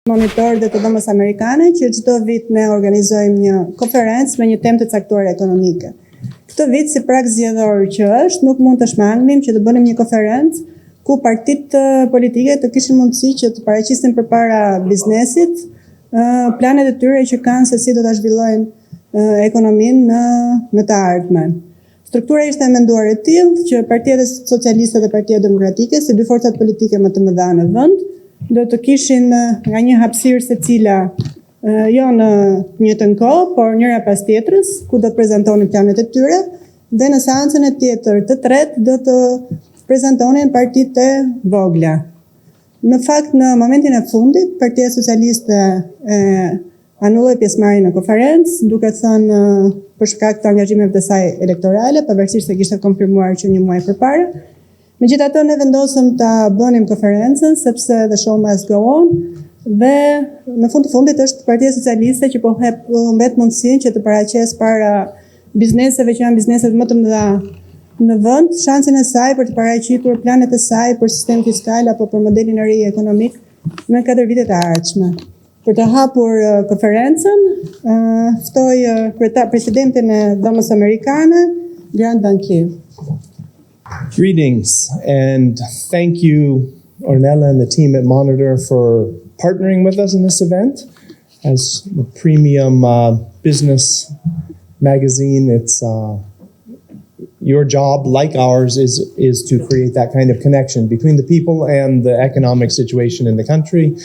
Monitor dhe të Dhomës Amerikane që çdo vit ne organizojmë një konferencë me një temë të caktuar ekonomike. Këtë vit, si prag zgjedhor që është, nuk mund të shmangnim që të bënim një konferencë ku partitë politike të kishin mundësi që të paraqisnin përpara biznesit planet e tyre që kanë se si do ta zhvillojnë ekonominë në të ardhmen. Struktura ishte menduar e tillë që Partia Socialiste dhe Partia Demokratike, si dy forcat politike më të mëdha në vend, do të kishin nga një hapësirë secila jo në njëjtën kohë, por njëra pas tjetrës, ku do të prezantonin planet e tyre, dhe në seancën e tjetër të tretë do të prezantonin partitë e vogla. Në fakt, në momentin e fundit, Partia Socialiste anulloi pjesëmarrjen në konferencë, duke thënë për shkak të angazhimeve të saj elektorale, pavarësisht se kishte konfirmuar që një muaj përpara. Megjithatë, ne vendosëm ta bënim konferencën sepse the show must go on dhe në fund të fundit është Partia Socialiste që po mbet mundësinë që të paraqes para bizneseve që janë bizneset më të mëdha në vend, shansin e saj për të paraqitur planet e saj për sistem fiskal apo për modelin e ri ekonomik në 4 vitet e ardhshme. Për të hapur konferencën, ftoj presidentin e Dhomës Amerikane, Grant Van Cleave. Greetings, and thank you, Ornella and the team at Monitor, for partnering with us in this event. As a premium business magazine, it's your job, like ours, is to create that kind of connection between the people and the economic situation in the country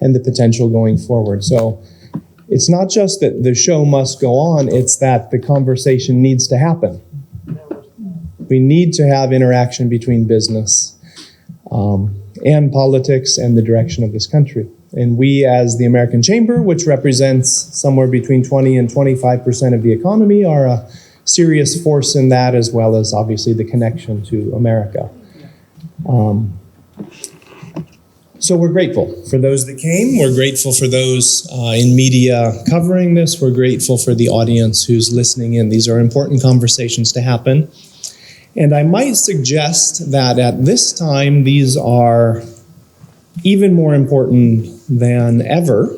and the potential going forward. So it's not just that the show must go on, it's that the conversation needs to happen. We need to have interaction between business and politics and the direction of this country. And we, as the American Chamber, which represents somewhere between 20 and 25% of the economy, are a serious force in that, as well as obviously the connection to America. So we're grateful for those that came. We're grateful for those in media covering this. We're grateful for the audience who's listening in. These are important conversations to happen. And I might suggest that at this time, these are even more important than ever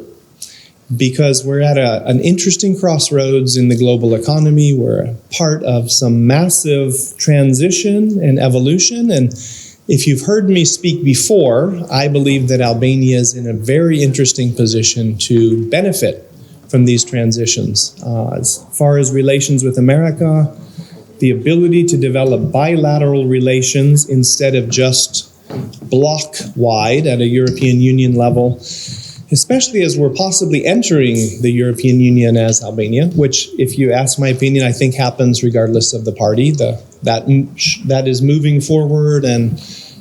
because we're at an interesting crossroads in the global economy. We're a part of some massive transition and evolution. And if you've heard me speak before, I believe that Albania is in a very interesting position to benefit from these transitions. As far as relations with America, the ability to develop bilateral relations instead of just bloc-wide at a European Union level, especially as we're possibly entering the European Union as Albania, which, if you ask my opinion, I think happens regardless of the party. That is moving forward, and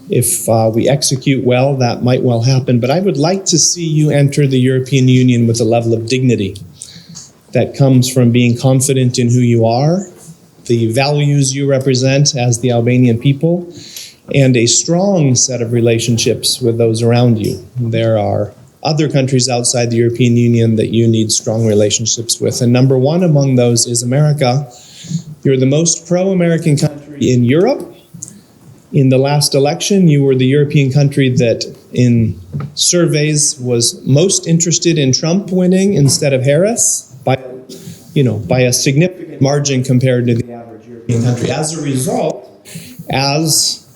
if we execute well, that might well happen. But I would like to see you enter the European Union with a level of dignity that comes from being confident in who you are, the values you represent as the Albanian people, and a strong set of relationships with those around you. There are other countries outside the European Union that you need strong relationships with. And number one among those is America. You're the most pro-American country in Europe. In the last election, you were the European country that in surveys was most interested in Trump winning instead of Harris by a significant margin compared to the average European country. As a result, as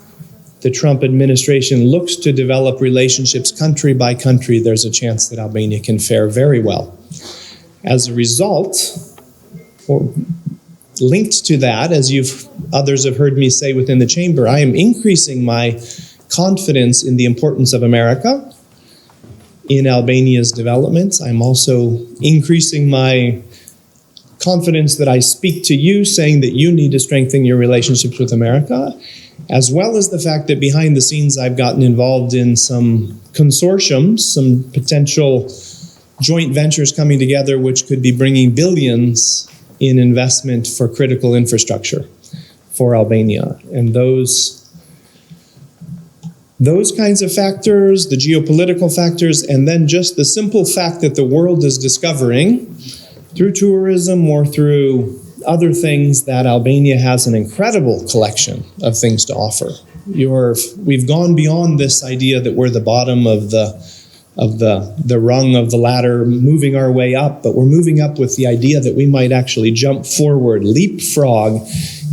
the Trump administration looks to develop relationships country by country, there's a chance that Albania can fare very well. As a result, or linked to that, as others have heard me say within the chamber, I am increasing my confidence in the importance of America in Albania's development. I'm also increasing my confidence that I speak to you, saying that you need to strengthen your relationships with America, as well as the fact that behind the scenes I've gotten involved in some consortiums, some potential joint ventures coming together which could be bringing billions in investment for critical infrastructure for Albania. And those kinds of factors, the geopolitical factors, and then just the simple fact that the world is discovering through tourism or through other things that Albania has an incredible collection of things to offer. We've gone beyond this idea that we're the bottom of the of the rung of the ladder, moving our way up, but we're moving up with the idea that we might actually jump forward, leapfrog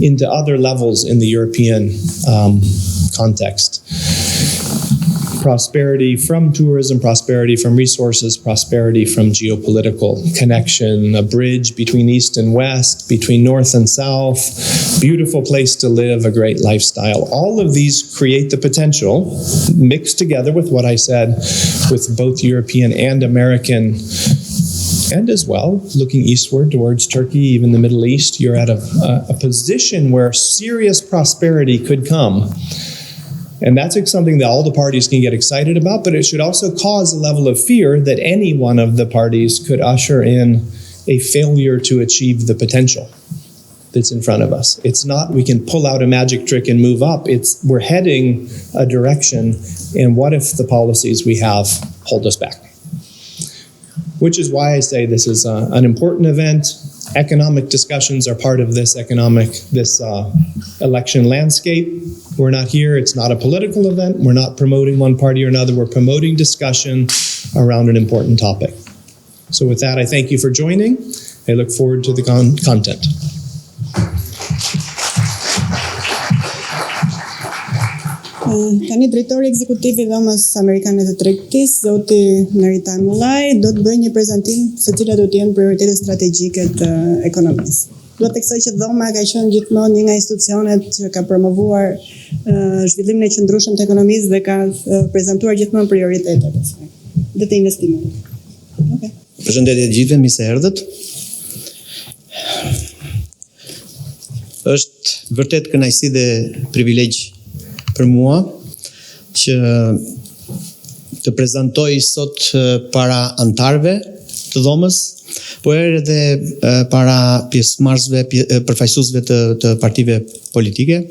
into other levels in the European context. Prosperity from tourism, prosperity from resources, prosperity from geopolitical connection, a bridge between East and West, between North and South, beautiful place to live, a great lifestyle. All of these create the potential, mixed together with what I said, with both European and American, and as well, looking eastward towards Turkey, even the Middle East, you're at a position where serious prosperity could come. And that's something that all the parties can get excited about, but it should also cause a level of fear that any one of the parties could usher in a failure to achieve the potential that's in front of us. It's not we can pull out a magic trick and move up. It's we're heading a direction, and what if the policies we have hold us back? Which is why I say this is an important event. Economic discussions are part of this election landscape. We're not here, it's not a political event. We're not promoting one party or another. We're promoting discussion around an important topic. So with that, I thank you for joining. I look forward to the content. Tani drejtori ekzekutiv I Dhomës Amerikane të Tregtisë, zoti Merita Mullaj, do të bëjë një prezantim se cilat do të jenë prioritetet strategjike të ekonomisë. Do të theksoj që Dhoma ka qenë gjithmonë një nga institucionet që ka promovuar zhvillimin e qëndrueshëm të ekonomisë dhe ka prezantuar gjithmonë prioritetet e saj dhe të investimeve. Okay. Përshëndetje të gjithëve, mirë se erdhët. Është vërtet kënaqësi dhe privilegj për mua që të prezantoj sot para antarëve të dhomës, por edhe para pjesëmarrësve, përfaqësuesve të partive politike,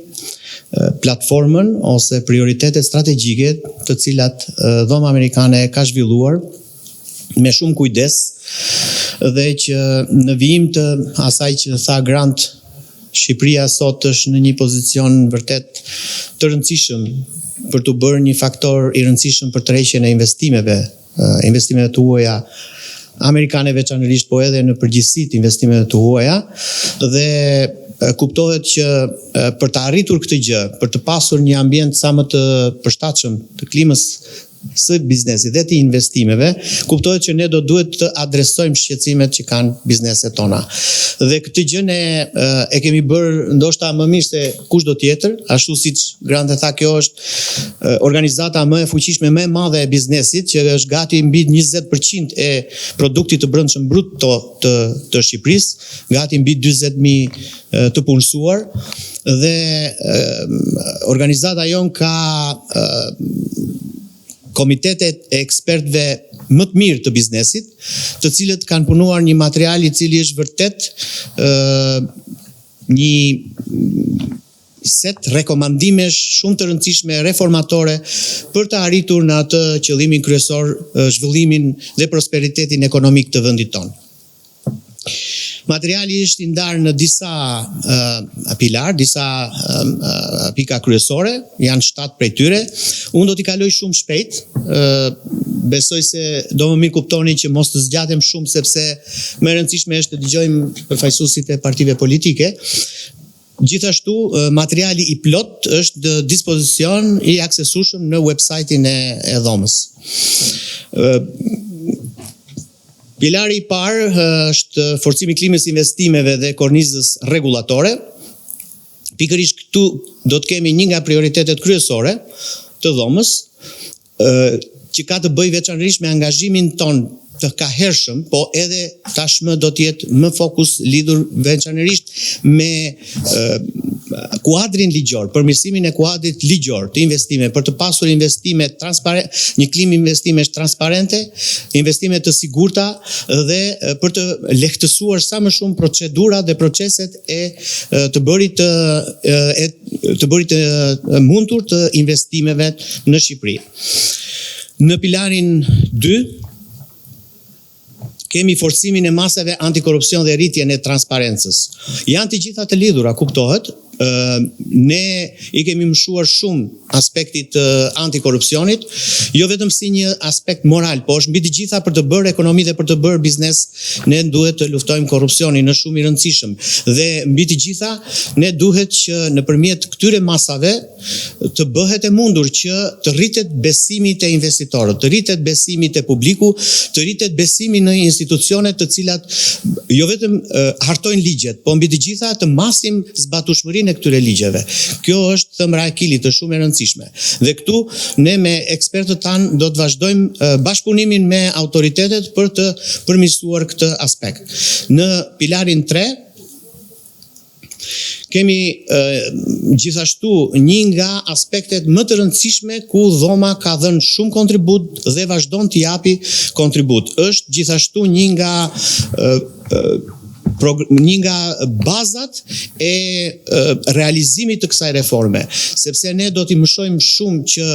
platformën ose prioritetet strategjike të cilat Dhoma Amerikane ka zhvilluar me shumë kujdes dhe që në vijim të asaj që tha Grant, Shqipëria sot është në një pozicion vërtet të rëndësishëm për të bërë një faktor I rëndësishëm për tërheqjen e investimeve të huaja amerikane veçanërisht, po edhe në përgjithësi të investimeve të huaja dhe kuptohet që për të arritur këtë gjë, për të pasur një ambient sa më të përshtatshëm të klimës së biznesit dhe të investimeve, kuptohet që ne do duhet të adresojmë shqetësimet që kanë bizneset tona. Dhe këtë gjë ne e kemi bërë ndoshta më mirë se kushdo tjetër, ashtu siç Grant e tha, kjo është organizata më e fuqishme, më e madhe e biznesit, që është gati mbi 20% e produktit të brendshëm brut të Shqipërisë, gati mbi 40.000 të punësuar, dhe organizata jon ka komitetet e ekspertëve më të mirë të biznesit, të cilët kanë punuar një material I cili është vërtet një set rekomandimesh shumë të rëndësishme reformatore për të arritur në atë qëllimin kryesor, zhvillimin dhe prosperitetin ekonomik të vendit tonë. Materiali është I ndarë në disa pilar, disa pika kryesore, janë 7 prej tyre. Unë do t'i kaloj shumë shpejt, besoj se do më mirë kuptoni që mos të zgjatem shumë, sepse më e rëndësishme është të dëgjojmë përfaqësuesit e partive politike. Gjithashtu, materiali I plot është në dispozicion I aksesueshëm në website-in e dhomës. Pilari I parë është forcimi I klimës investimeve dhe kornizës rregullatore. Pikërisht këtu do të kemi një nga prioritetet kryesore të dhomës, që ka të bëjë veçanërisht me angazhimin ton të kahershëm, po edhe tashmë do të jetë më fokus lidhur veçanërisht me kuadrin ligjor, përmirësimin e kuadrit ligjor të investimeve, për të pasur investime transparente, një klimë investimesh transparente, investime të sigurta dhe për të lehtësuar sa më shumë procedurat dhe proceset e të bërit të mundur të investimeve në Shqipëri. Në pilarin 2 kemi forcimin e masave antikorrupsion dhe rritjen e transparencës. Janë të gjitha të lidhura, kuptohet, ne I kemi mësuar shumë aspektit të antikorrupsionit, jo vetëm si një aspekt moral, po është mbi të gjitha për të bërë ekonomi dhe për të bërë biznes, ne duhet të luftojmë korrupsionin, është shumë I rëndësishëm. Dhe mbi të gjitha, ne duhet që nëpërmjet këtyre masave të bëhet e mundur që të rritet besimi te investitorët, të rritet besimi te publiku, të rritet besimi në institucionet të cilat jo vetëm hartojnë ligjet, po mbi të gjitha të masim zbatueshmërinë e këtyre ligjeve. Kjo është thëmbra e kilit, është shumë e rëndësishme. Dhe këtu ne me ekspertët tanë do të vazhdojmë bashkëpunimin me autoritetet për të përmirësuar këtë aspekt. Në pilarin 3 kemi gjithashtu një nga aspektet më të rëndësishme ku dhoma ka dhënë shumë kontribut dhe vazhdon të japi kontribut. Është gjithashtu një nga bazat e realizimit të kësaj reforme, sepse ne do t'i mësojmë shumë që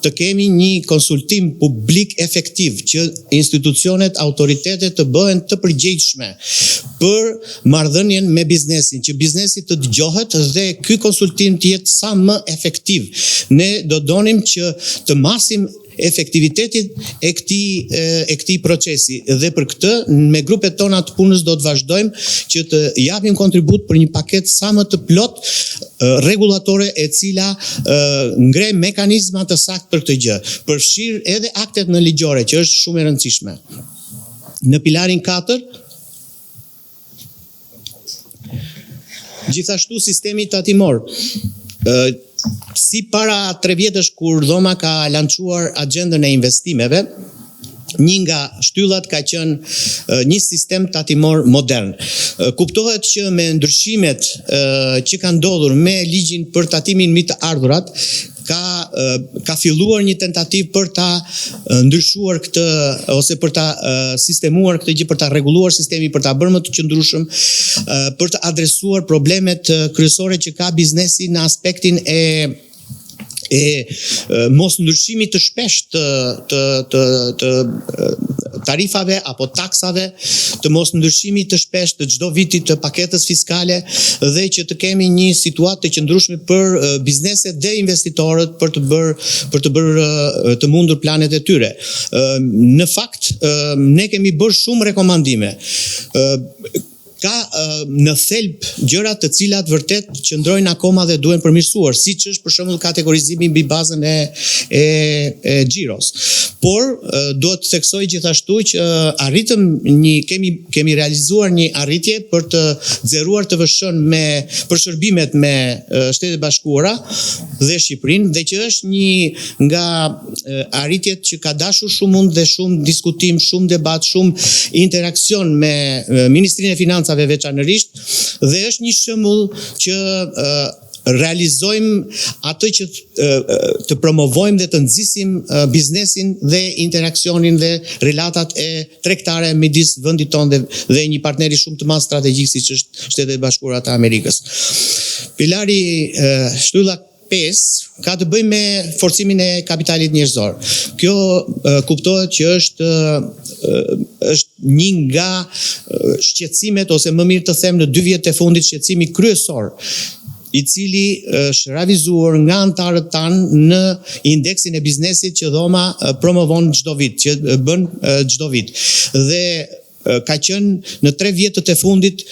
të kemi një konsultim publik efektiv, që institucionet, autoritetet të bëhen të përgjegjshme për marrëdhënien me biznesin, që biznesi të dëgjohet dhe ky konsultim të jetë sa më efektiv. Ne do donim që të masim efektivitetit e këtij procesi dhe për këtë me grupet tona të punës do të vazhdojmë që të japim kontribut për një paketë sa më të plot rregullatore e cila ngre mekanizma të saktë për këtë gjë, përfshir edhe aktet në ligjore që është shumë e rëndësishme. Në pilarin 4 gjithashtu sistemi tatimor. Si para 3 vjetësh kur dhoma ka lançuar agjendën e investimeve, një nga shtyllat ka qenë një sistem tatimor modern. Kuptohet që me ndryshimet që kanë ndodhur me ligjin për tatimin mbi të ardhurat, ka filluar një tentativë për ta ndryshuar këtë ose për ta sistemuar këtë gjë, për ta rregulluar sistemin, për ta bërë më të qëndrueshëm, për të adresuar problemet kryesore që ka biznesi në aspektin e mos ndryshimit të shpesh të tarifave apo taksave, të mos ndryshimit të shpesh të çdo viti të paketës fiskale dhe që të kemi një situatë të qëndrueshme për bizneset dhe investitorët për të bërë të mundur planet e tyre. Në fakt, ne kemi bërë shumë rekomandime. Ka në thelb gjëra të cilat vërtet qëndrojnë akoma dhe duhen përmirësuar, siç është për shembull kategorizimi mbi bazën e xhiros. Por duhet të theksoj gjithashtu që arritëm kemi realizuar një arritje për të nxjerruar TVSH-n për shërbimet me Shtetet Bashkuara dhe Shqipërinë, dhe që është një nga arritjet që ka dashur shumë mund dhe shumë diskutim, shumë debat, shumë interakcion me Ministrinë e Financave veçanërisht, dhe është një shembull që realizojmë atë që të promovojmë dhe të nxisim biznesin dhe interakcionin dhe relatat e tregtare midis vendit tonë dhe një partneri shumë të madh strategjik siç është Shtetet Bashkuara të Amerikës. Pilari shtylla 5 ka të bëjë me forcimin e kapitalit njerëzor. Kjo kuptohet që është një nga shqetësimet, ose më mirë të them në 2 vjet e fundit, shqetësimi kryesor, I cili është realizuar nga anëtarët tanë në indeksin e biznesit që dhoma promovon çdo vit, që bën çdo vit. Dhe ka qenë në 3 vjetët e fundit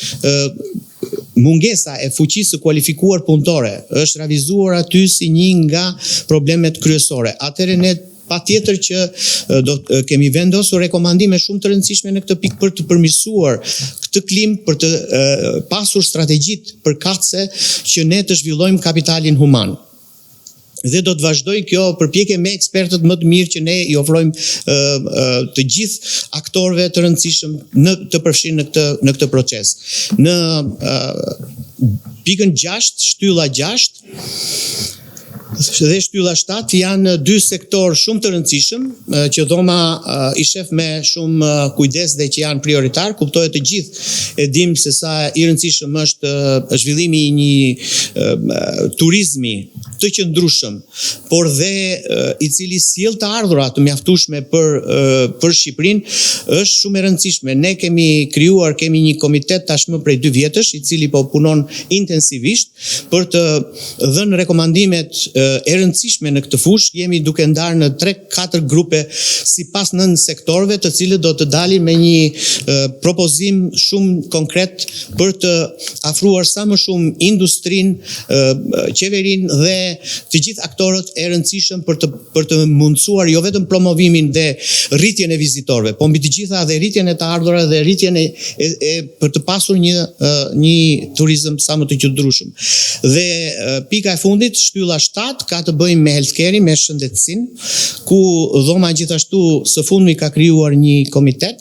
mungesa e fuqisë kualifikuar punëtore është realizuar aty si një nga problemet kryesore. Atëherë ne patjetër që kemi vendosur rekomandime shumë të rëndësishme në këtë pikë për të përmirësuar këtë klimë, për të pasur strategjitë përkatëse që ne të zhvillojmë kapitalin human. Dhe do të vazhdoj kjo përpjekje me ekspertët më të mirë që ne I ofrojmë të gjithë aktorëve të rëndësishëm të përfshirë në këtë proces. Në pikën 6, shtylla 6 dhe shtylla 7 janë 2 sektor shumë të rëndësishëm që dhoma I shef me shumë kujdes dhe që janë prioritar. Kuptohet të gjithë e dim se sa I rëndësishëm është zhvillimi I një turizmi të qëndrueshëm, por dhe i cili sjell të ardhura të mjaftueshme për Shqipërinë, është shumë e rëndësishme. Ne kemi një komitet tashmë prej 2 vjetësh, i cili po punon intensivisht për të dhënë rekomandimet e rëndësishme në këtë fushë. Jemi duke ndarë në 3-4 grupe sipas 9 sektorëve, të cilët do të dalin me një propozim shumë konkret për të afruar sa më shumë industrinë, qeverinë dhe të gjithë aktorët e rëndësishëm për të mundësuar jo vetëm promovimin dhe rritjen e vizitorëve, po mbi të gjitha dhe rritjen e të ardhurave dhe rritjen për të pasur një turizëm sa më të qëndrueshëm. Dhe pika e fundit, shtylla 7 ka të bëjë me healthcare-in, me shëndetësinë, ku dhoma gjithashtu së fundmi ka krijuar një komitet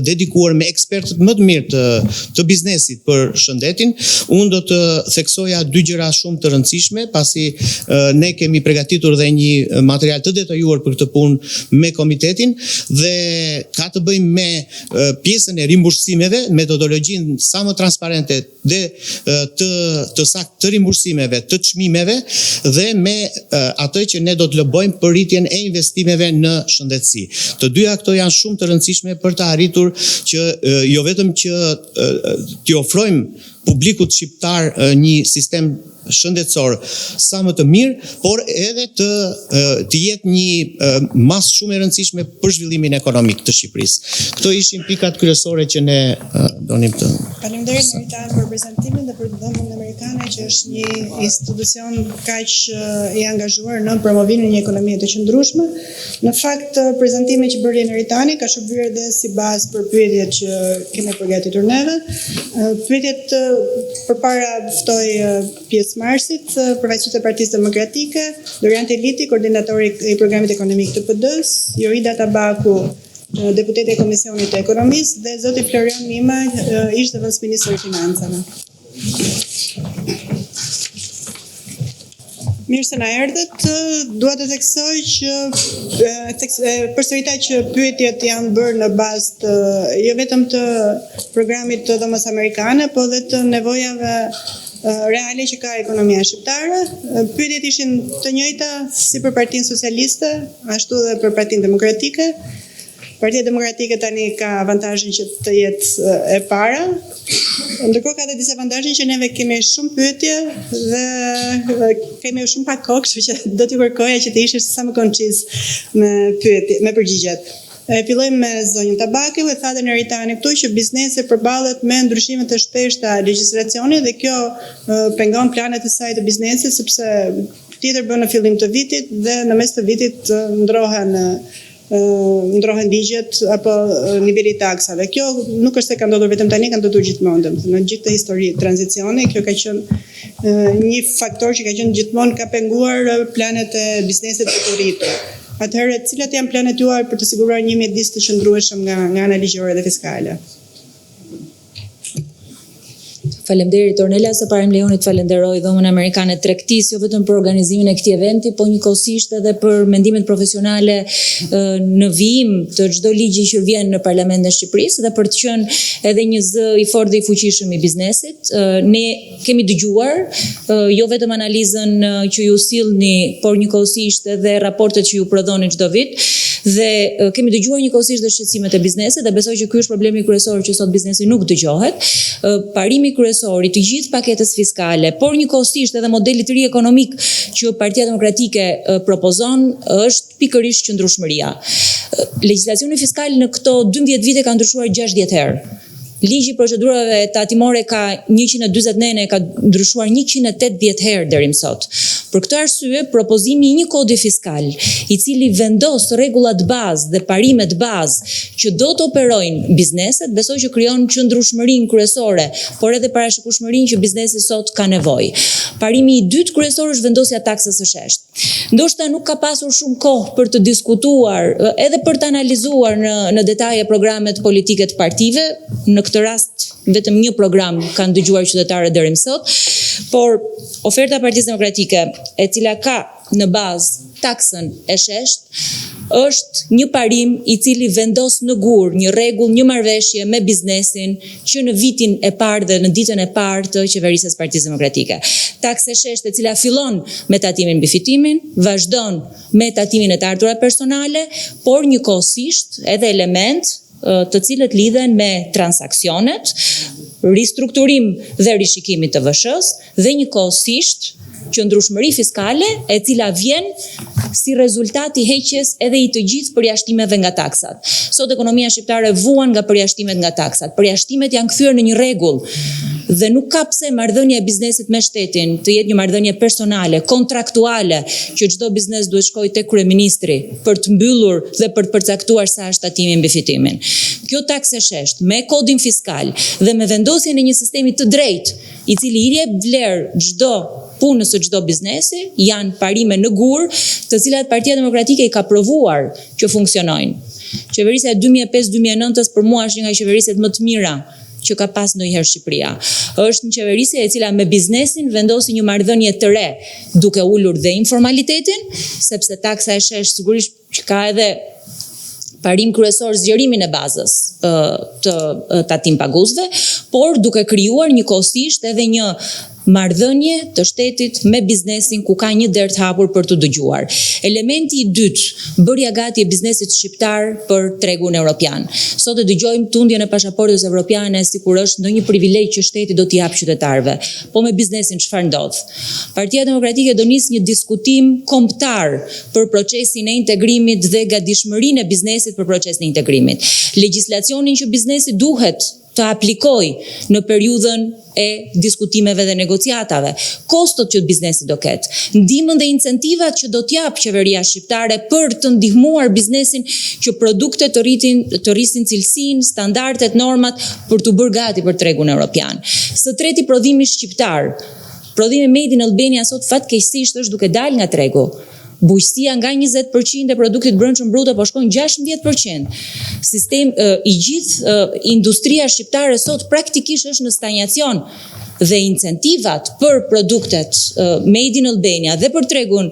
dedikuar me ekspertët më të mirë të biznesit për shëndetin. Unë do të theksoja 2 gjëra shumë të rëndësishme, pasi ne kemi përgatitur dhe një material të detajuar për këtë punë me komitetin, dhe ka të bëjë me pjesën e rimbursimeve, metodologjinë sa më transparente dhe të saktë të rimbursimeve, të çmimeve, dhe me atë që ne do të lëbojmë për rritjen e investimeve në shëndetësi. Të dyja këto janë shumë të rëndësishme për të arritur që jo vetëm që t'i ofrojmë publikut shqiptar një sistem shëndetësor sa më të mirë, por edhe të jetë një masë shumë e rëndësishme për zhvillimin ekonomik të Shqipërisë. Këto ishin pikat kryesore që ne donim të... Faleminderit Meritan për prezantimin dhe për dhënien amerikane, që është një institucion kaq i angazhuar në promovimin e një ekonomie të qëndrueshme. Në fakt, prezantimi që bëri Meritani ka shërbyer edhe si bazë për pyetjet që kemi përgatitur neve. Pyetjet përpara ftoi pjesëmarrësit, përfaqësues të Partisë Demokratike, Dorian Teliti, koordinatori i programit ekonomik të PD-s, Jorida Tabaku, deputeti e Komisionit të Ekonomisë, dhe zoti Florian Mima, ish zëvendës ministër i Financave. Mirë se na erdhët. Dua të theksoj që përsëritoj që pyetjet janë bërë në bazë të jo vetëm të programit të dhomës amerikane, po dhe të nevojave reale që ka ekonomia shqiptare. Pyetjet ishin të njëjta si për Partinë Socialiste, ashtu dhe për Partinë Demokratike. Partia Demokratike tani ka avantazhin që të jetë e para, ndërkohë ka dhe disa avantazhin që neve kemi shumë pyetje dhe kemi shumë pak kohë, kështu që do t'ju kërkoja që të ishesh sa më koncis me përgjigjet. Fillojmë me zonjën Tabaku, e thatë Meritani këtu që biznesi përballet me ndryshime të shpeshta legjislacioni dhe kjo pengon planet e saj të biznesit, sepse tjetër bën në fillim të vitit dhe në mes të vitit ndrohen ligjet apo niveli i taksave. Kjo nuk është se ka ndodhur vetëm tani, ka ndodhur gjithmonë. Në gjithë të histori tranzicioni, kjo ka qenë një faktor që ka qenë gjithmonë ka penguar planet e biznesit të rritur. Atëherë, cilat janë planet juaj për të siguruar një mjedis të qëndrueshëm nga ana ligjore dhe fiskale? Faleminderit Ornela, së pari më lejoni të falenderoj dhomën amerikane tregtisë, jo vetëm për organizimin e këtij eventi, po njëkohësisht edhe për mendimet profesionale në vijim të çdo ligji që vjen në Parlamentin e Shqipërisë dhe për të qenë edhe një zë i fortë dhe i fuqishëm i biznesit. Ne kemi dëgjuar jo vetëm analizën që ju sillni, por njëkohësisht edhe raportet që ju prodhoni çdo vit, dhe kemi dëgjuar njëkohësisht dhe shqetësimet e biznesit, dhe besoj që ky është problemi kryesor që sot biznesi nuk dëgjohet. Parimi kryesor i të gjithë paketës fiskale, por njëkohësisht edhe modelit të ri ekonomik që Partia Demokratike propozon, është pikërisht qëndrueshmëria. Legjislacioni fiskal në këto 12 vite ka ndryshuar 60 herë. Ligji i procedurave tatimore ka 149, ka ndryshuar 180 herë deri më sot. Për këtë arsye, propozimi i një kodi fiskal, i cili vendos rregullat bazë dhe parimet bazë që do të operojnë bizneset, besoj që krijon qëndrueshmërinë kryesore, por edhe parashikueshmërinë që biznesi sot ka nevojë. Parimi i dytë kryesor është vendosja taksës së sheshtë. Ndoshta nuk ka pasur shumë kohë për të diskutuar edhe për të analizuar në detaje programet politike të partive. Në këtë rast vetëm një program kanë dëgjuar qytetarët deri më sot, por oferta e Partisë Demokratike, e cila ka në bazë taksën e sheshtë, është një parim i cili vendos në gur një rregull, një marrëveshje me biznesin që në vitin e parë dhe në ditën e parë të qeverisjes Partisë Demokratike. Takse sheshtë e cila fillon me tatimin mbi fitimin, vazhdon me tatimin e të ardhurat personale, por njëkohësisht edhe element të cilët lidhen me transaksionet, ristrukturim dhe rishikimit të VSH-s dhe njëkohësisht qëndrueshmëri fiskale e cila vjen si rezultat i heqjes edhe i të gjithë përjashtimeve nga taksat. Sot ekonomia shqiptare vuan nga përjashtimet nga taksat. Përjashtimet janë kthyer në një rregull dhe nuk ka pse marrëdhënia e biznesit me shtetin të jetë një marrëdhënie personale, kontraktuale, që çdo biznes duhet shkojë tek kryeministri për të mbyllur dhe për të përcaktuar sa është tatimi mbi fitimin. Kjo taksë shesht me kodin fiskal dhe me vendosjen e një sistemi të drejtë, i cili i jep vlerë çdo punës së çdo biznesi, janë parime në gur, të cilat Partia Demokratike i ka provuar që funksionojnë. Qeverisja e 2005-2009 për mua është një nga qeveriset më të mira që ka pas ndonjëherë Shqipëria. Është një qeverisje e cila me biznesin vendosi një marrëdhënie të re, duke ulur dhe informalitetin, sepse taksa e shesh sigurisht që ka edhe parim kryesor zgjerimin e bazës të tatim paguzve, por duke krijuar njëkohësisht edhe një marrëdhënie të shtetit me biznesin ku ka një derë të hapur për të dëgjuar. Elementi i dytë, bërja gati e biznesit shqiptar për tregun evropian. Sot e dëgjojmë tundjen e pasaportës evropiane sikur është ndonjë privilegj që shteti do t'i japë qytetarëve. Po me biznesin çfarë ndodh? Partia Demokratike do nisë një diskutim kombëtar për procesin e integrimit dhe gatishmërinë e biznesit për procesin e integrimit. Legjislacionin që biznesi duhet të aplikoj në periudhën e diskutimeve dhe negociatave, kostot që biznesi do ketë, ndihmën dhe incentivat që do t'jap qeveria shqiptare për të ndihmuar biznesin që produktet të rrisin cilësinë, standardet, normat për të bërë gati për tregun evropian. Së treti, prodhimi shqiptar. Prodhimi Made in Albania sot fatkeqësisht është duke dalë nga tregu. Bujqësia nga 20% e produktit brendshëm bruto po shkon 16%. I gjithë industria shqiptare sot praktikisht është në stagnacion dhe incentivat për produktet Made in Albania dhe për tregun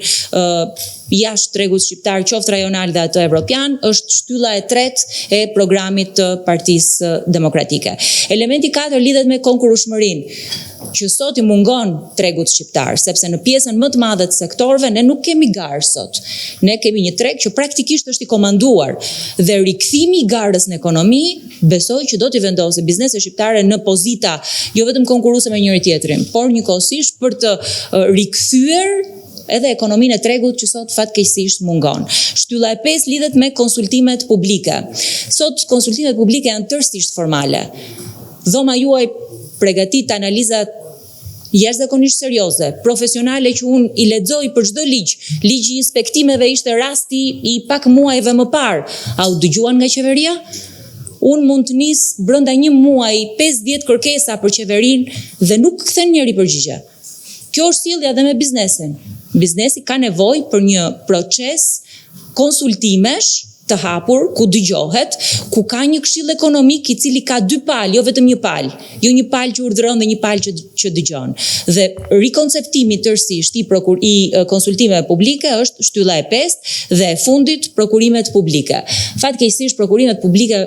jashtë tregut shqiptar, qoftë rajonal dhe atë evropian, është shtylla e tretë e programit të Partisë Demokratike. Elementi 4 lidhet me konkurrueshmërinë, që sot i mungon tregut shqiptar, sepse në pjesën më të madhe të sektorëve ne nuk kemi garë sot. Ne kemi një treg që praktikisht është i komanduar dhe rikthimi i garës në ekonomi besoj që do t'i vendosë bizneset shqiptare në pozita jo vetëm konkurruese me njëri tjetrin, por njëkohësisht për të rikthyer edhe ekonominë e tregut që sot fatkeqësisht mungon. Shtylla e 5 lidhet me konsultimet publike. Sot konsultimet publike janë tërësisht formale. Dhoma juaj përgatit analizat jashtëzakonisht serioze, profesionale që unë i lexoj për çdo ligj. Ligji i inspektimeve ishte rasti i pak muajve më parë. A u dëgjuan nga qeveria? Unë mund të nis brenda një muaji 5-10 kërkesa për qeverinë dhe nuk kthen njëri përgjigje. Kjo është sjellja edhe me biznesin. Biznesi ka nevojë për një proces konsultimesh të hapur, ku dëgjohet, ku ka një këshill ekonomik i cili ka 2 palë, jo vetëm një palë, jo një palë që urdhëron dhe një palë që dëgjon. Dhe rikonceptimi tërësisht i konsultimeve publike është shtylla e 5 dhe e fundit prokurimet publike. Fatkeqësisht prokurimet publike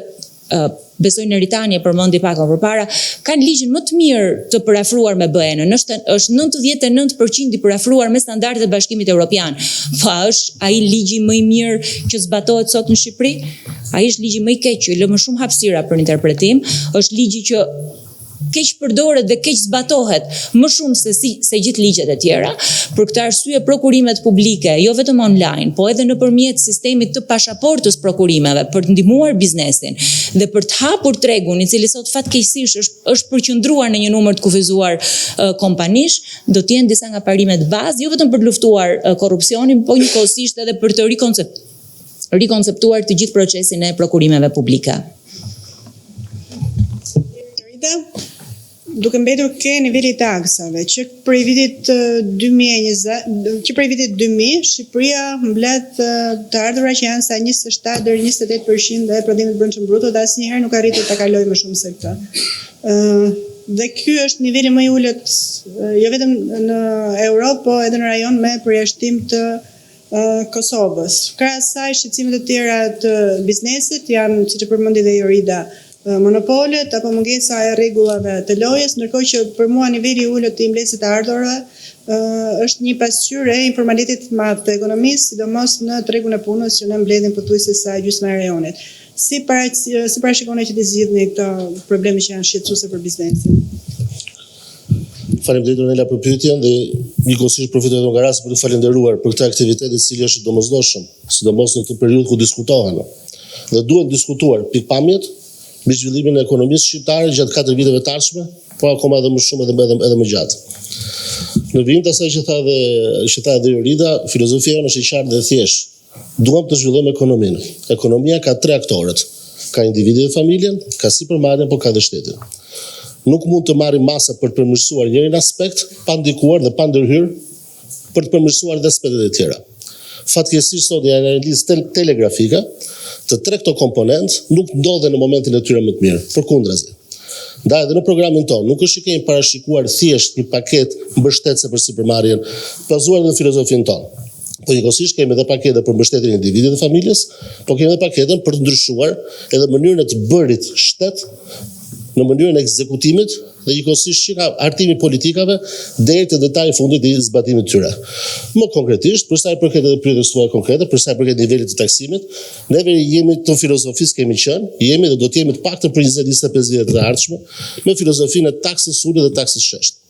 besoj në Ritanie përmendi pak më përpara, kanë ligjin më të mirë të përafruar me BE-n. Është 99% i përafruar me standardet e Bashkimit Evropian. Po është ai ligji më i mirë që zbatohet sot në Shqipëri? Ai është ligji më i keq që lë më shumë hapësira për interpretim, është ligji që keq përdoret dhe keq zbatohet më shumë se gjithë ligjet e tjera. Për këtë arsye prokurimet publike, jo vetëm online, po edhe nëpërmjet sistemit të pasaportës prokurimeve për të ndihmuar biznesin dhe për të hapur tregun i cili sot fatkeqësisht është përqendruar në një numër të kufizuar kompanish, do të jenë disa nga parimet bazë, jo vetëm për të luftuar korrupsionin, po njëkohësisht edhe për të rikonceptuar të gjithë procesin e prokurimeve publike. Duke mbetur ke niveli i taksave, që prej vitit 2020, Shqipëria mbledh të ardhura që janë sa 27 deri 28% dhe prodhimit brendshëm bruto dhe asnjëherë nuk arritur ta kalojë më shumë se këtë. Dhe ky është niveli më i ulët jo vetëm në Europë, po edhe në rajon me përjashtim të Kosovës. Krahas saj, shqetësimet e tjera të biznesit janë, siç e përmendi dhe Jorida, monopolet apo mungesa e rregullave të lojës, ndërkohë që për mua niveli i ulët të imblesit të ardhurave është një pasqyrë e informalitetit të madh të ekonomisë, sidomos në tregun e punës që ne mbledhim pothuajse sa gjysma e rajonit. Si parashikoni që të zgjidhni këto probleme që janë shqetësuese për biznesin? Faleminderit Ronela për pyetjen dhe njëkohësisht përfitoj nga rasti për të falendëruar për këtë aktivitet i cili është domosdoshëm, sidomos në këtë periudhë ku diskutohen. Dhe duhet diskutuar pikpamjet mbi zhvillimin e ekonomisë shqiptare gjatë 4 viteve të ardhshme, por akoma edhe më shumë edhe më gjatë. Në vijim të asaj që tha dhe Jorida, filozofia jonë është e qartë dhe thjeshtë. Duam të zhvillojmë ekonominë. Ekonomia ka 3 aktorët. Ka individi dhe familjen, ka sipërmarrjen, por ka dhe shtetin. Nuk mund të marrim masa për të përmirësuar njërin aspekt, pa ndikuar dhe pa ndërhyrë për të përmirësuar dhe aspektet e tjera. Fatkeqësisht sot janë analizë telegrafike, të 3 këto komponent nuk ndodhen në momentin e tyre më të mirë, përkundrazi. Ndaj edhe në programin tonë nuk është që kemi parashikuar thjesht një paket mbështetëse për sipërmarrjen, bazuar në filozofinë tonë. Po njëkohësisht kemi edhe pakete për mbështetjen e individit dhe familjes, po kemi edhe paketën për të ndryshuar edhe mënyrën e të bërit shtet në mënyrën e ekzekutimit dhe njëkohësisht që ka hartimi politikave deri te detaji fundit i zbatimit të tyre. Më konkretisht, për sa i përket edhe pyetjes tuaja konkrete, për sa i përket nivelit të taksimit, neve jemi të filozofisë kemi qenë, jemi dhe do të jemi të paktën për 20-25 vjet të ardhshme me filozofinë e taksës uli dhe taksës shesht.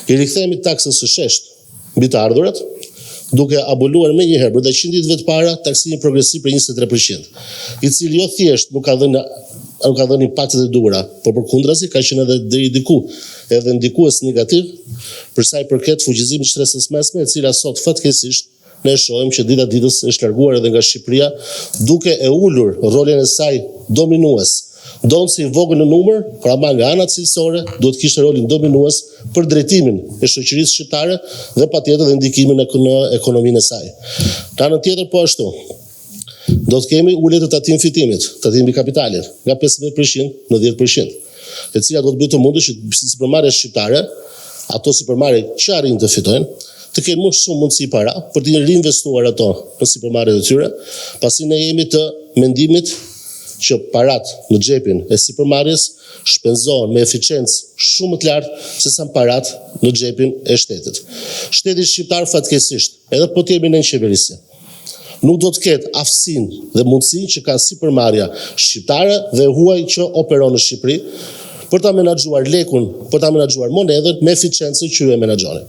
I rikthehemi taksës së shesht mbi të ardhurat, duke aboluar me njëherë brenda 100 ditëve të para taksimin progresiv për 23%, i cili jo thjesht nuk ka dhënë impaktet e duhura, por përkundrazi ka qenë edhe deri diku edhe ndikues negativ për sa i përket fuqizimit të shtresës mesme, e cila sot fatkeqësisht ne shohim që dita ditës është larguar edhe nga Shqipëria, duke e ulur rolin e saj dominues. Donë si i vogël në numër, por ama nga ana cilësore duhet kishte rolin dominues për drejtimin e shoqërisë shqiptare dhe patjetër dhe ndikimin në ekonominë e saj. Në anën tjetër po ashtu, do të kemi ulje të tatimit fitimit, tatimi kapitalit, nga 15% në 10%, e cila do të bëjë të mundur që sipërmarrjet shqiptare, ato sipërmarrje që arrin të fitojnë, të kenë më shumë mundësi para për të reinvestuar ato në sipërmarrjet e tyre, pasi ne jemi të mendimit që parat në xhepin e sipërmarrjes shpenzohen me eficiencë shumë më të lartë se sa parat në xhepin e shtetit. Shteti shqiptar fatkeqësisht, edhe po të jemi në qeverisje, nuk do të ketë aftësinë dhe mundësinë që ka sipërmarrja shqiptare dhe huaj që operon në Shqipëri për ta menaxhuar lekun, për ta menaxhuar monedhën me eficiencë që ju e menaxhoni.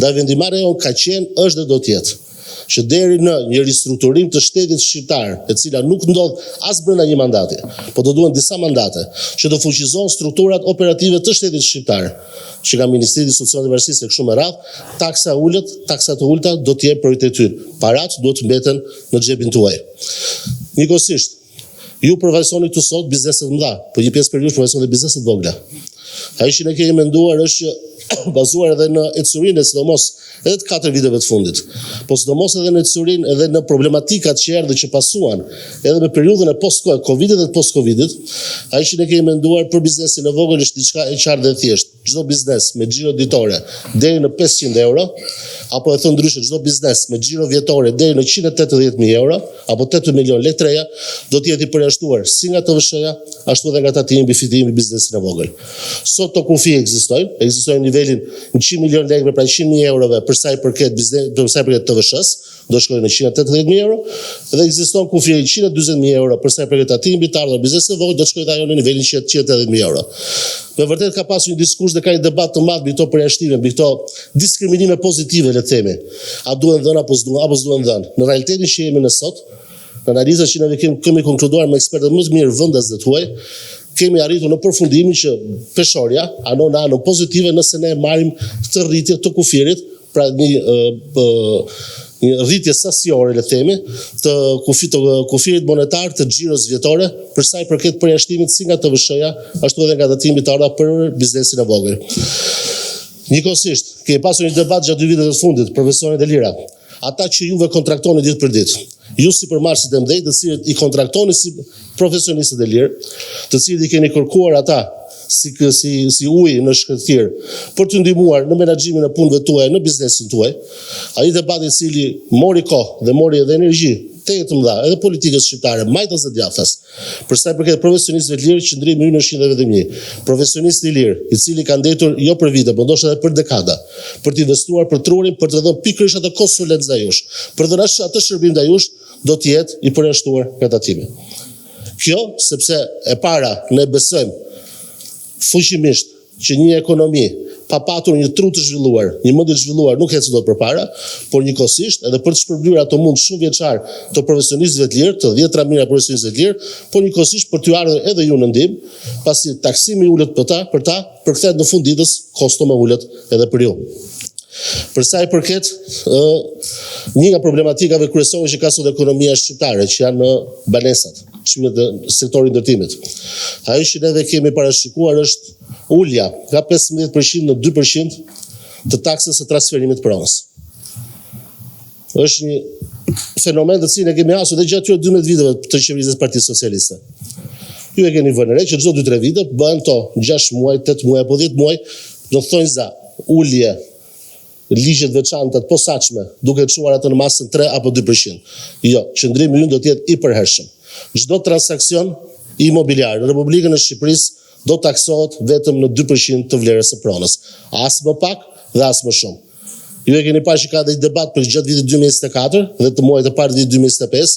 Ndaj vendimarrja jonë ka qenë, është dhe do të jetë që deri në një ristrukturim të shtetit shqiptar, e cila nuk ndodh as brenda një mandati, po do duhen disa mandate, që do fuqizohen strukturat operative të shtetit shqiptar, që ka Ministri i Socialit dhe Varësisë e kështu me radhë, taksa të ulta do të jenë prioritet ynë. Parat duhet të mbeten në xhepin tuaj. Njëkohësisht, ju përfaqësoni këtu sot bizneset mëdha, po një pjesë për ju përfaqësoni bizneset vogla. Ai që ne kemi menduar është që bazuar edhe në ecurinë, sidomos edhe të 4 viteve të fundit, po sidomos edhe në ecurinë edhe në problematikat që erdhën që pasuan, edhe në periudhën e post-Covidit dhe post-Covidit, ai që ne kemi menduar për biznesin e vogël është diçka e qartë dhe thjeshtë. Çdo biznes me xhiro ditore deri në 500 euro, apo e thon ndryshe, çdo biznes me xhiro vjetore deri në 180.000 euro, apo 8 milion lekë treja, do të jetë i përjashtuar si nga TVSH-ja, ashtu edhe nga tatimi mbi fitimin e biznesit e vogël. Sot to kufi ekzistojnë në nivelin 100 milion lekëve, pra 100.000 eurove për sa i përket TVSH-s, do shkojnë në 180.000 euro, dhe ekziston kufi 140.000 euro për sa i përket tatimit mbi të ardhurat biznesit të vogël, do shkojnë ajo në nivelin 180.000 euro. Me vërtet ka pasur një diskurs dhe ka një debat të madh mbi këto përjashtime, mbi këto diskriminime pozitive, le të themi. A duhen dhënë apo s'duhen dhënë? Në realitetin që jemi në sot, në analizat që ne kemi konkluduar me ekspertët më të mirë vendasve tuaj, kemi arritur në përfundimin që peshorja anon në anën pozitive nëse ne marrim këtë rritje të kufirit, pra një rritje sasiore, le themi, të kufirit monetar të xhiros vjetore, për sa i përket përjashtimit si nga TVSH-ja, ashtu edhe nga tatimi të ardha për biznesin e vogël. Njëkohësisht, kemi pasur një debat gjatë 2 viteve të fundit, profesorët e lira, ata që juve kontraktoni ditë për ditë. Ju sipërmarrësit e mëdhenj, të cilët i kontraktoni si profesionistët e lirë, të cilët i keni kërkuar ata si ujë në shkëlqyer për t'ju ndihmuar në menaxhimin e punëve tuaja në biznesin tuaj. Ai debati I cili mori kohë dhe mori edhe energji të mëdha edhe politikës shqiptare, majtas dhe djathtas. Për sa I përket profesionistëve të lirë, qëndrimi ynë është vetëm një. Profesionist I lirë, I cili ka ndetur jo për vite, por ndoshta edhe për dekada, për të investuar për trurin, për të dhënë pikërisht atë konsulencë ndaj jush, për të dhënë atë shërbim ndaj jush, do të jetë I përjashtuar nga tatimi. Kjo, sepse e para ne besojmë fuqimisht që një ekonomi pa patur një tru të zhvilluar, një mendje të zhvilluar nuk ecë dot përpara, por njëkohësisht edhe për të shpërblyer ato mund shumë vjeçar të profesionistëve të lirë, të 10 mijëra profesionistëve të lirë, por njëkohësisht për t'ju ardhur edhe ju në ndihmë, pasi taksimi ulet për ta, përkthehet në fund ditës kosto më ulet edhe për ju. Për sa I përket një nga problematikave kryesore që ka sot ekonomia shqiptare, që janë banesat, çmimet e sektorit ndërtimit. Ajo që neve kemi parashikuar është ulja nga 15% në 2% të taksës së transferimit pronës. Është një fenomen të cilin e kemi hasur dhe gjatë këtyre 12 viteve të qeverisë së Partisë Socialiste. Ju e keni vënë re që çdo 2-3 vite bëhen to 6 muaj, 8 muaj apo 10 muaj, do thonë za ulje ligjet veçanta të posaçme, duke çuar atë në masën 3 apo 2%. Jo, qëndrimi ynë do të jetë I përhershëm. Çdo transakcion imobiliar në Republikën e Shqipërisë do taksohet vetëm në 2% të vlerës së pronës. As më pak dhe as më shumë. Ju e keni parë që ka dhe debat për gjatë vitit 2024 dhe të muajit të parë të vitit 2025,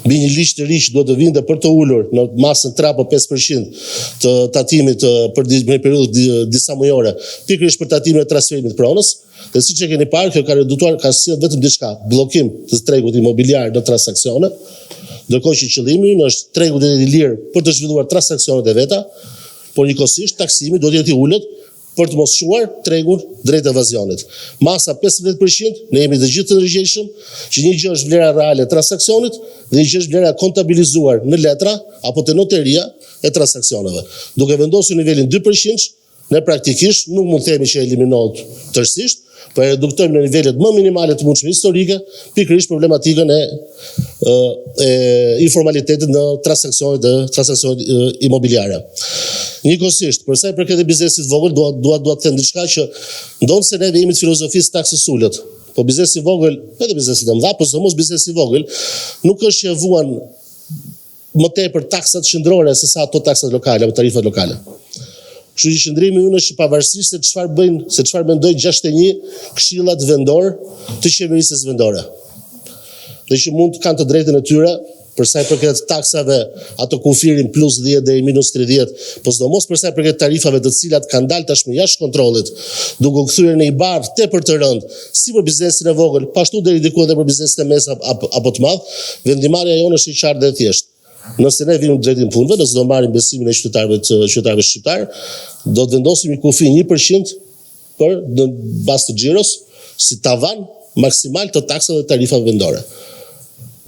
mbi një ligj të ri që duhet të vinte për të ulur në masën 3 apo 5% të tatimit për një periudhë disa mujore, pikërisht për tatimin e transferimit pronës. Dhe siç e keni parë, kjo ka reduktuar, ka sjellë vetëm diçka, bllokim të tregut imobiliar në transaksione, ndërkohë që qëllimi ynë është tregu të jetë I lirë për të zhvilluar transaksionet e veta, por njëkohësisht taksimi do të jetë I ulët për të mos shuar tregun drejt evazionit. Masa 15%, ne jemi të gjithë të ndërgjegjshëm që një gjë është vlera reale e transaksionit dhe një gjë është vlera kontabilizuar në letra apo te noteria e transaksioneve. Duke vendosur nivelin 2%, ne praktikisht nuk mund të themi që eliminohet tërësisht, por e reduktojmë në nivelet më minimale të mundshme historike, pikërisht problematikën e informalitetit në transaksionet imobiliare. Njëkohësisht, për sa I përket biznesit vogël, dua të them diçka që ndonë se neve jemi të filozofisë taksës ulët, po biznesi I vogël, edhe biznesit e mëdha, por sidomos biznesi I vogël, nuk është që vuan më tepër taksat qendrore se sa ato taksat lokale apo tarifat lokale. Kështu që qëndrimi ynë është që pavarësisht se çfarë mendojnë 61 këshillat vendor të qeverisë vendore. Dhe që mund të kanë të drejtën e tyre për sa I përket taksave, ato kufirin plus 10 deri minus 30, po sidomos për sa I përket tarifave të cilat kanë dalë tashmë jashtë kontrollit, duke u kthyer në I barë tepër të rënd, si për biznesin e vogël, pashtu deri diku edhe për biznesin e mesëm apo të madh, vendimarrja jonë është I qartë dhe e thjeshtë. Nëse ne vinim drejtin punëve, nëse do marrim besimin e qytetarëve shqiptar, do të vendosim një kufi 1% për në bazë të xhiros si tavan maksimal të taksave dhe tarifave vendore.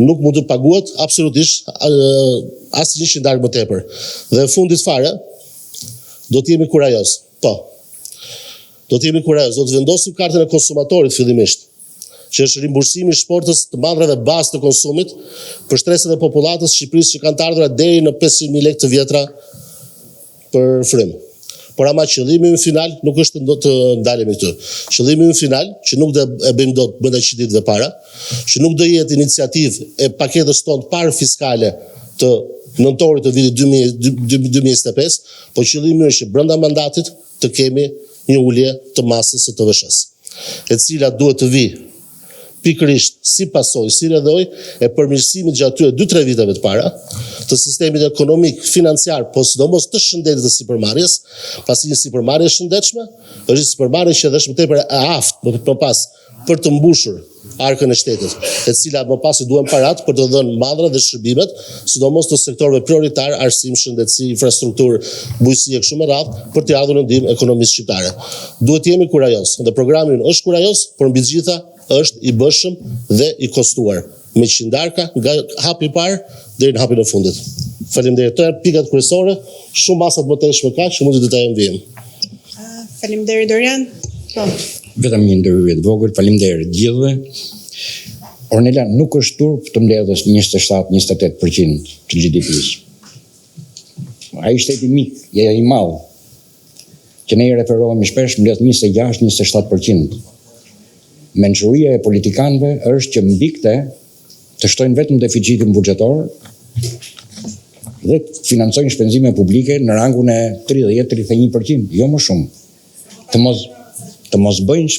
Nuk mund të paguhet absolutisht asnjë që ndar më tepër. Dhe në fundit fare do të jemi kurajos. Po. Do të jemi kurajos, do të vendosim kartën e konsumatorit fillimisht, që është rimbursimi I shportës të madrave bazë të konsumit për shtresat e popullatës Shqipërisë që kanë të ardhura deri në 500.000 lekë të vjetra për frym. Por ama qëllimi ynë final nuk është të ndalemi këtu. Qëllimi ynë final, që nuk do e bëjmë dot brenda qytetit para, që nuk do jetë iniciativë e paketës tonë parë fiskale të nëntorit të vitit 2025, po qëllimi është që brenda mandatit të kemi një ulje të masës së TVSH-s, e cila duhet të vijë pikërisht si pasojë, si rrjedhoj e përmirësimit gjatë atyre 2-3 viteve të para të sistemit ekonomik, financiar, po sidomos të shëndetit të sipërmarrjes, pasi një sipërmarrje shëndetshme është një sipërmarrje që është më tepër e aftë, më pas për të mbushur arkën e shtetit, e cila më pas I duhen parat për të dhënë madhra dhe shërbimet, sidomos të sektorëve prioritar, arsim, shëndetësi, infrastrukturë, bujqësi e kështu me radhë, për të ardhur në ndihmë ekonomisë shqiptare. Duhet të jemi kurajos, dhe programi ynë është kurajos, por mbi të gjitha është I bëshëm dhe I kostuar, me qindarka nga hapi I parë deri në hapin e fundit. Faleminderit. Këto janë pikat kryesore, shumë masat më të shme ka, që mund të detajojmë vijim. Faleminderit Dorian. Po. Vetëm një ndërhyrje të vogël, faleminderit gjithëve. Ornela nuk është turp të mbledhës 27-28% të GDP-s. Ai shteti mik, ja I madh. që ne i referohemi shpesh mbledh 26-27%. Mençuria e politikanëve është që mbi këtë të shtojnë vetëm deficitin buxhetor dhe financojnë shpenzime publike në rangun e 30-31%, jo më shumë. Të mos bëjnë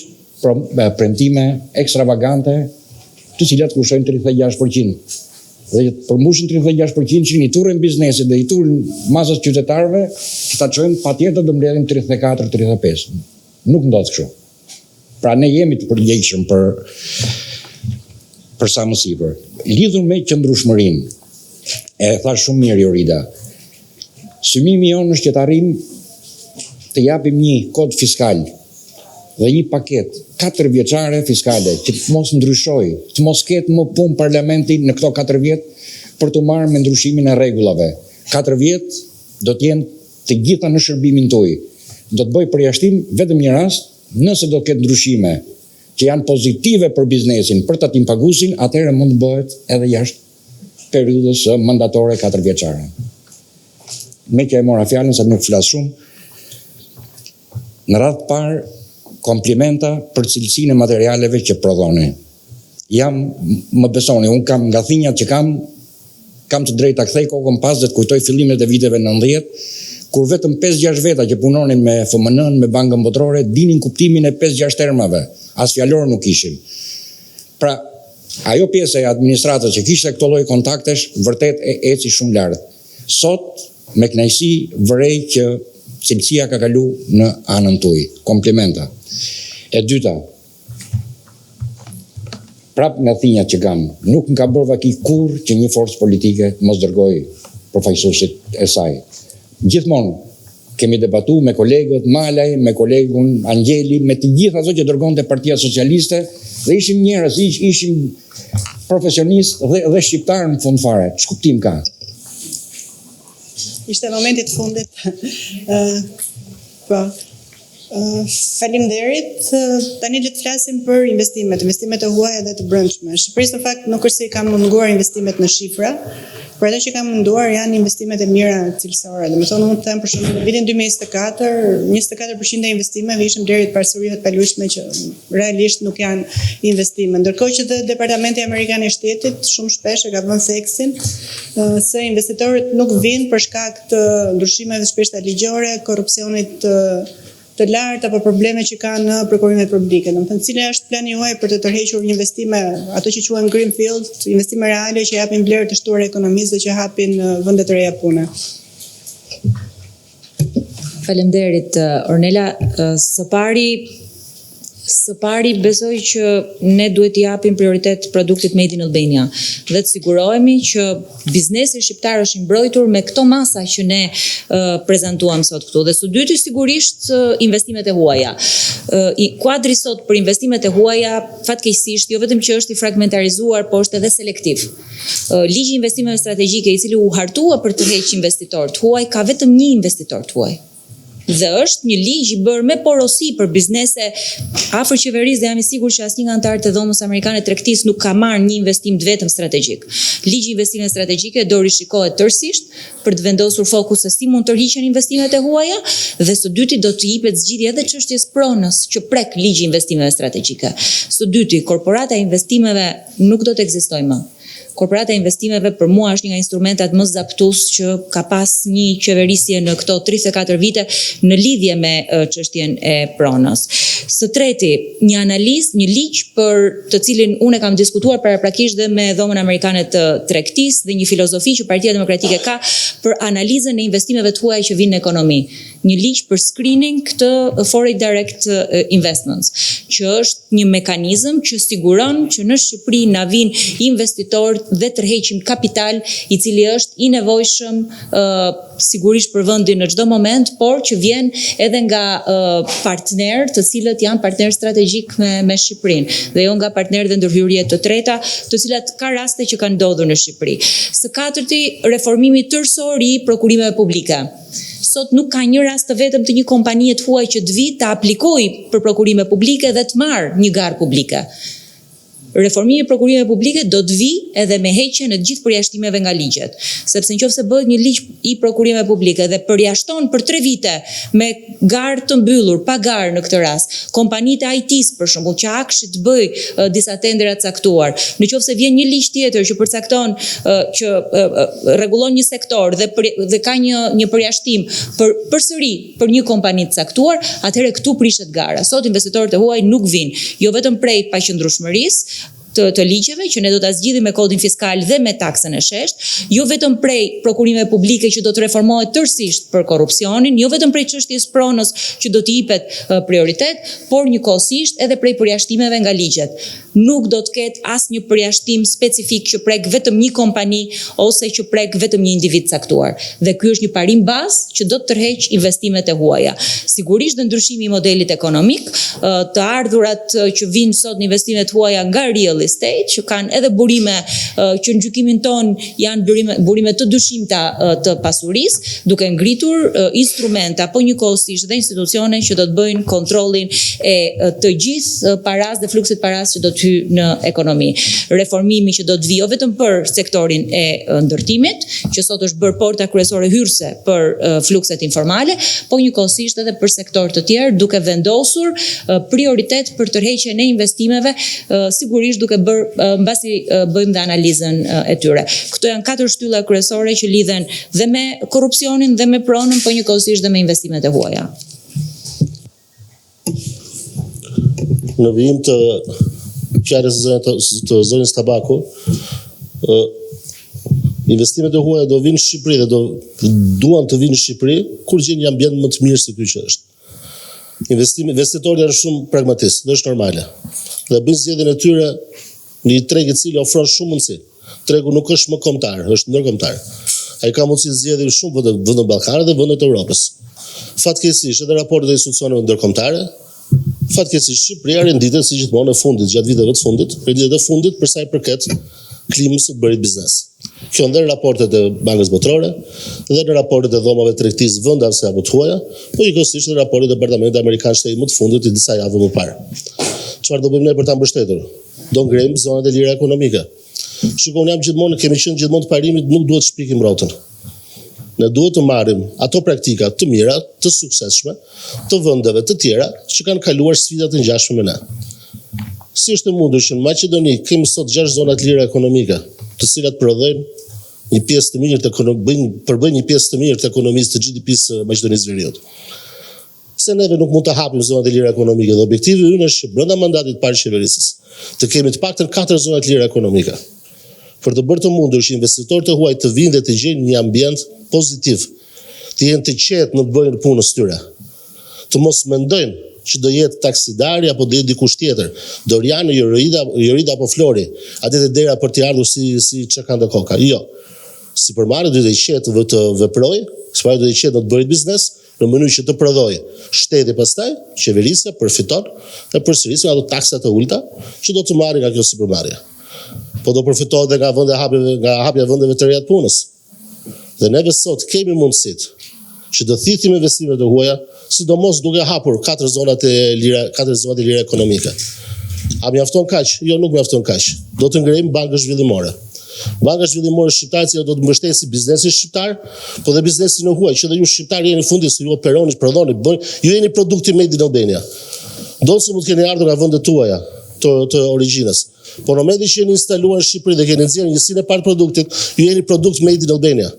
premtime ekstravagante, të cilat kushtojnë 36%. Dhe përmbushin 36% që i turrin biznesit dhe i turrin masës qytetarëve, që ta çojnë patjetër do mbledhin 34-35. Nuk ndodh kështu. Pra ne jemi të përgjegjshëm për sa më sipër. Lidhur me qëndrueshmërinë, e tha shumë mirë Jorida. Synimi jonë është që të arrijmë të japim një kod fiskal dhe një paket 4 vjeçare fiskale që të mos ndryshojë, të mos ketë më punë parlamenti në këto 4 vjet për të marrë me ndryshimin e rregullave. 4 vjet do të jenë të gjitha në shërbimin tuaj. Do të bëj përjashtim vetëm një rast, nëse do të ketë ndryshime që janë pozitive për biznesin, për tatim paguesin, atëherë mund të bëhet edhe jashtë periudhës mandatore 4 vjeçare. Me që e mora fjalën sa nuk flas shumë, në radhë parë komplimenta për cilësinë e materialeve që prodhoni. Më besoni, unë kam nga thinjat që kam të drejta kthej kokën pas dhe të kujtoj fillimet e viteve 90, kur vetëm 5-6 veta që punonin me FMN, me Bankën Botërore, dinin kuptimin e 5-6 termave, as fjalor nuk ishin. Pra, ajo pjesë e administratës që kishte këto lloj kontaktesh, vërtet eci shumë lart. Sot, me kënaqësi vërej që cilësia ka kalu në anën tuaj. Komplimenta. E dyta, prap nga thinjat që kam, nuk më ka bërë vaki kurrë që një forcë politike mos dërgoj përfaqësuesit e saj. Gjithmonë kemi debatuar me kolegët Malaj, me kolegun Angjeli, me të gjithë ato që dërgonte Partia Socialiste dhe ishim njerëz, ishim profesionistë dhe shqiptarë në fund fare. Ç'kuptim ka? Ishte momenti i fundit. Po. Faleminderit. Tani le të flasim për investimet e huaja dhe të brendshme. Shqipërisë në fakt nuk është se i kanë munduar investimet në shifra, por ato që kanë munduar janë investimet e mira cilësore. Domethënë unë them për shembull në vitin 2024, 24% e investimeve ishin deri të pasurive të paluajshme që realisht nuk janë investime. Ndërkohë që Departamenti Amerikan i Shtetit shumë shpesh e ka vënë theksin se investitorët nuk vinë për shkak të ndryshimeve të shpeshta ligjore, korrupsionit të lartë apo probleme që kanë në prokurimet publike. Domethënë, cili është plani juaj për të tërhequr investime, ato që quhen greenfield, investime reale që japin vlerë të shtuar ekonomisë dhe që hapin vende të reja pune? Faleminderit Ornela. Së pari besoj që ne duhet t'i japim prioritet produktit Made in Albania dhe të sigurohemi që biznesi shqiptar është i mbrojtur me këto masa që ne prezantuam sot këtu. Dhe së dyti sigurisht investimet e huaja. Kuadri sot për investimet e huaja fatkeqësisht jo vetëm që është i fragmentarizuar, por është edhe selektiv. Ligji i investimeve strategjike i cili u hartua për të tërhequr investitorët huaj ka vetëm një investitor të huaj. Dhe është një ligj i bërë me porosi për biznese afër qeverisë dhe jam i sigurt që asnjë nga anëtarët e dhomës amerikane tregtisë nuk ka marrë një investim të vetëm strategjik. Ligji i investimeve strategjike do rishikohet tërësisht për të vendosur fokus se si mund të tërhiqen investimet e huaja dhe së dyti do të jepet zgjidhje edhe çështjes pronës që prek ligji i investimeve strategjike. Së dyti, korporata e investimeve nuk do të ekzistojë më. Korporata e investimeve për mua është një nga instrumentat më zaptus që ka pas një qeverisje në këto 34 vite në lidhje me çështjen e pronës. Së treti, një analizë, një ligj për të cilin unë e kam diskutuar paraprakisht dhe me dhomën amerikane të tregtisë dhe një filozofi që Partia Demokratike ka për analizën e investimeve të huaja që vinë në ekonomi. Një ligj për screening të foreign direct investments, që është një mekanizëm që siguron që në Shqipëri na vinë investitorë dhe tërheqim kapital i cili është i nevojshëm sigurisht për vendin në çdo moment, por që vjen edhe nga partnerë të cilët janë partnerë strategjik me Shqipërinë dhe jo nga partnerë dhe ndërhyrje të treta, të cilat ka raste që kanë ndodhur në Shqipëri. Së katërti, reformimi tërësor i prokurimeve publike. Sot nuk ka një rast të vetëm të një kompanie të huaj që të vi të aplikojë për prokurime publike dhe të marrë një garë publike. reformimi i prokurimeve publike do të vi edhe me heqjen e të gjithë përjashtimeve nga ligjet, sepse nëse bëhet një ligj i prokurimeve publike dhe përjashton për 3 vite me garë të mbyllur, pa garë në këtë rast, kompanitë e IT-s për shembull që akshi të bëj disa tendera të caktuar, nëse vjen një ligj tjetër që përcakton që rregullon një sektor dhe ka një përjashtim përsëri për një kompani të caktuar, atëherë këtu prishet gara. Sot investitorët e huaj nuk vinë, jo vetëm prej paqëndrueshmërisë të ligjeve që ne do ta zgjidhim me kodin fiskal dhe me taksën e shesht, jo vetëm prej prokurimeve publike që do të reformohet tërësisht për korrupsionin, jo vetëm prej çështjes pronës që do t'i jepet prioritet, por njëkohësisht edhe prej përjashtimeve nga ligjet. Nuk do të ketë asnjë përjashtim specifik që prek vetëm një kompani ose që prek vetëm një individ caktuar. Dhe ky është një parim bazë që do të tërheq investimet e huaja. Sigurisht dhe ndryshimi i modelit ekonomik, të ardhurat që vinë sot në investimet huaja nga real estate, që kanë edhe burime që në gjykimin ton janë burime të dyshimta të pasurisë, duke ngritur instrumenta apo njëkohësisht dhe institucione që do të bëjnë kontrollin e të gjithë paras dhe fluksit paras që do të hy në ekonomi. Reformimi që do të vi jo vetëm për sektorin e ndërtimit, që sot është bërë porta kryesore hyrëse për flukset informale, po njëkohësisht edhe për sektor të tjerë, duke vendosur prioritet për tërheqjen e investimeve, sigurisht duke bërë mbasi bëjmë dhe analizën e tyre. Këto janë 4 shtylla kryesore që lidhen dhe me korrupsionin dhe me pronën, po njëkohësisht dhe me investimet e huaja. Në vijim të fjalës të zonës Tabako, investimet e huaja do vinë në Shqipëri dhe duan të vinë në Shqipëri kur gjen një ambient më të mirë se ky që është. Investitorët janë shumë pragmatistë, dhe është normale. Dhe bëjnë zgjedhjen e tyre në një treg i cili ofron shumë mundësi. Tregu nuk është më kombëtar, është ndërkombëtar. Ai ka mundësi zgjedhje shumë vende ballkane dhe vende të Evropës. Fatkeqësisht edhe raportet e institucioneve ndërkombëtare, fatkeqësisht Shqipëria renditet si gjithmonë në fundit, gjatë viteve të fundit, renditet e fundit për sa i përket klimës së të bërit biznes. Kjo ndër raportet e Bankës Botërore dhe në raportet e dhomave të tregtisë vendase apo të huaja, po njëkohësisht në raportet e Departamentit Amerikan Shtetit më të fundit i disa javë më parë. Çfarë do bëjmë ne për ta mbështetur? Do ngrejmë zonat e lira ekonomike. Shikoni, kemi qenë gjithmonë të parimit, nuk duhet të shpikim rrotën. Ne duhet të marrim ato praktika të mira, të suksesshme, të vendeve të tjera që kanë kaluar sfida të ngjashme me ne. Si është e mundur që në Maqedoni kemi sot 6 zona të lira ekonomike, të cilat prodhojnë një pjesë të mirë përbëjnë një pjesë të mirë të ekonomisë të GDP-së së Maqedonisë Veriut. Se neve nuk mund të hapim zonat e lira ekonomike, dhe objektivi ynë është që brenda mandatit parë qeverisës të kemi të paktën 4 zona të lira ekonomike. Për të bërë të mundur që investitorët e huaj të vinë dhe të gjejnë një ambient pozitiv, të jenë të qetë në të bëjnë punës tyre, të mos mendojnë që do jetë taksidari apo do jetë dikush tjetër, Doriani, Jorida apo Flori, atë të dera për të ardhur si çakanda koka. Jo. Si përmarrë do të qetë të veprojë, sepse do të qetë në të bëjë biznes në mënyrë që të prodhojë. Shteti pastaj, qeverisja përfiton dhe përsërisin ato taksa të ulta që do të marrin nga kjo sipërmarrje. Po do përfitohet edhe nga hapja vendeve të reja të punës. Dhe neve sot kemi mundësitë që do thithim investimet e huaja, sidomos duke hapur 4 zonat e lira ekonomike. A mjafton kaq? Jo, nuk mjafton kaq. Do të ngrejmë bankë zhvillimore. Banka zhvillimore shqiptare që do të mbështesi biznesin shqiptar, po dhe biznesin e huaj, që dhe ju shqiptar jeni fundi se ju operoni, prodhoni, ju jeni produkti made in Albania. Do të mund të keni ardhur nga vendet tuaja të origjinës. Por në momentin që jeni instaluar në Shqipëri dhe keni nxjerrë njësinë e parë produktit, ju jeni produkt made in Albania.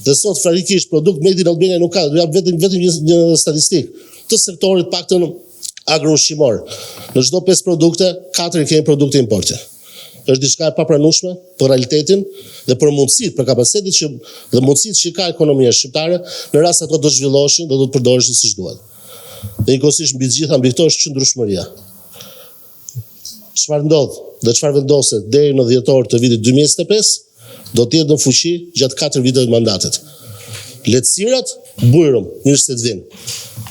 Dhe sot frikisht produkt made in Albania nuk ka, do jap vetëm një statistikë të sektorit paktën agro-ushqimor. Në çdo 5 produkte, 4 kemi produkte importe. Është diçka e papranueshme për realitetin dhe për mundësitë, për kapacitetin dhe mundësitë që ka ekonomia shqiptare në rast se ato do zhvillohen, do të përdoreshin siç duhet. Dhe njëkohësisht mbi të gjitha mbi këto është qëndrueshmëria. Çfarë ndodh dhe çfarë vendoset deri në dhjetor të vitit 2025 do të jetë në fuqi gjatë 4 viteve të mandatit. Lehtësirat bujrum, njështë të vinë.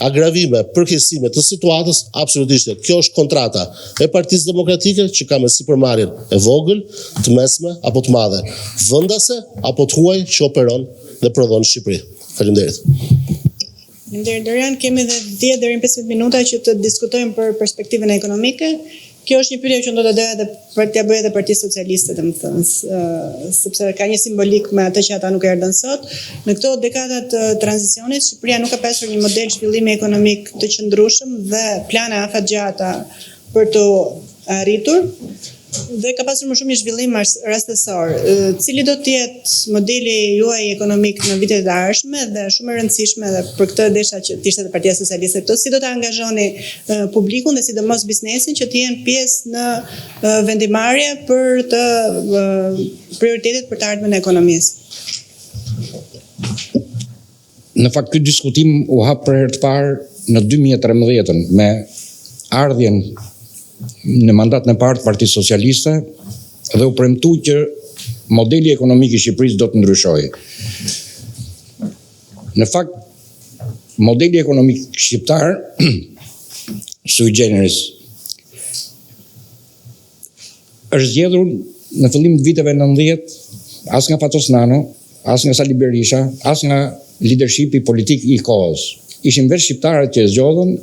Agravime, përkeqësime të situatës, absolutisht. Kjo është kontrata e Partisë Demokratike që ka me sipërmarrjen e vogël, të mesme apo të madhe, vendase apo të huaj që operon dhe prodhon në Shqipëri. Faleminderit. Dorian, kemi edhe 10 deri në 15 minuta që të diskutojmë për perspektivën ekonomike. Kjo është një pyetje që do të doja edhe për t'ia bëj edhe Partisë Socialiste, domethënë, sepse ka një simbolik me atë që ata nuk erdhën sot. Në këto dekada të tranzicionit, Shqipëria nuk ka pasur një model zhvillimi ekonomik të qëndrueshëm dhe plane afatgjata për të arritur. Dhe ka pasur më shumë një zhvillim rastësor. Cili do të jetë modeli juaj ekonomik në vitet e ardhshme dhe shumë e rëndësishme dhe për këtë desha që të ishte Partia Socialiste këto, si do të angazhoni publikun dhe sidomos biznesin që të jenë pjesë në vendimarrje për të prioritetet për të ardhmen e ekonomisë? Në fakt, ky diskutim u hap për herë të parë në 2013 me ardhjen në mandatën e parë të Partisë Socialiste dhe u premtu që modeli ekonomik i Shqipërisë do të ndryshojë. Në fakt, modeli ekonomik shqiptar sui generis është zgjedhur në fillim të viteve 90 as nga Fatos Nano, as nga Sali Berisha, as nga leadershipi politik i kohës. Ishin vetë shqiptarët që e zgjodhën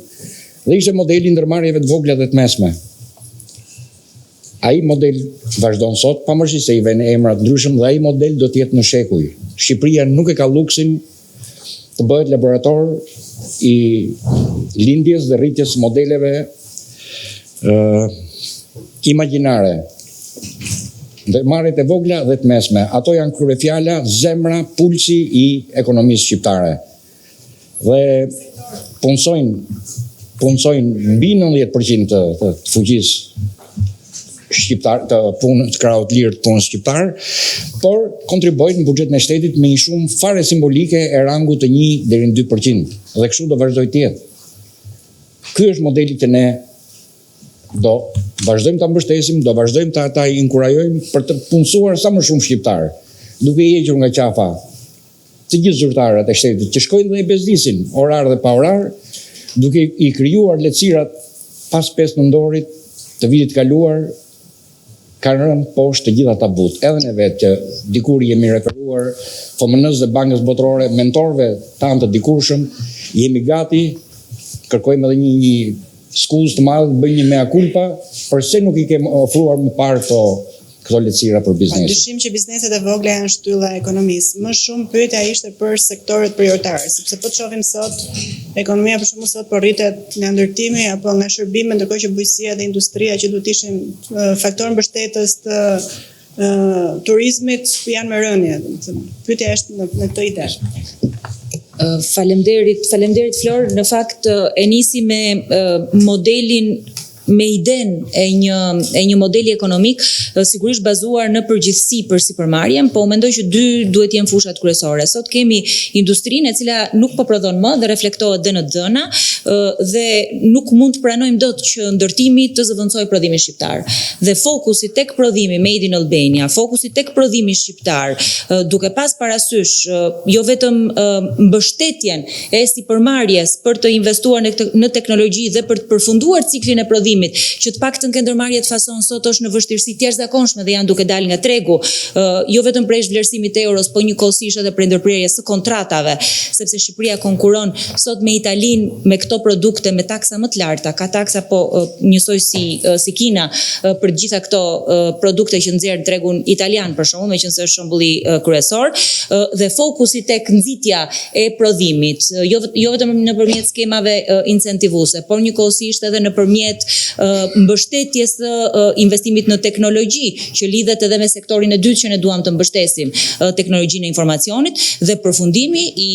dhe ishte modeli ndërmarrjeve të vogla dhe të mesme. Ai model vazhdon sot, pavarësisht se i vjen emra të ndryshëm dhe ai model do të jetë në shekuj. Shqipëria nuk e ka luksin të bëhet laborator i lindjes dhe rritjes modeleve imagjinare. Ndërmarrjet e vogla dhe të mesme, ato janë kryefjala, zemra, pulsi i ekonomisë shqiptare. Dhe punësojnë mbi 90% të fuqisë shqiptar, të punës, krahut lirë të punës shqiptar, por kontribuojnë në buxhetin e shtetit me një shumë fare simbolike e rangut të 1 deri në 2%. Dhe kështu do vazhdojë të jetë. Ky është modeli që ne do vazhdojmë ta mbështesim, do vazhdojmë ta inkurajojmë për të punësuar sa më shumë shqiptar, duke i hequr nga qafa të gjithë zyrtarët e shtetit që shkojnë dhe i bezdisin orar dhe pa orar, duke i krijuar lehtësirat pas 5 nëndorit të vitit kaluar, kanë rënë poshtë të gjitha tabut. Edhe ne vetë që dikur jemi referuar FMN-s dhe Bankës Botërore, mentorëve tanë të dikurshëm, jemi gati, kërkojmë edhe një skuzë të madhe, bëjmë një mea culpa, përse nuk i kemi ofruar më parë këto lehtësira për biznesin. Dyshim që bizneset e vogla janë shtylla e ekonomisë. Më shumë pyetja ishte për sektorët prioritar, sepse po të shohim sot, ekonomia për shembull sot po rritet nga ndërtimi apo nga shërbime, ndërkohë që bujqësia dhe industria që duhet ishin faktor mbështetës të turizmit janë me rënje. Pyetja është në këtë ide. Faleminderit Flor, në fakt e nisi me modelin me iden e një modeli ekonomik sigurisht bazuar në përgjithësi për sipërmarrjen, po mendoj që dy duhet jenë fushat kryesore. Sot kemi industrinë e cila nuk po prodhon më dhe reflektohet dhe në dhëna dhe nuk mund të pranojmë dot që ndërtimi të zëvendësojë prodhimin shqiptar. Dhe fokusi tek prodhimi Made in Albania, fokusi tek prodhimi shqiptar, duke pas parasysh jo vetëm mbështetjen e sipërmarrjes për të investuar në teknologji dhe për të përfunduar ciklin e prodhimit, që të paktën ke ndërmarrjet fason sot është në vështirësi të jashtëzakonshme dhe janë duke dalë nga tregu, jo vetëm prej vlerësimit të euros, po njëkohësisht edhe prej ndërprerjes së kontratave, sepse Shqipëria konkuron sot me Italinë me këto produkte me taksa më të larta, ka taksa po njësoj si Kina për gjitha këto produkte që nxjerr tregun italian për shkakun, meqense është shembulli kryesor, dhe fokusi tek nxitja e prodhimit, jo vetëm nëpërmjet skemave incentivuese, por njëkohësisht edhe nëpërmjet mbështetjes së investimit në teknologji, që lidhet edhe me sektorin e dytë që ne duam të mbështesim, teknologjinë e informacionit dhe përfundimi i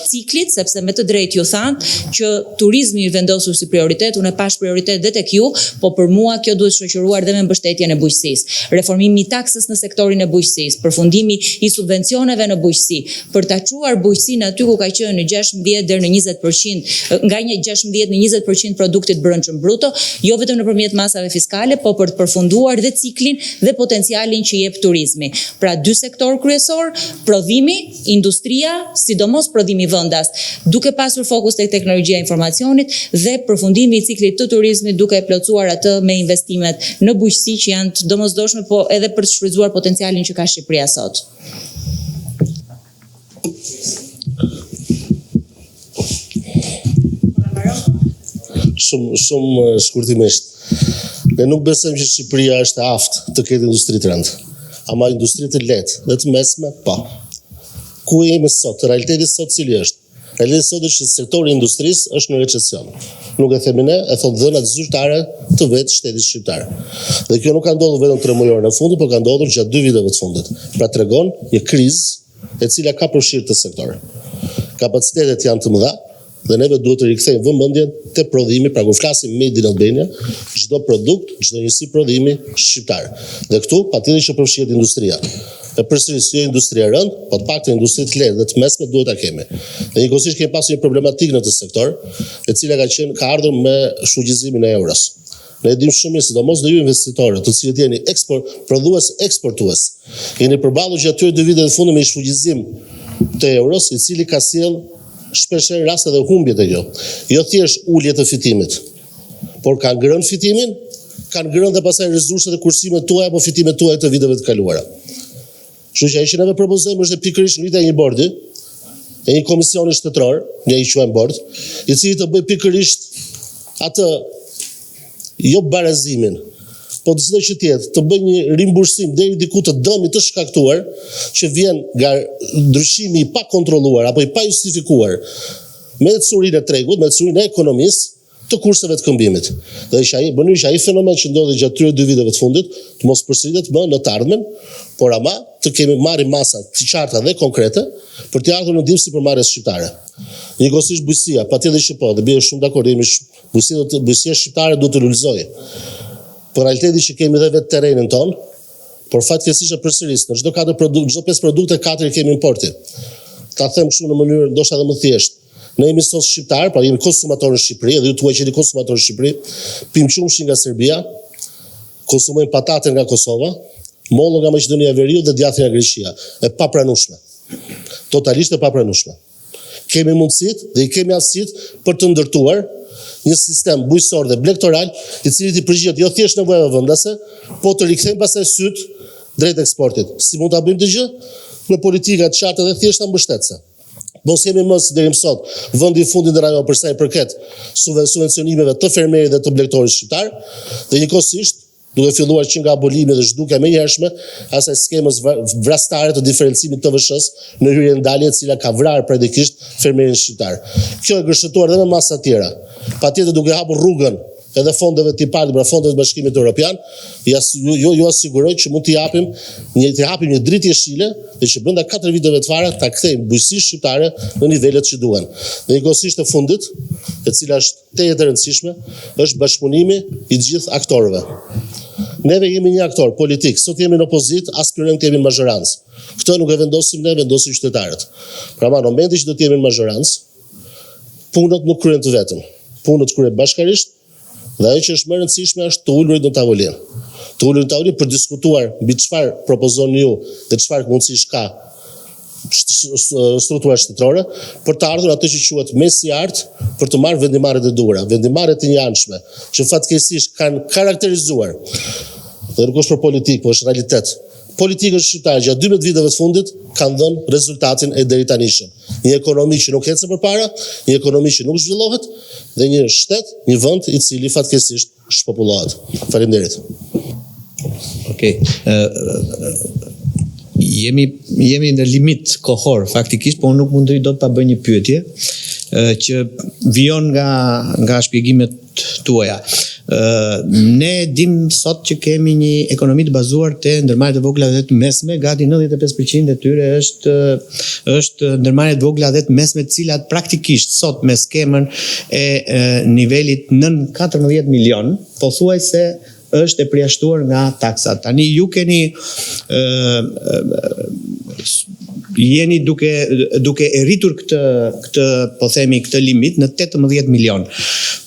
ciklit, sepse me të drejtë ju thanë që turizmi i vendosur si prioritet, unë e pash prioritet dhe tek ju, po për mua kjo duhet shoqëruar dhe me mbështetjen e bujqësisë, reformimi i taksës në sektorin e bujqësisë, përfundimi i subvencioneve në bujqësi, për ta çuar bujqësinë aty ku ka qenë në 16 deri në 20%, nga një 16 në 20% produktit brendshëm bruto, jo vetëm nëpërmjet masave fiskale, po për të përfunduar dhe ciklin dhe potencialin që jep turizmi. Pra dy sektor kryesor, prodhimi, industria, sidomos prodhimi vendas, duke pasur fokus tek teknologjia e informacionit dhe përfundimi i ciklit të turizmit duke e plotësuar atë me investimet në bujqësi që janë të domosdoshme, po edhe për të shfrytzuar potencialin që ka Shqipëria sot. Shumë shkurtimisht. Ne nuk besojmë që Shqipëria është e aftë të ketë industri të rëndë, ama industri të lehtë dhe të mesme, po. Ku jemi sot? Realiteti sot cili është? Realiteti sot është që sektori i industrisë është në recesion. Nuk e themi ne, e thonë dhënat zyrtare të vetë shtetit shqiptar. Dhe kjo nuk ka ndodhur vetëm 3 mujorën e fundit, por ka ndodhur gjatë 2 viteve të fundit. Pra tregon një krizë e cila ka përfshirë të sektor. Kapacitetet janë të mëdha dhe neve duhet të rikthejmë vëmendjen te prodhimi, pra kur flasim Made in Albania, çdo produkt, çdo njësi prodhimi shqiptar. Dhe këtu patjetër që përfshihet industria. E përsëris jo industria e rëndë, po të paktën industri të lehtë dhe të mesme duhet ta kemi. Dhe njëkohësisht kemi pasur një problematikë në këtë sektor, e cila ka ardhur me shfuqizimin e euros. Ne e dim shumë mirë, sidomos dhe ju investitorë, të cilët jeni prodhues, eksportues, jeni përballur gjatë këtyre 2 viteve të fundit me një shfuqizim të euros, i cili ka sjell shpeshherë raste dhe humbje të kjo. Jo thjesht ulje të fitimit, por kanë ngrënë fitimin, kanë ngrënë dhe pastaj rezursat e kursimet tuaja apo fitimet tuaja të viteve të kaluara. Kështu që ajo që neve propozojmë është pikërisht ngritja e një bordi, e një komisioni shtetëror, ne i quajmë bord, i cili të bëj pikërisht atë jo barazimin, po çdo që tjetë të bëj një rimbursim deri diku të dëmit të shkaktuar që vjen nga ndryshimi i pa kontrolluar apo i pa justifikuar me curinë e tregut, me curinë e ekonomisë të kurseve të këmbimit. Dhe bënyrë ai fenomen që ndodhi gjatë këtyre 2 viteve të fundit, të mos përsëritet më në të ardhmen, por ama të kemi marrë masa të qarta dhe konkrete për të ardhur në ndihmë sipërmarrjes shqiptare. Njëkohësisht bujësia, patjetër që po, dhe bie shumë dakord, bujësia shqiptare duhet të lulëzojë. Por realiteti që kemi edhe vetë terrenin ton, por fatkeqësisht përsëris në çdo 5 produkte 4 i kemi importi. Ta them kështu në mënyrë ndoshta edhe më thjeshtë. Ne jemi sos shqiptar, pra jemi konsumatorë në Shqipëri, dhe ju tuaj që jeni konsumatorë në Shqipëri, pim qumshin nga Serbia, konsumojmë patate nga Kosova, mollë nga Maqedonia e Veriut dhe djathë nga Greqia. E papranueshme. Totalisht e papranueshme. Kemi mundësitë dhe i kemi aftësitë për të ndërtuar një sistem bujësor dhe blektoral, i cili të përgjigjet jo thjesht nevojave vendase, po të rikthejmë pastaj syt drejt eksportit. Si mund ta bëjmë këtë gjë? Në politika të qarta dhe thjeshta mbështetëse. Mos jemi më deri më sot vendi i fundit në rajon për sa i përket subvencionimeve të fermerit dhe të blegtorit shqiptar, dhe njëkohësisht duke filluar që nga abolimi dhe zhdukja menjëhershme asaj skemës vrastare të diferencimit të TVSH-s në hyrje ndalje, e cila ka vrarë praktikisht fermerin shqiptar. Kjo e gërshëtuar edhe me masa të tjera. Patjetër duke hapur rrugën edhe fondeve të tipale, pra fondeve të Bashkimit Evropian, ju asiguroj që mund t'i hapim një dritë jeshile dhe që brenda 4 viteve të fara ta kthejmë bujësinë shqiptare në nivelet që duhen. Dhe njëkohësisht e fundit, e cila është tejet e rëndësishme, është bashkëpunimi i të gjithë aktorëve. Neve jemi një aktor politik, sot jemi në opozitë, aspirojmë të jemi në mazhorancë. Këtë nuk e vendosim ne, vendosin qytetarët. Pra në momentin që do të jemi në mazhorancë, punët nuk kryen të vetëm. Punët kryen bashkarisht. Dhe ajo që është më e rëndësishme është të ulurit në tavolinë. Të ulurit në tavolinë për diskutuar mbi çfarë propozoni ju dhe çfarë mundësish ka struktura shtetërore për të ardhur atë që quhet mesi i artë për të marrë vendimarrjet e duhura, vendimarrjet e njëanshme, që fatkeqësisht kanë karakterizuar, dhe nuk është për politikë, por është realitet. Politikët shqiptare gjatë 12 viteve të fundit kanë dhënë rezultatin e deri tanishëm. Një ekonomi që nuk ecë përpara, një ekonomi që nuk zhvillohet dhe një shtet, një vend i cili fatkeqësisht shpopullohet. Faleminderit. Okej. Jemi në limit kohor faktikisht, por nuk mundoj dot ta bëj një pyetje që vijon nga shpjegimet tuaja. Ne dim sot që kemi një ekonomi të bazuar te ndërmarrjet e vogla dhe të mesme, gati 95% e tyre është ndërmarrjet e vogla dhe të mesme, të cilat praktikisht sot me skemën e nivelit nën 14 milion, pothuajse është e përjashtuar nga taksat. Tani ju jeni duke e rritur këtë po themi këtë limit në 18 milion.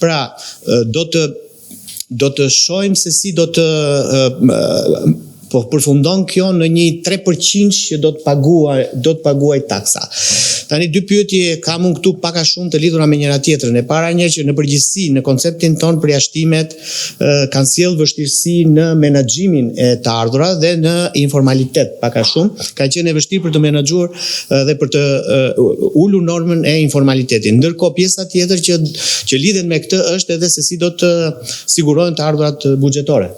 Pra, do të shohim se si do të po përfundon kjo në një 3% që do të paguaj taksa. Tani dy pyetje kam unë këtu pak a shumë të lidhura me njëra tjetrën. E para një që në përgjithësi në konceptin ton përjashtimet kanë sjell vështirësi në menaxhimin e të ardhurat dhe në informalitet pak a shumë. Ka qenë e vështirë për të menaxhuar dhe për të ulur normën e informalitetit. Ndërkohë pjesa tjetër që lidhet me këtë është edhe se si do të sigurohen të ardhurat buxhetore.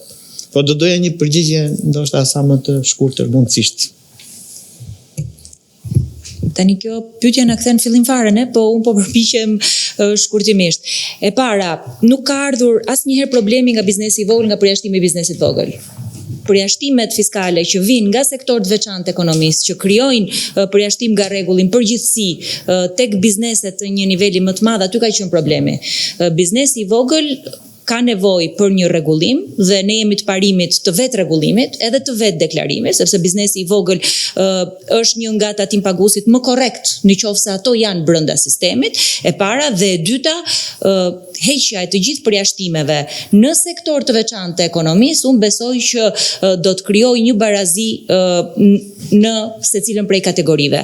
Po do doja një përgjigje ndoshta sa më të shkurtër mundësisht. Tani kjo pyetja na kthen fillim fare ne, po un po përpiqem shkurtimisht. E para, nuk ka ardhur asnjëherë problemi nga biznesi i vogël, nga përjashtimi i biznesit vogël. Përjashtimet fiskale që vijnë nga sektorët veçantë të ekonomisë, që krijojnë përjashtim nga rregulli në përgjithësi tek bizneset të një niveli më të madh, aty ka qenë problemi. Biznesi i vogël ka nevojë për një rregullim dhe ne jemi të parimit të vetë rregullimit, edhe të vetë deklarimit, sepse biznesi i vogël është një nga tatim paguesit më korrekt, nëse ato janë brenda sistemit, e para, dhe e dyta, heqja e të gjithë përjashtimeve në sektor të veçantë të ekonomisë, unë besoj që do të krijojë një barazi në secilën prej kategorive.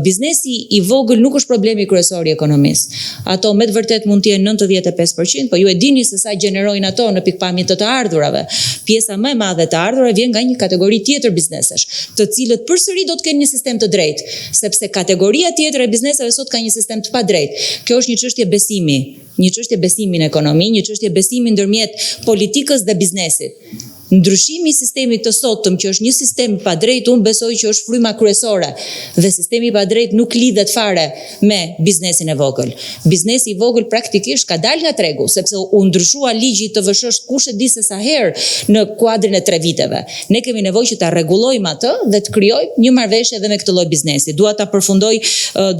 Biznesi i vogël nuk është problemi kryesor i ekonomisë. Ato me të vërtet mund të jenë 95%, po ju e dini se sa gjenerojnë ato në pikpamjen të ardhurave. Pjesa më e madhe të ardhurave vjen nga një kategori tjetër biznesesh, të cilët përsëri do të kenë një sistem të drejtë, sepse kategoria tjetër e bizneseve sot ka një sistem të padrejtë. Kjo është një çështje besimi, një çështje besimi në ekonomi, një çështje besimi ndërmjet politikës dhe biznesit. Ndryshimi i sistemit të sotëm, që është një sistem i padrejtë, unë besoj që është fryma kryesore dhe sistemi i padrejtë nuk lidhet fare me biznesin e vogël. Biznesi i vogël praktikisht ka dalë nga tregu, sepse u ndryshua ligji i TVSH-s kush e di se sa herë në kuadrin e 3 viteve. Ne kemi nevojë që ta rregullojmë atë dhe të krijojmë një marrëveshje edhe me këtë lloj biznesi. Dua ta përfundoj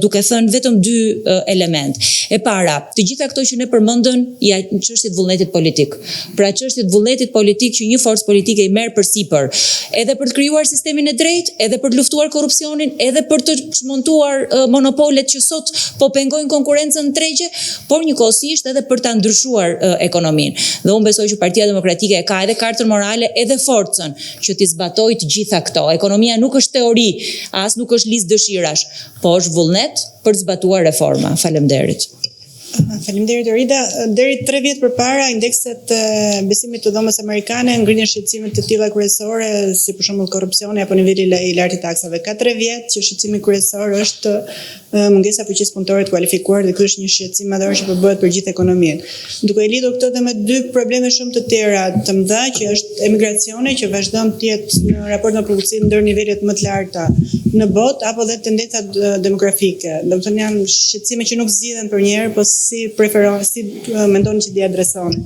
duke thënë vetëm 2 element. E para, të gjitha këto që ne përmendën janë çështje të vullnetit politik. Pra çështje të vullnetit politik që një forcë politike i merr përsipër, edhe për të krijuar sistemin e drejtë, edhe për të luftuar korrupsionin, edhe për të çmontuar monopolet që sot po pengojnë konkurrencën në tregje, por njëkohësisht edhe për ta ndryshuar ekonominë. Dhe unë besoj që Partia Demokratike ka edhe kartën morale, edhe forcën që t'i zbatojë të gjitha këto. Ekonomia nuk është teori, as nuk është listë dëshirash, po është vullnet për të zbatuar reforma. Faleminderit. Faleminderit Rida. Deri 3 vjet përpara indekset besimit të dhomës amerikane ngrihen shqetësime të tilla kryesore, si për shembull korrupsioni apo niveli i lartë i taksave. Ka 3 vjet që shqetësimi kryesor është mungesa e fuqisë punëtore të kualifikuar dhe ky është një shqetësim madhor që përbëhet për gjithë ekonominë. Duke i lidhur këtë dhe me 2 probleme shumë të tjera të mëdha, që është emigracioni, që vazhdon të jetë në raport me produksimin ndër nivelet më të larta në botë, apo dhe tendencat demografike. Domethënë janë shqetësime që nuk zgjidhen për një herë, po si mendoni që t'i adresoni?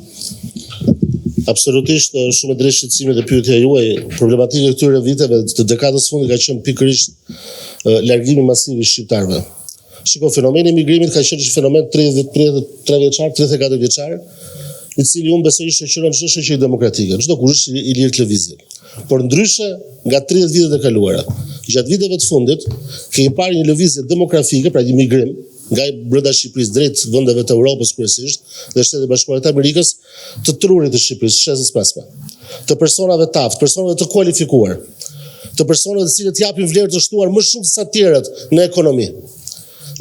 Absolutisht, shumë e drejtë shqetësimet e pyetja juaj. Problematika e këtyre viteve të dekadës fundit ka qenë pikërisht largimi masiv i shqiptarëve. Shiko, fenomeni i migrimit ka qenë një fenomen 33 vjeçar, 34 vjeçar, i cili unë besoj shoqëron çdo shoqëri demokratike, çdo kush i lirë të lëvizje. Por ndryshe nga 30 vitet e kaluara, gjatë viteve të fundit, kemi parë një lëvizje demografike, pra një migrim nga brenda Shqipërisë drejt vendeve të Europës kryesisht dhe Shtetet Bashkuara të Amerikës, të trurit të Shqipërisë, shtresës mesme, të personave të aftë, personave të kualifikuar, të personave të cilët japin vlerë të shtuar më shumë se sa tjerët në ekonomi.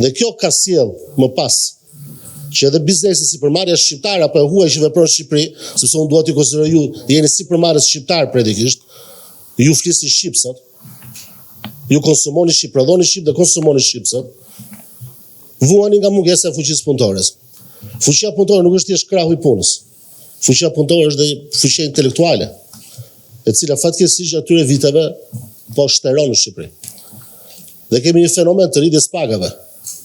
Dhe kjo ka sjell më pas që edhe biznesi si përmarrja shqiptare apo e huaj që vepron në Shqipëri, sepse unë dua t'i konsideroj ju jeni si përmarrës shqiptar predikisht, ju flisni shqip sot, ju konsumoni shqip, prodhoni shqip dhe konsumoni shqip sot, vuani nga mungesa e fuqisë punëtore. Fuqia punëtore nuk është thjesht krahu i punës. Fuqia punëtore është dhe fuqia intelektuale, e cila fatkeqësisht atyre viteve po shteron në Shqipëri. Dhe kemi një fenomen të rritjes pagave.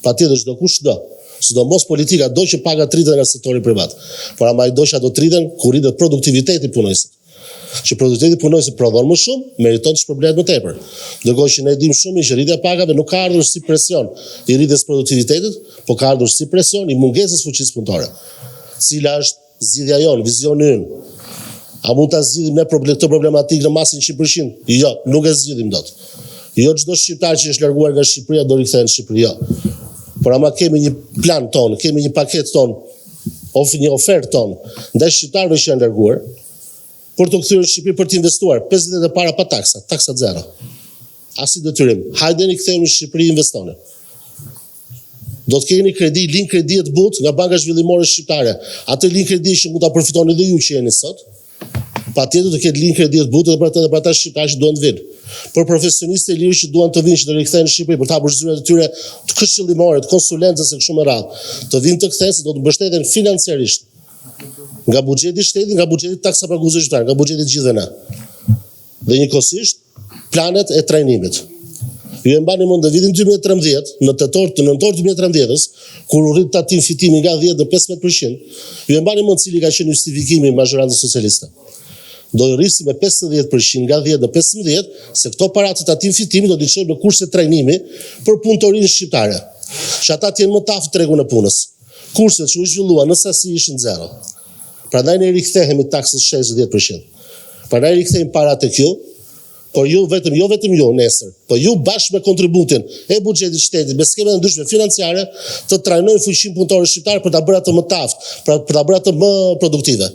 Patjetër çdo kush do, sidomos politika do që pagat rriten nga sektori privat. Por ama do që do të rriten kur rritet produktiviteti i punojësit. Që produktiviteti i punojësit prodhon më shumë, meriton të shpërblet më tepër. Ndërkohë që ne dimë shumë që rritja e pagave nuk ka ardhur si presion i rritjes produktivitetit, por ka ardhur si presion i mungesës fuqisë punëtore. Cila është zgjidhja jonë, vizioni ynë? A mund ta zgjidhim ne këtë problematikë në masën 100%? Jo, nuk e zgjidhim dot. Jo çdo shqiptar që është larguar nga Shqipëria do rikthehet në Shqipëri, jo. Por ama kemi një plan ton, kemi një paketë ton, një ofertë ton ndaj shqiptarëve që janë larguar, për të kthyer në Shqipëri për të investuar, 50 e para pa taksa, taksa zero. Asi detyrim. Hajdeni kthehuni në Shqipëri, investoni. Do të keni kredi, linjë kredi të butë nga Banka Zhvillimore Shqiptare. Atë linjë kredi që mund ta përfitoni edhe ju që jeni sot. Patjetër të ketë linjë kredi të butë edhe për ata shqiptarë që duan të vinë. Për profesionistë e lirë që duan të vinë, që të rikthehen në Shqipëri, për të hapur zyrat e tyre të këshillimore, të konsulencës e kështu me radhë, të vinë të kthehen se do të mbështeten financiarisht nga buxheti i shtetit, nga buxheti taksapaguesve shqiptar, nga buxheti të gjithëve ne. Dhe njëkohësisht planet e trajnimit. Ju e mbani mend në vitin 2013, në nëntor 2013, kur u rrit tatim fitimi nga 10 në 15%, ju e mbani mend cili ka qenë justifikimi i mazhorancës socialiste. Do i rrisi me 50% nga 10 në 15, se këto para të tatim fitimi do t'i çojmë në kurse trajnimi për punëtorinë shqiptare. Që ata të jenë më të aftë tregun e punës. Kurset që u zhvilluan në sasi ishin zero. Prandaj ne rikthehemi taksës shtesë 10%. Prandaj rikthehemi para të kjo. Por jo vetëm ju nesër, por ju bashkë me kontributin e buxhetit shtetit, me skema të ndryshme financiare, të trajnojnë fuqinë punëtorëve shqiptarë për ta bërë atë më të aftë, për ta bërë atë më produktive.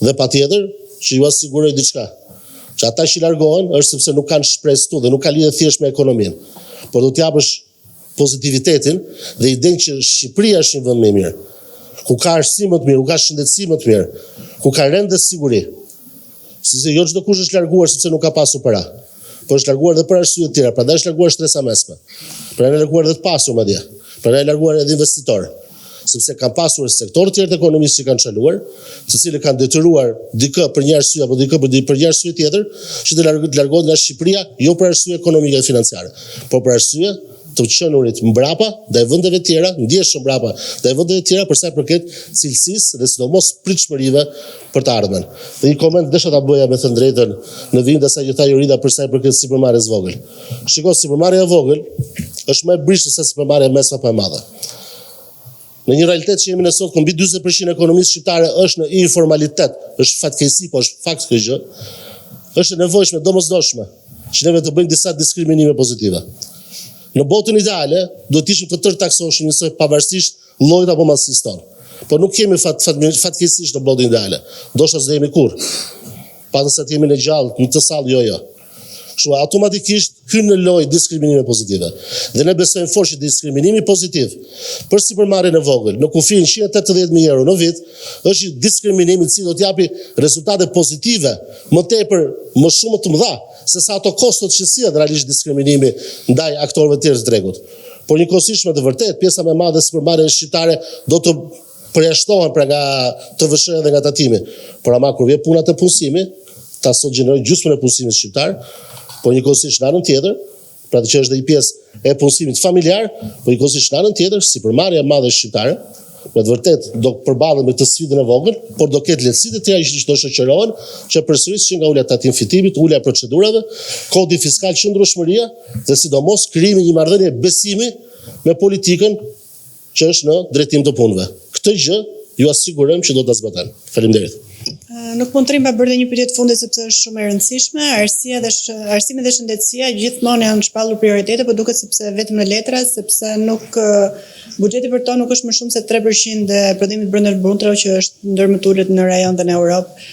Dhe patjetër që ju asiguroj diçka, që ata që largohen është sepse nuk kanë shpresë këtu dhe nuk ka lidhje thjesht me ekonominë, por do t'japësh pozitivitetin dhe idenë që Shqipëria është një vend më i mirë, ku ka arsim më të mirë, ku ka shëndetësi më të mirë, ku ka rend dhe siguri. Sepse jo çdo kush është larguar sepse nuk ka pasur para, por është larguar edhe për arsye të tjera, prandaj është larguar shtresa mesme. Prandaj është larguar edhe të pasur madje. Prandaj është larguar edhe investitor, sepse kanë pasur sektorë të tjerë të ekonomisë që kanë çaluar, të cilët kanë detyruar dikë për një arsye apo dikë për një arsye tjetër, që të largohet nga Shqipëria, jo për arsye ekonomike dhe financiare, por për arsye të qenurit mbrapa ndaj vendeve tjera, ndjeshëm mbrapa ndaj vendeve tjera për sa i përket cilësisë dhe sidomos pritshmërive për të ardhmen. Dhe një koment desha ta bëja me të drejtën në vend asaj që tha Jorida për sa i përket sipërmarrjes vogël. Shikoj, sipërmarrja e vogël është më e brishtë se sipërmarrja e mesme apo e madhe. Në një realitet që jemi në sot, ku mbi 40% e ekonomisë shqiptare është në informalitet, është fatkeqësi, po është fakt kjo gjë, është e nevojshme, domosdoshme, që neve të bëjmë disa diskriminime pozitive. Në botën ideale, do të ishim të tërë taksoheshim njësoj pavarësisht llojit apo masisë tonë. Por nuk kemi fatkeqësisht në botën ideale. Ndoshta s'do jemi kurrë. Patën se të jemi në gjallë, në të sallë, jo. Kështu automatikisht hyn në lojë diskriminime pozitive. Dhe ne besojmë fort që diskriminimi pozitiv për sipërmarrjen e vogël në kufijën 180.000 euro në vit është diskriminim i cili do të japi rezultate pozitive më tepër, më shumë të mëdha se sa ato kostot që sillet realisht diskriminimi ndaj aktorëve të tjerë të tregut. Por njëkohësisht me të vërtetë pjesa më e madhe e sipërmarrjeve shqiptare do të përjashtohen pra nga TVSH dhe nga tatimi. Por ama kur vjen puna te punësimi, ta sot gjeneroj gjysmën e punësimit shqiptar, por njëkohësisht në anën tjetër, pra që është dhe i pjesë e punësimit familjar, por njëkohësisht në anën tjetër, sipërmarrja e madhe shqiptare, me të vërtetë do përballet me të sfidën e vogël, por do ketë lehtësitë e tjera që do shoqërohen, që përsërisht nga ulja tatim fitimit, ulja e procedurave, kodi fiskal qëndrueshmëria dhe sidomos krijimi një marrëdhënie besimi me politikën që është në drejtim të punëve. Këtë gjë ju asigurojmë që do ta zbatojmë. Faleminderit. Nuk mund të rrim pa bërë një pyetje të fundit sepse është shumë e rëndësishme. Arsimi dhe shëndetësia gjithmonë janë shpallur prioritete, por duket sepse vetëm në letra, sepse nuk buxheti për to nuk është më shumë se 3% e prodhimit brenda brutëror që është ndër më të ulët në rajon dhe në Europë.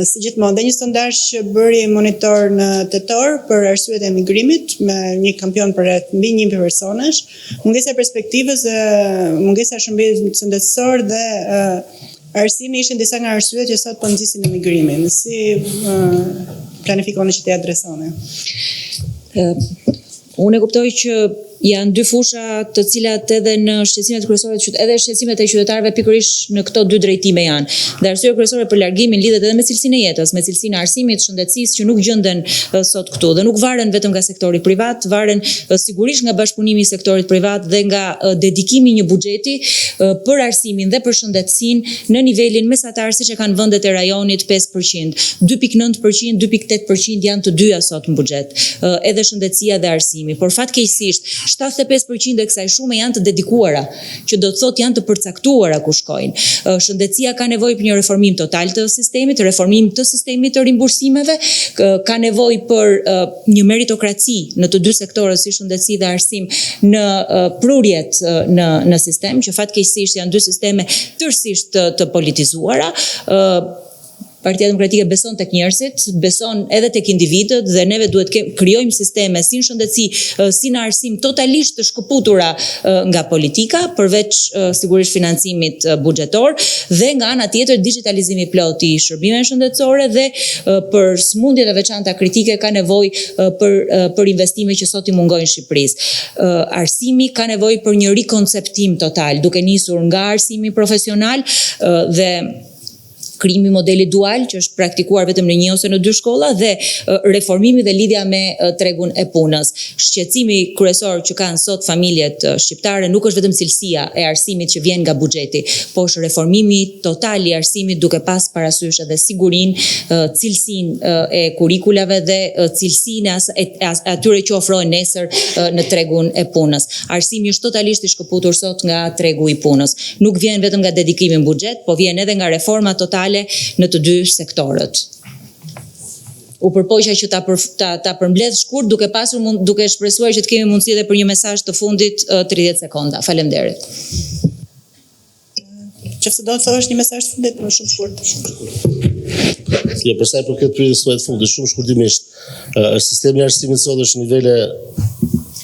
Si gjithmonë, dhe një sondazh që bëri Monitor në tetor për arsyet e emigrimit me një kampion për rreth mbi 1 personash, mungesa e perspektivës, mungesa e shëmbimit shëndetësor dhe arsimi ishin disa nga arsyet që sot po nxisin emigrimin. Si planifikoni që t'i adresoni? Unë e kuptoj që janë dy fusha të cilat edhe në shqetësimet kryesore edhe shqetësimet e qytetarëve pikërisht në këto dy drejtime janë. Dhe arsyeja kryesore për largimin lidhet edhe me cilësinë e jetës, me cilësinë e arsimit, shëndetësisë që nuk gjenden sot këtu dhe nuk varen vetëm nga sektori privat, varen sigurisht nga bashkëpunimi i sektorit privat dhe nga dedikimi i një buxheti për arsimin dhe për shëndetësinë në nivelin mesatar siç e kanë vendet e rajonit 5%, 2.9%, 2.8% janë të dyja sot në buxhet, edhe shëndetësia dhe arsimi. Por fatkeqësisht 75% e kësaj shume janë të dedikuara, që do të thotë janë të përcaktuara ku shkojnë. Shëndetësia ka nevojë për një reformim total të sistemit, reformim të sistemit të rimbursimeve, ka nevojë për një meritokraci në të dy sektorët si shëndetësi dhe arsim në prurjet në sistem, që fatkeqësisht janë dy sisteme tërësisht të politizuara. Partia Demokratike beson tek njerëzit, beson edhe tek individët dhe neve duhet krijojmë sisteme si në shëndetësi, si në arsim totalisht të shkëputura nga politika, përveç sigurisht financimit buxhetor dhe nga ana tjetër digitalizimi plot i shërbimeve shëndetësore dhe për smundjet e veçanta kritike ka nevojë për investime që sot i mungojnë Shqipërisë. Arsimi ka nevojë për një rikonceptim total, duke nisur nga arsimi profesional dhe krijimi modeli dual që është praktikuar vetëm në 1 ose në 2 shkolla dhe reformimi dhe lidhja me tregun e punës. Shqetësimi kryesor që kanë sot familjet shqiptare nuk është vetëm cilësia e arsimit që vjen nga buxheti, por është reformimi total i arsimit duke pas parasysh edhe sigurinë, cilësinë e kurikulave dhe cilësinë e atyre që ofrohen nesër në tregun e punës. Arsimi është totalisht i shkëputur sot nga tregu i punës. Nuk vjen vetëm nga dedikimi në buxhet, po vjen edhe nga reforma totale në të 2 sektorët. U përpoqja që ta përmbledh shkurt duke shpresuar që të kemi mundësi edhe për një mesazh të fundit 30 sekonda. Faleminderit. Qofse do të thosh një mesazh të fundit më shumë shkurt. Jo, për sa i përket pyetjes së fundit, shumë shkurtimisht, sistemi i arsimit sot është në nivele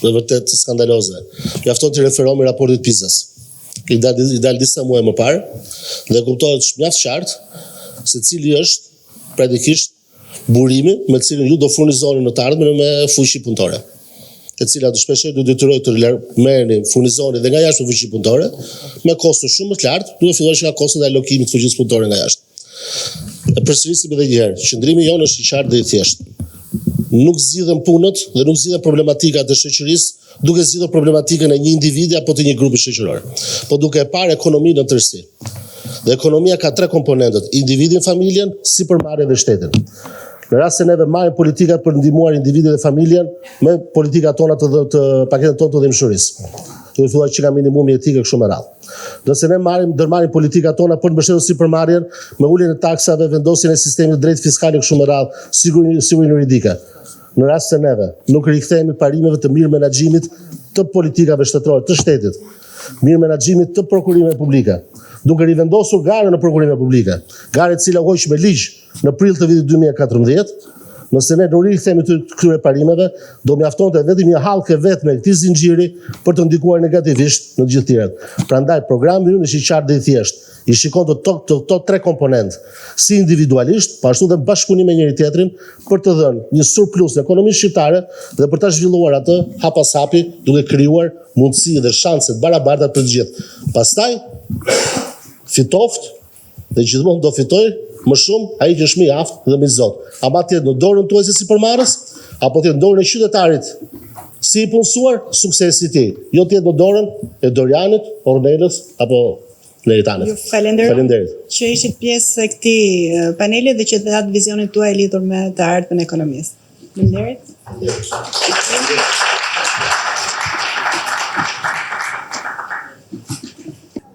dhe vërtet skandaloze. Mjafton të referohemi raportit PISA-s. I dal disa muaj më parë dhe kuptohet mjaft qartë se cili është praktikisht burimi me të cilin ju do furnizoni në të ardhmen me fuqi punëtore, e cila do shpeshherë do detyroj të merrni furnizoni dhe nga jashtë fuqi punëtore me kosto shumë më të lartë, duke filluar nga kostot e alokimit të fuqisë punëtore nga jashtë. E përsërisim edhe një herë, qëndrimi jonë është i qartë dhe i thjeshtë. Nuk zgjidhen punët dhe nuk zgjidhen problematikat e shoqërisë duke zgjidhur problematikën e një individi apo të një grupi shoqëror, po duke e parë ekonominë në tërësi. Dhe ekonomia ka 3 komponentët: individin, familjen, sipërmarrjen dhe shtetin. Në rast se neve marrim politikat për ndihmuar individin dhe familjen me politikat tona të paketën tonë të dhimshurisë. Do të thuaj që ka minimumi etike kështu me radhë. Nëse ne ndërmarrim politikat tona për të mbështetur sipërmarrjen me uljen e taksave, vendosjen e sistemit drejt fiskale kështu me radhë, sigurinë juridike. Në rast se neve nuk rikthehemi parimeve të mirë menaxhimit të politikave shtetërore të shtetit, mirë menaxhimit të prokurimeve publike, duke rivendosur garën në prokurime publike, garë e cila u hoq me ligj në prill të vitit 2014, nëse ne nuk rikthehemi këtyre parimeve, do mjaftonte vetëm një hallkë vetme këtij zinxhiri për të ndikuar negativisht në të gjithë tjerët. Prandaj programi ynë është i qartë dhe i thjeshtë. I shikon të 3 komponentë, si individualisht, po ashtu dhe bashkëpunim me njëri tjetrin për të dhënë një surplus në ekonominë shqiptare dhe për ta zhvilluar atë hap pas hapi, duke krijuar mundësi dhe shanse të barabarta për të gjithë. Pastaj fitoft dhe gjithmonë do fitoj më shumë ai që është më i aftë dhe më i zot. Ama tjetë në dorën tuaj si sipërmarrës, apo tjetë në dorën e qytetarit si i punësuar, suksesi i tij. Jo tjetë në dorën e Dorianit, Ornelës apo Leritanit. Ju falenderoj që ishit pjesë e këtij paneli dhe që të datë vizionin tuaj lidhur me të ardhmen e ekonomisë. Faleminderit.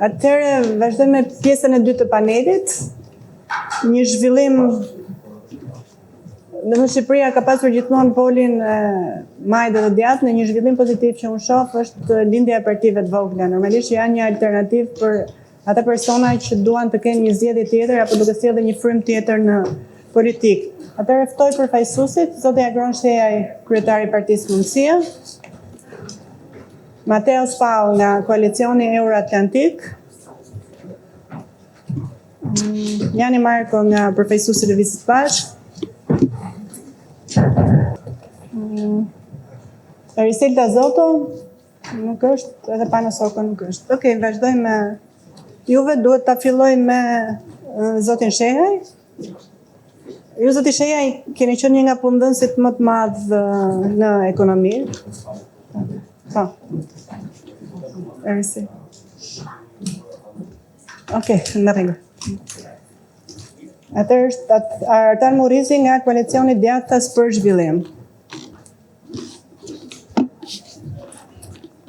Atëherë vazhdojmë me pjesën e dytë të panelit. Një zhvillim, në Shqipëria ka pasur gjithmonë polin majtë dhe djathtë, në një zhvillim pozitiv që unë shoh është lindja e partive të vogla. Normalisht janë një alternativë për ata persona që duan të kenë një zgjedhje tjetër apo duke sjellë një frym tjetër në politikë. Atëherë ftoj përfaqësuesit, zoti Agron Shehaj, kryetari i Partisë Mundësia, Mateo Spau nga Koalicioni Euroatlantik, Jani Marko nga përfaqësuesi i Lëvizjes Bashk, Eriselda Zoto nuk është, edhe Pana Soko nuk është. Okej, vazhdojmë me juve, duhet ta filloj me zotin Shehaj. Ju zoti Shehaj keni qenë një nga punëdhënësit më të madh në ekonomi. Po. Erisi. Okej, në rregull. Atëherë është Artan Murizi nga Koalicioni i Djathtas për Zhvillim.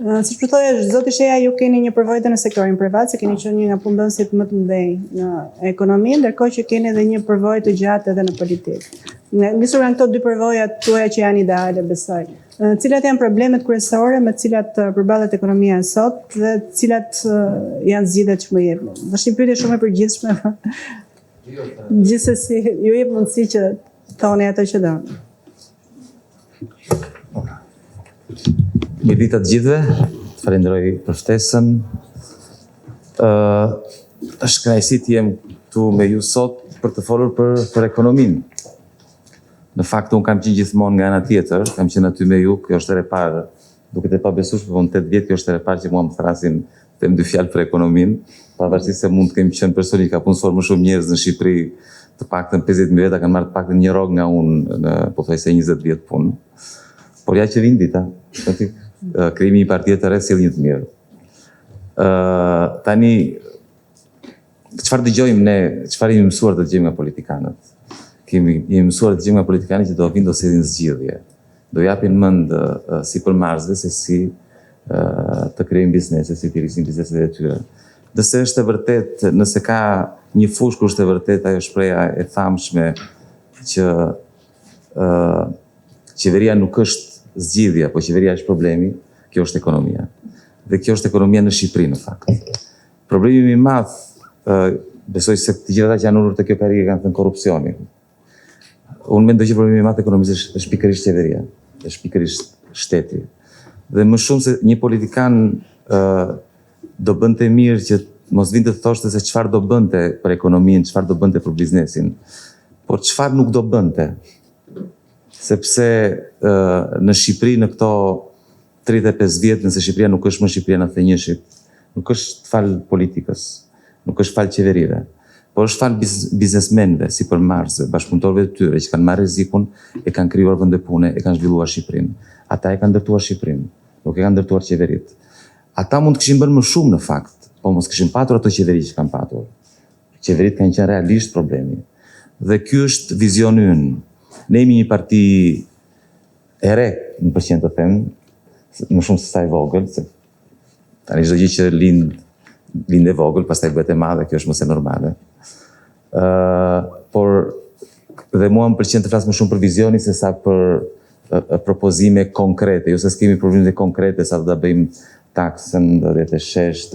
Siç po thoya zoti Shehaj, ju keni një përvojë në sektorin privat, se keni qenë një nga punëdhënësit më të mëdhenj në ekonomi, ndërkohë që keni edhe një përvojë të gjatë edhe në politikë. Nisur nga këto 2 përvoja tuaja që janë ideale, besoj. Cilat janë problemet kryesore me të cilat përballet ekonomia sot dhe cilat janë zgjidhjet që më jepni? Është një pyetje shumë e përgjithshme. Gjithsesi, ju jep mundësi që thoni ato që doni. Mirë ditë të gjithëve, të falenderoj për ftesën. Është kënaqësi të jem këtu me ju sot për të folur për ekonominë. Në fakt, unë kam qenë gjithmonë nga ana tjetër, kam qenë aty me ju, kjo është herë e parë, duket e pabesueshme, por në 8 vjet kjo është herë e parë që mua më thrasin them 2 fjalë për ekonominë, pavarësisht se mund të kemi qenë personi që ka punësuar më shumë njerëz në Shqipëri, të paktën 50.000 veta kanë marrë të paktën një rrogë nga unë në pothuajse 20 vjet punë. Por ja që vin dita, krijimi i një partie të re sjell një të mirë. Tani çfarë dëgjojmë ne, çfarë jemi mësuar të dëgjojmë nga politikanët? Jemi mësuar të dëgjojmë nga politikanët që do vinë do sillin zgjidhje. Do japin mend sipërmarrësve se si të krijojnë biznese, si të rrisin bizneset e tyre. Nëse është e vërtet, nëse ka një fushë ku është e vërtet ajo shpreha e famshme që qeveria nuk është zgjidhja, po qeveria është problemi, kjo është ekonomia. Dhe kjo është ekonomia në Shqipëri në fakt. Problemi më i madh, besoj se të gjitha ata që janë ulur te kjo karrige kanë thënë korrupsioni. Unë mendoj që problemi i madh ekonomisë është pikërisht qeveria, është pikërisht shteti. Dhe më shumë se një politikan do bënte mirë që mos vinte të thoshte se çfarë do bënte për ekonominë, çfarë do bënte për biznesin, por çfarë nuk do bënte. Sepse në Shqipëri në këto 35 vjet, nëse Shqipëria nuk është më Shqipëria në thënjeshit, nuk është fal politikës, nuk është fal qeverive, por është fal biznesmenëve, sipërmarrësve, bashkëpunëtorëve të tyre që kanë marrë rrezikun, e kanë krijuar vende pune, e kanë zhvilluar Shqipërinë. Ata e kanë ndërtuar Shqipërinë, nuk e kanë ndërtuar qeveritë. Ata mund të kishin bërë më shumë në fakt, po mos kishin patur ato qeveri që kanë patur. Qeveritë kanë qenë realisht problemi. Dhe ky është vizioni ynë. Ne jemi një parti e re, në përqend të them, më shumë se sa e vogël, se tani çdo gjë që lind e vogël, pastaj bëhet e madhe, kjo është mos e normale. Por dhe mua më pëlqen të flas më shumë për vizionin se sa për propozime konkrete, jo se s'kemi probleme konkrete sa do ta bëjmë taksën, do të shesh,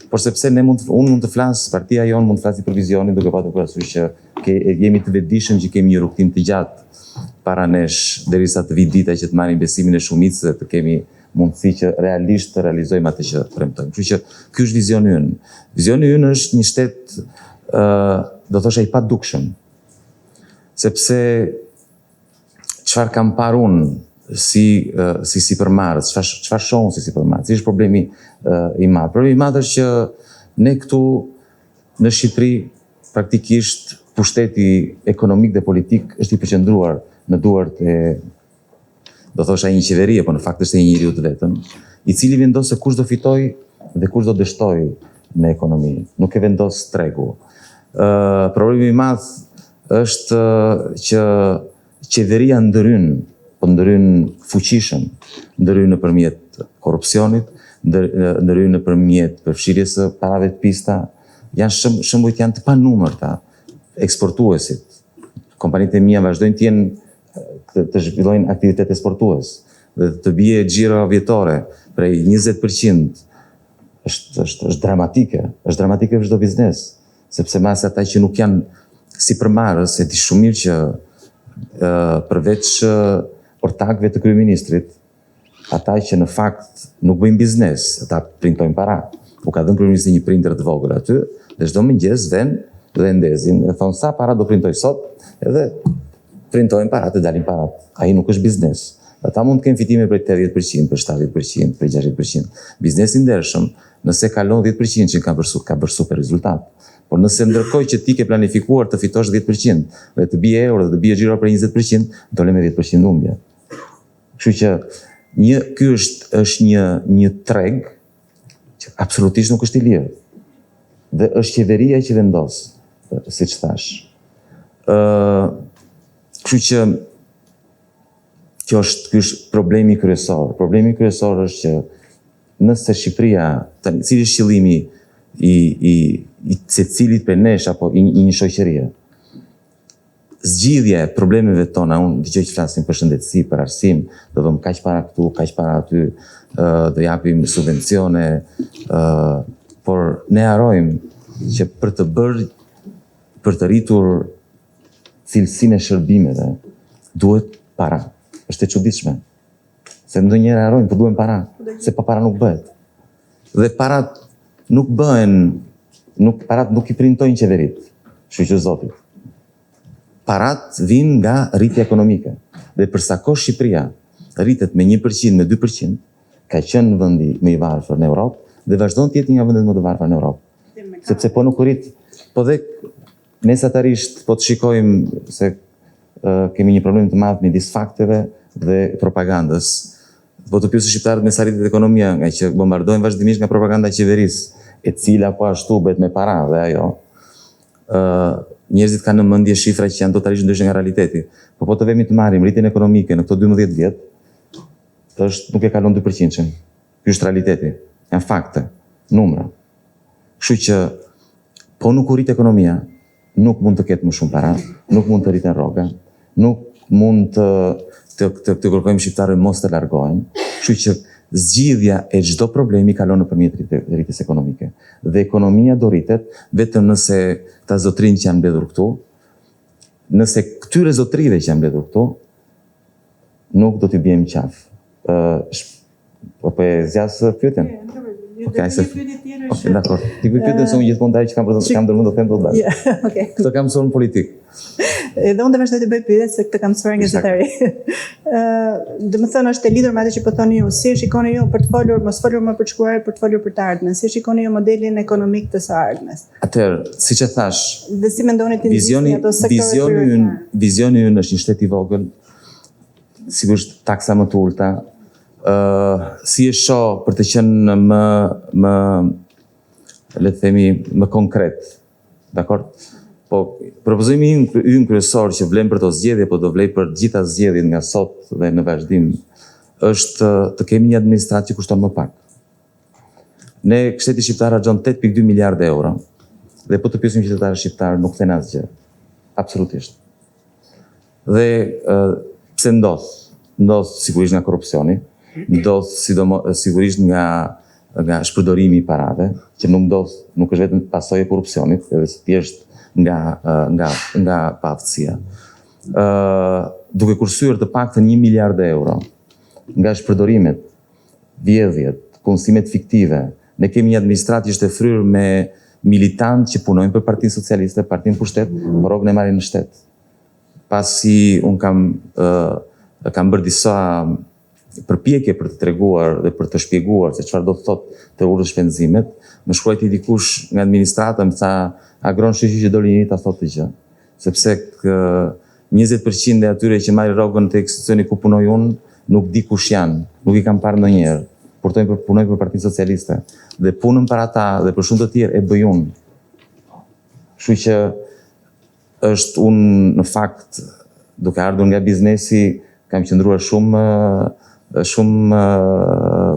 por sepse unë mund të flas, partia jonë mund të flasi për vizionin duke patur parasysh që jemi të vetëdijshëm që kemi një rrugtim të gjatë para nesh derisa të vijë dita që të marrim besimin e shumicës dhe të kemi mundësi që realisht të realizojmë atë që premtojmë. Kështu që ky është vizioni ynë. Vizioni ynë është një shtet do thosha i padukshëm. Sepse çfarë kam parë unë si sipërmarrës, çfarë shohun si sipërmarrës, është problemi i madh. Problemi i madh është që ne këtu në Shqipëri praktikisht pushteti ekonomik dhe politik është i përqendruar në duart e do thosha një qeverie, po në fakt është e një njeriu të vetëm, i cili vendos se kush do fitoj dhe kush do dështoj në ekonomi. Nuk e vendos tregu. Problemi i madh është që qeveria ndërhyn fuqishëm, ndërhyn nëpërmjet korrupsionit, ndërhyn nëpërmjet përfshirjes së parave të pista, shembujt janë të panumërta, eksportuesit. Kompanitë e mia vazhdojnë të jenë të zhvillojnë aktivitet eksportues dhe të bie xhiro vjetore prej 20% është dramatike, është dramatike për çdo biznes, sepse masa ata që nuk janë sipërmarrës, e di shumë mirë që përveç ortakëve të kryeministrit, ata që në fakt nuk bëjnë biznes, ata printojnë para. U ka dhënë kryeministri një printer të vogël aty, dhe çdo mëngjes vën dhe ndezin, e thonë sa para do printoj sot, edhe printojnë parat e dalin parat. Ai nuk është biznes. Ata mund të kenë fitime për 80%, për 70%, për 60%. Biznesi ndershëm, nëse kalon 10% që ka bërë super rezultat. Por nëse ndërkohë që ti ke planifikuar të fitosh 10% dhe të bie euro dhe të bie xhiro për 20%, dole me 10% humbje. Kështu që ky është një treg që absolutisht nuk është i lirë. Dhe është qeveria që vendos, siç thash. Kështu që ky është problemi kryesor. Problemi kryesor është që nëse Shqipëria, cili është qëllimi i secilit prej nesh apo i një shoqërie. Zgjidhja e problemeve tona, unë dëgjoj që flasim për shëndetësi, për arsim, do vëmë kaq para këtu, kaq para aty, do japim subvencione, por ne harrojmë që për për të rritur cilësinë e shërbimeve duhet para. Është e çuditshme. Se ndonjëherë harrojmë, po duhen para, se pa para nuk bëhet. Dhe parat nuk bëhen, parat nuk i printojnë qeverit, shqyqë zotit. Parat vinë nga rritja ekonomike. Dhe përsa kohë Shqipëria rritet me 1%, me 2%, ka qenë vendi më i varfër në Europë dhe vazhdon të jetë një nga vendet më të varfër në Europë. Sepse po nuk rrit, po dhe mesatarisht po të shikojmë se kemi një problem të madh midis fakteve dhe propagandës. Po të pyesë shqiptarët me sa rritet ekonomia, nga që bombardojnë vazhdimisht nga propaganda e qeverisë, e cila po ashtu bëhet me para dhe ajo. Njerëzit kanë në mendje shifra që janë totalisht ndryshe nga realiteti. Po të vemi të marrim rritjen ekonomike në këto 12 vjet, nuk e kalon 2%. Ky është realiteti. Janë fakte, numra. Kështu që po nuk u rrit ekonomia, nuk mund të ketë më shumë para, nuk mund të rriten rroga, nuk mund të kërkojmë shqiptarëve mos të largohen. Kështu që zgjidhja e çdo problemi kalon nëpërmjet rritjes ekonomike. Dhe ekonomia do rritet vetëm nëse ta zotrinë që janë mbledhur këtu, nëse këtyre zotrive që janë mbledhur këtu, nuk do t'i bëjmë qaf. Po e zjas pyetjen? Okej, dakor. Ti pyetën se unë gjithmonë ndaj që kam dërmuar do them do dal. Okej. Këtë kam mësuar në politikë. Edhe unë do vazhdoj të bëj pyetje se këtë kam mësuar nga zotari. Domethënë është e lidhur me atë që po thoni ju, si shikoni ju për të folur, mos folur më për të shkuar, për të folur për të ardhmen, si shikoni ju modelin ekonomik të së ardhmes? Atëherë, siç e thash, dhe si mendoni ti ndjesni ato sektore? Vizioni ynë është një shtet i vogël, sigurisht taksa më të ulta. Si e shoh për të qenë më le të themi më konkret. Dakor? Po propozimi ynë kryesor që vlen për të zgjedhje, po do vlej për gjitha zgjedhjet nga sot dhe në vazhdim, është të kemi një administratë që kushton më pak. Ne shteti shqiptar harxhon 8.2 miliardë euro dhe po të pyesim qytetarët shqiptar nuk thënë asgjë. Absolutisht. Dhe pse ndodh? Ndodh sigurisht nga korrupsioni, ndodh sigurisht nga shpërdorimi i parave, që nuk është vetëm pasojë e korrupsionit, edhe thjesht nga paaftësia. Duke kursyer të paktën 1 miliardë euro nga shpërdorimet, vjedhjet, punësimet fiktive, ne kemi një administratë që është e fryrë me militantë që punojnë për Partinë Socialiste, Partinë Pushtet, por rrogën e marrin në shtet. Pasi unë kam bërë disa përpjekje për të treguar dhe për të shpjeguar se çfarë do të thotë të urrës shpenzimet, më shkruajti dikush nga administrata, më tha, agron shoqë që doli një ta thotë të gjë. Sepse 20% e atyre që marrin rrogën te institucioni ku punoj unë, nuk di kush janë, nuk i kam parë ndonjëherë. Punojnë për Partinë Socialiste. Dhe punën për ata dhe për shumë të tjerë e bëj unë. Kështu që është unë në fakt, duke ardhur nga biznesi, kam qëndruar shumë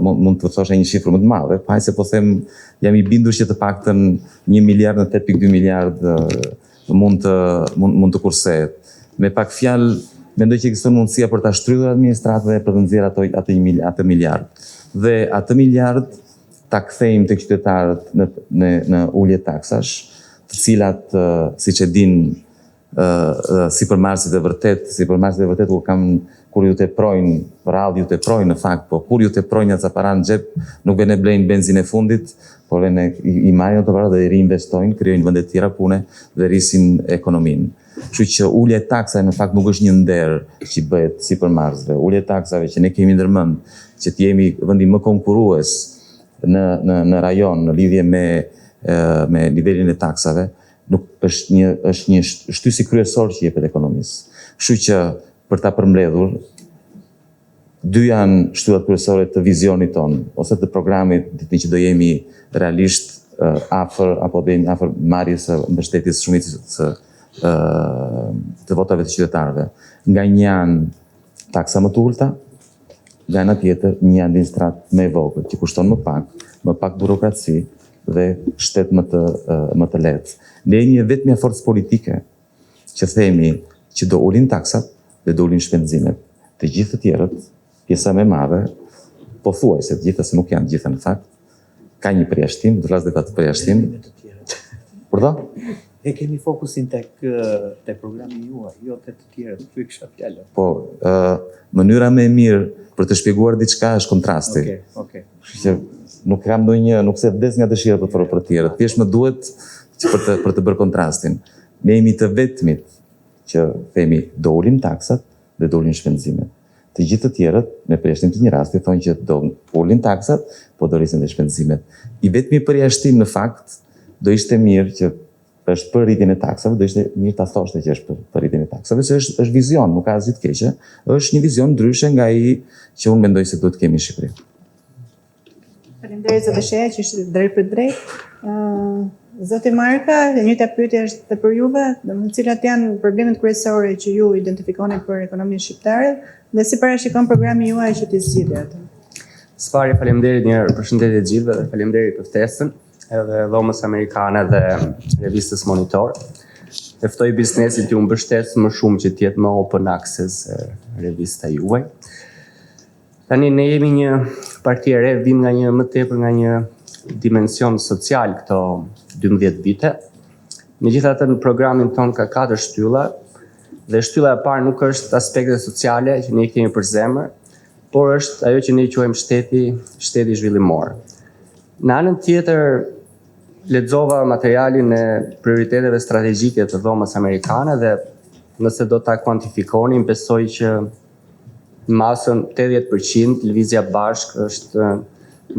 mund të thosha një shifrë më të madhe, pa se po them jam i bindur që të paktën 1 miliard në 8.2 miliard mund të kursehet. Me pak fjalë, mendoj që ekziston mundësia për ta shtrydhur administratën dhe për të nxjerrë atë miliard. Dhe atë miliard ta kthejmë tek qytetarët në ulje taksash, të cilat siç e dinë sipërmarrësit e vërtet kur ju teprojnë, rrallë ju teprojnë në fakt, po kur ju teprojnë atë para në xhep, nuk vjen e blejnë benzinë e fundit, por vjen i marrin ato para dhe i reinvestojnë, krijojnë vende të tjera pune dhe rrisin ekonominë. Kështu që ulja e taksave në fakt nuk është një nder që bëhet sipërmarrësve. Ulja e taksave që ne kemi ndërmend që të jemi vendi më konkurrues në rajon në lidhje me nivelin e taksave, nuk është një shtysi kryesor që jepet ekonomisë. Kështu që për ta përmbledhur, dy janë shtyllat kryesore të vizionit tonë, ose të programit ditën që do jemi realisht afër apo do jemi afër marrjes së mbështetjes shumicës të votave të qytetarëve. Nga një janë taksa më të ulta, nga ana tjetër një administrat më e vogël që kushton më pak burokraci dhe shtet më të lehtë. Ne jemi vetëm një forcë politike që themi që do ulin taksat dhe do ulin shpenzimet. Të gjithë të tjerët, pjesa më e madhe, pothuajse të gjitha se nuk janë të gjitha në fakt, ka një përjashtim, do flas dhe ta të përjashtim. Pardon? E kemi fokusin tek programi juaj, jo te të tjerët, kjo kisha fjalën. Po, mënyra më e mirë për të shpjeguar diçka është kontrasti. Okej. Kështu që nuk kam nuk se vdes nga dëshira për të tjerët. Thjesht më duhet që për të bërë kontrastin. Ne jemi të vetmit që themi do ulim taksat dhe do ulim shpenzimet. Të gjithë të tjerët, me përjashtim të një rasti, thonë që do ulin taksat, po do rrisin dhe shpenzimet. I vetmi përjashtim në fakt, do ishte mirë që është për rritjen e taksave, do ishte mirë ta thoshte që është për rritjen e taksave, se është vizion, nuk ka asgjë të keqe, është një vizion ndryshe nga ai që unë mendoj se duhet të kemi në Shqipëri. Faleminderit zoti Sheha që ishte drejt për drejt. Zoti Marka, e njëjta pyetje është për juve, domethënë cilat janë problemet kryesore që ju identifikoni për ekonominë shqiptare dhe si parashikon programi juaj që t'i zgjidhni atë? Së pari, faleminderit një herë, përshëndetje të gjithëve dhe faleminderit për ftesën, edhe dhomës amerikane dhe revistës Monitor. E ftoj biznesin t'ju mbështes më shumë që t'jetë më open access revista juaj. Tani ne jemi një parti e re, vim nga një më tepër nga një dimension social këto 12 vite. Megjithatë në programin ton ka 4 shtylla dhe shtylla e parë nuk është aspektet sociale që ne kemi për zemër, por është ajo që ne quajmë shteti zhvillimor. Në anën tjetër, lexova materialin e prioriteteve strategjike të dhomës amerikane dhe nëse do ta kuantifikonin, besoj që masën 80% lëvizja bashkë është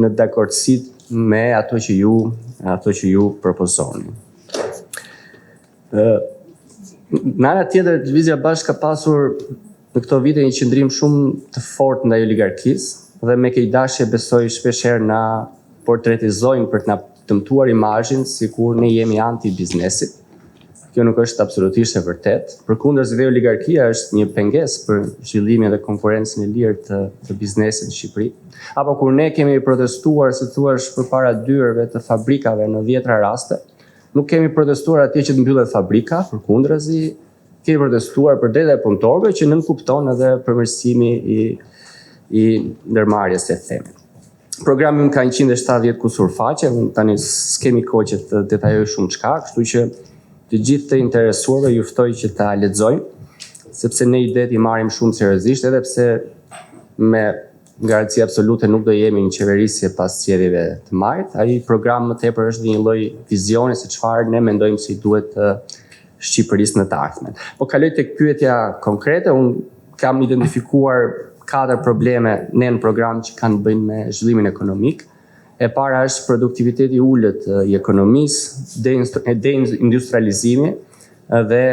në dakordsi me ato që ju propozoni. Në ana tjetër, lëvizja bashkë ka pasur në këto vite një qëndrim shumë të fortë ndaj oligarkisë dhe me keqdashje besoj shpeshherë na portretizojnë për të na dëmtuar imazhin sikur ne jemi anti-biznesit. Kjo nuk është absolutisht e vërtet. Përkundër, dhe oligarkia është një pengesë për zhvillimin dhe konkurrencën e lirë të biznesit në Shqipëri. Apo kur ne kemi protestuar, si thuaç, përpara dyrëve të fabrikave në 10 raste, nuk kemi protestuar atje që të mbyllet fabrika, përkundrazi, kemi protestuar për drejtat e punëtorëve që nënkupton edhe përmirësimi i ndërmarrjes së themit. Programi ka 170 kusur faqe, tani s'kemi kohë që të detajoj shumë çka, kështu që të gjithë të interesuarve ju ftoj që ta lexojnë, sepse ne idetë i marrim shumë seriozisht, edhe pse me garanci absolute nuk do jemi në qeverisje pas zgjedhjeve të majit. Ai program më tepër është një lloj vizioni se çfarë ne mendojmë se i duhet Shqipërisë në të ardhmen. Po kaloj tek pyetja konkrete, unë kam identifikuar 4 probleme ne në program që kanë të bëjnë me zhvillimin ekonomik. E para është produktiviteti i ulët i ekonomisë, deindustrializimi dhe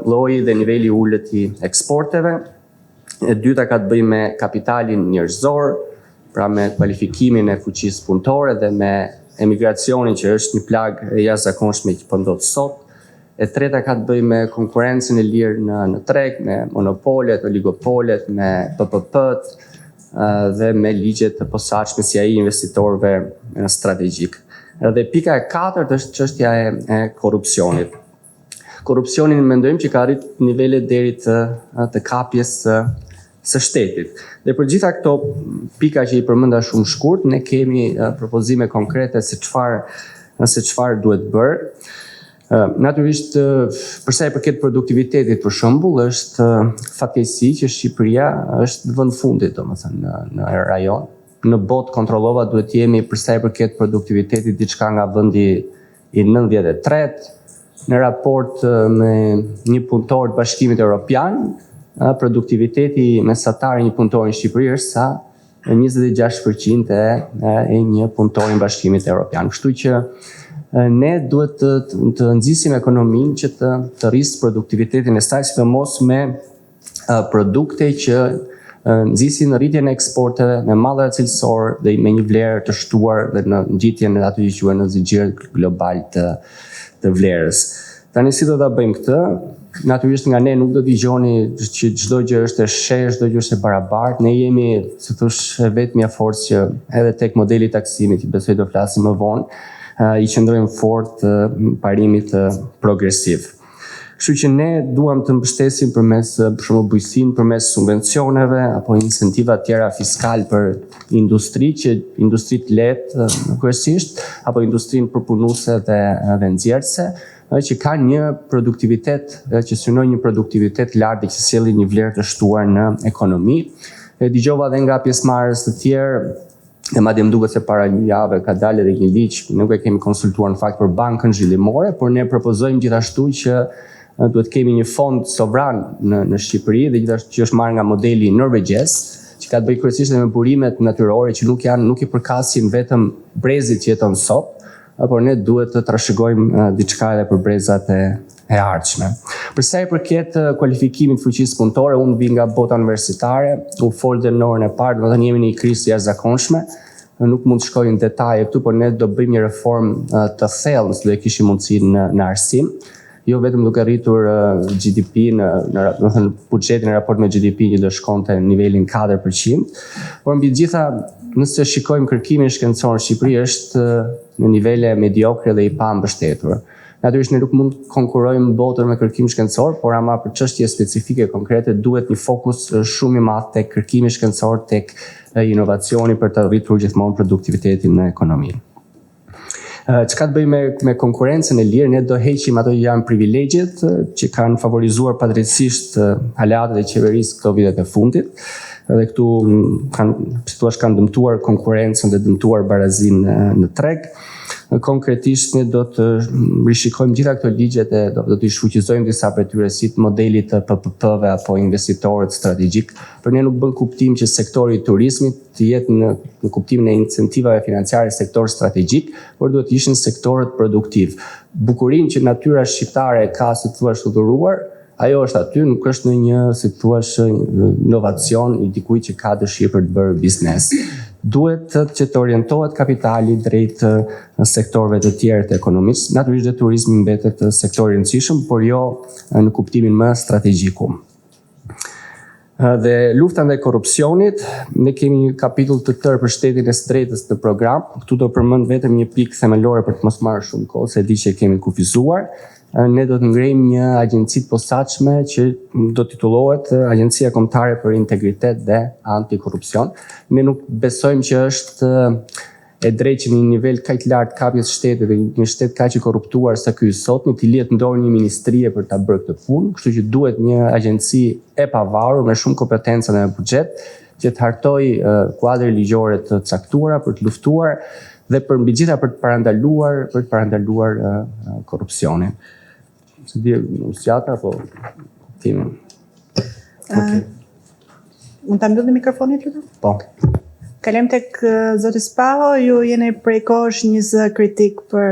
lloji dhe niveli i ulët i eksporteve. E dyta ka të bëjë me kapitalin njerëzor, pra me kualifikimin e fuqisë punëtore dhe me emigracionin që është një plagë e jashtëzakonshme që po ndodh sot. E treta ka të bëjë me konkurrencën e lirë në treg, me monopolet, oligopolet, me PPP-t dhe me ligjet të posaçme si ai investitorëve strategjik. Dhe pika e 4 është çështja e korrupsionit. Korrupsionin mendojmë që ka arrit nivele deri të kapjes së shtetit. Dhe për gjitha këto pika që i përmenda shumë shkurt, ne kemi propozime konkrete se çfarë duhet bërë. Natyrisht, përsa i përket produktivitetit për shembull, është fatkeqësi që Shqipëria është vend fundit, domethënë në rajon. Në botë kontrollova duhet jemi përsa i përket produktivitetit diçka nga vendi i 93, në raport me një punëtor të Bashkimit Evropian, produktiviteti mesatar i një punëtori në Shqipëri është sa 26% e një punëtori në Bashkimit Evropian. Kështu që ne duhet të nxisim ekonominë që të rrisë produktivitetin e saj, sidomos me produkte që nxisin rritjen e eksporteve me mallra cilësor dhe me një vlerë të shtuar dhe në ngjitjen e ato që quhen në zinxhir global të vlerës. Tani si do ta bëjmë këtë? Natyrisht nga ne nuk do t'i dëgjoni që çdo gjë është e shehë, çdo gjë është e barabartë. Ne jemi, si thosh, vetmja forcë që edhe tek modeli i taksimit, që besoj do flasim më vonë, i qëndrojmë fort parimit progresiv. Kështu që ne duam të mbështesim përmes për shembull bujqësinë, përmes subvencioneve apo incentiva tjera fiskal për industri, që industritë lehtë kryesisht apo industrinë përpunuese dhe nxjerrëse, që kanë një produktivitet, që synojnë një produktivitet lartë dhe që sjellin një vlerë të shtuar në ekonomi. Dëgjova edhe nga pjesëmarrës të tjerë, e madje më duket se para një jave ka dalë edhe një ligj, nuk e kemi konsultuar në fakt për bankën zhvillimore, por ne propozojmë gjithashtu që duhet kemi një fond sovran në Shqipëri dhe gjithashtu që është marrë nga modeli norvegjez, që ka të bëjë kryesisht me burimet natyrore që nuk i përkasin vetëm brezit që jeton sot, por ne duhet të trashëgojmë diçka edhe për brezat e ardhshme. Për sa i përket kualifikimit fuqisë punëtore, unë vi nga bota universitare, u fol dhe në orën e parë, domethënë jemi në një krizë jashtëzakonshme. Nuk mund të shkoj në detaje këtu, por ne do bëjmë një reformë të thellë nëse do kishim mundësi në arsim. Jo vetëm duke rritur GDP domethënë buxhetin në raport me GDP që do shkonte në nivelin 4%, por mbi të gjitha nëse shikojmë kërkimin shkencor në Shqipëri është në nivele mediokre dhe i pambështetur. Natyrisht ne nuk mund të konkurrojmë botën me kërkim shkencor, por ama për çështje specifike konkrete duhet një fokus shumë i madh tek kërkimi shkencor, tek inovacioni për të rritur gjithmonë produktivitetin në ekonomi. Çka të bëjmë me konkurrencën e lirë, ne do heqim ato që janë privilegjet që kanë favorizuar padrejtisht aleatët e qeverisë këto vitet e fundit. Edhe këtu kanë dëmtuar konkurrencën dhe dëmtuar barazinë në treg. Konkretisht ne do të rishikojmë gjitha këto ligjet e do të shfuqizojmë disa prej tyre si modelit të PPP-ve apo investitorët strategjik. Për ne nuk bën kuptim që sektori i turizmit të jetë në kuptimin e incentivave financiare sektor strategjik, por duhet të ishin sektorët produktiv. Bukurinë që natyra shqiptare ka si thua udhëruar, ajo është aty, nuk është në një si thua inovacion i dikujt që ka dëshirë për të bërë biznes. Duhet që të orientohet kapitali drejt sektorëve të tjerë të ekonomisë. Natyrisht dhe turizmi mbetet sektor i rëndësishëm, por jo në kuptimin më strategjiku. Dhe lufta ndaj korrupsionit, ne kemi një kapitull të tërë për shtetin e së drejtës në program. Këtu do përmend vetëm një pikë themelore për të mos marrë shumë kohë, se di që kemi kufizuar. Ne do të ngrejmë një agjenci të posaçme që do titullohet Agjencia Kombëtare për Integritet dhe Antikorrupsion. Ne nuk besojmë që është e drejtë që në një nivel kaq lart kapjes shtetit dhe një shtet kaq i korruptuar sa ky sot, të lihet ndorë një ministrie për ta bërë këtë punë, kështu që duhet një agjenci e pavarur me shumë kompetenca në buxhet që të hartojë kuadre ligjore të caktuara për të luftuar dhe për mbi gjitha për të parandaluar korrupsionin. Se di sqatra apo timin. Mund ta mbyllim mikrofonin lutem? Po. Kalem tek zoti Spaho, ju jeni prej kohësh një zë kritik për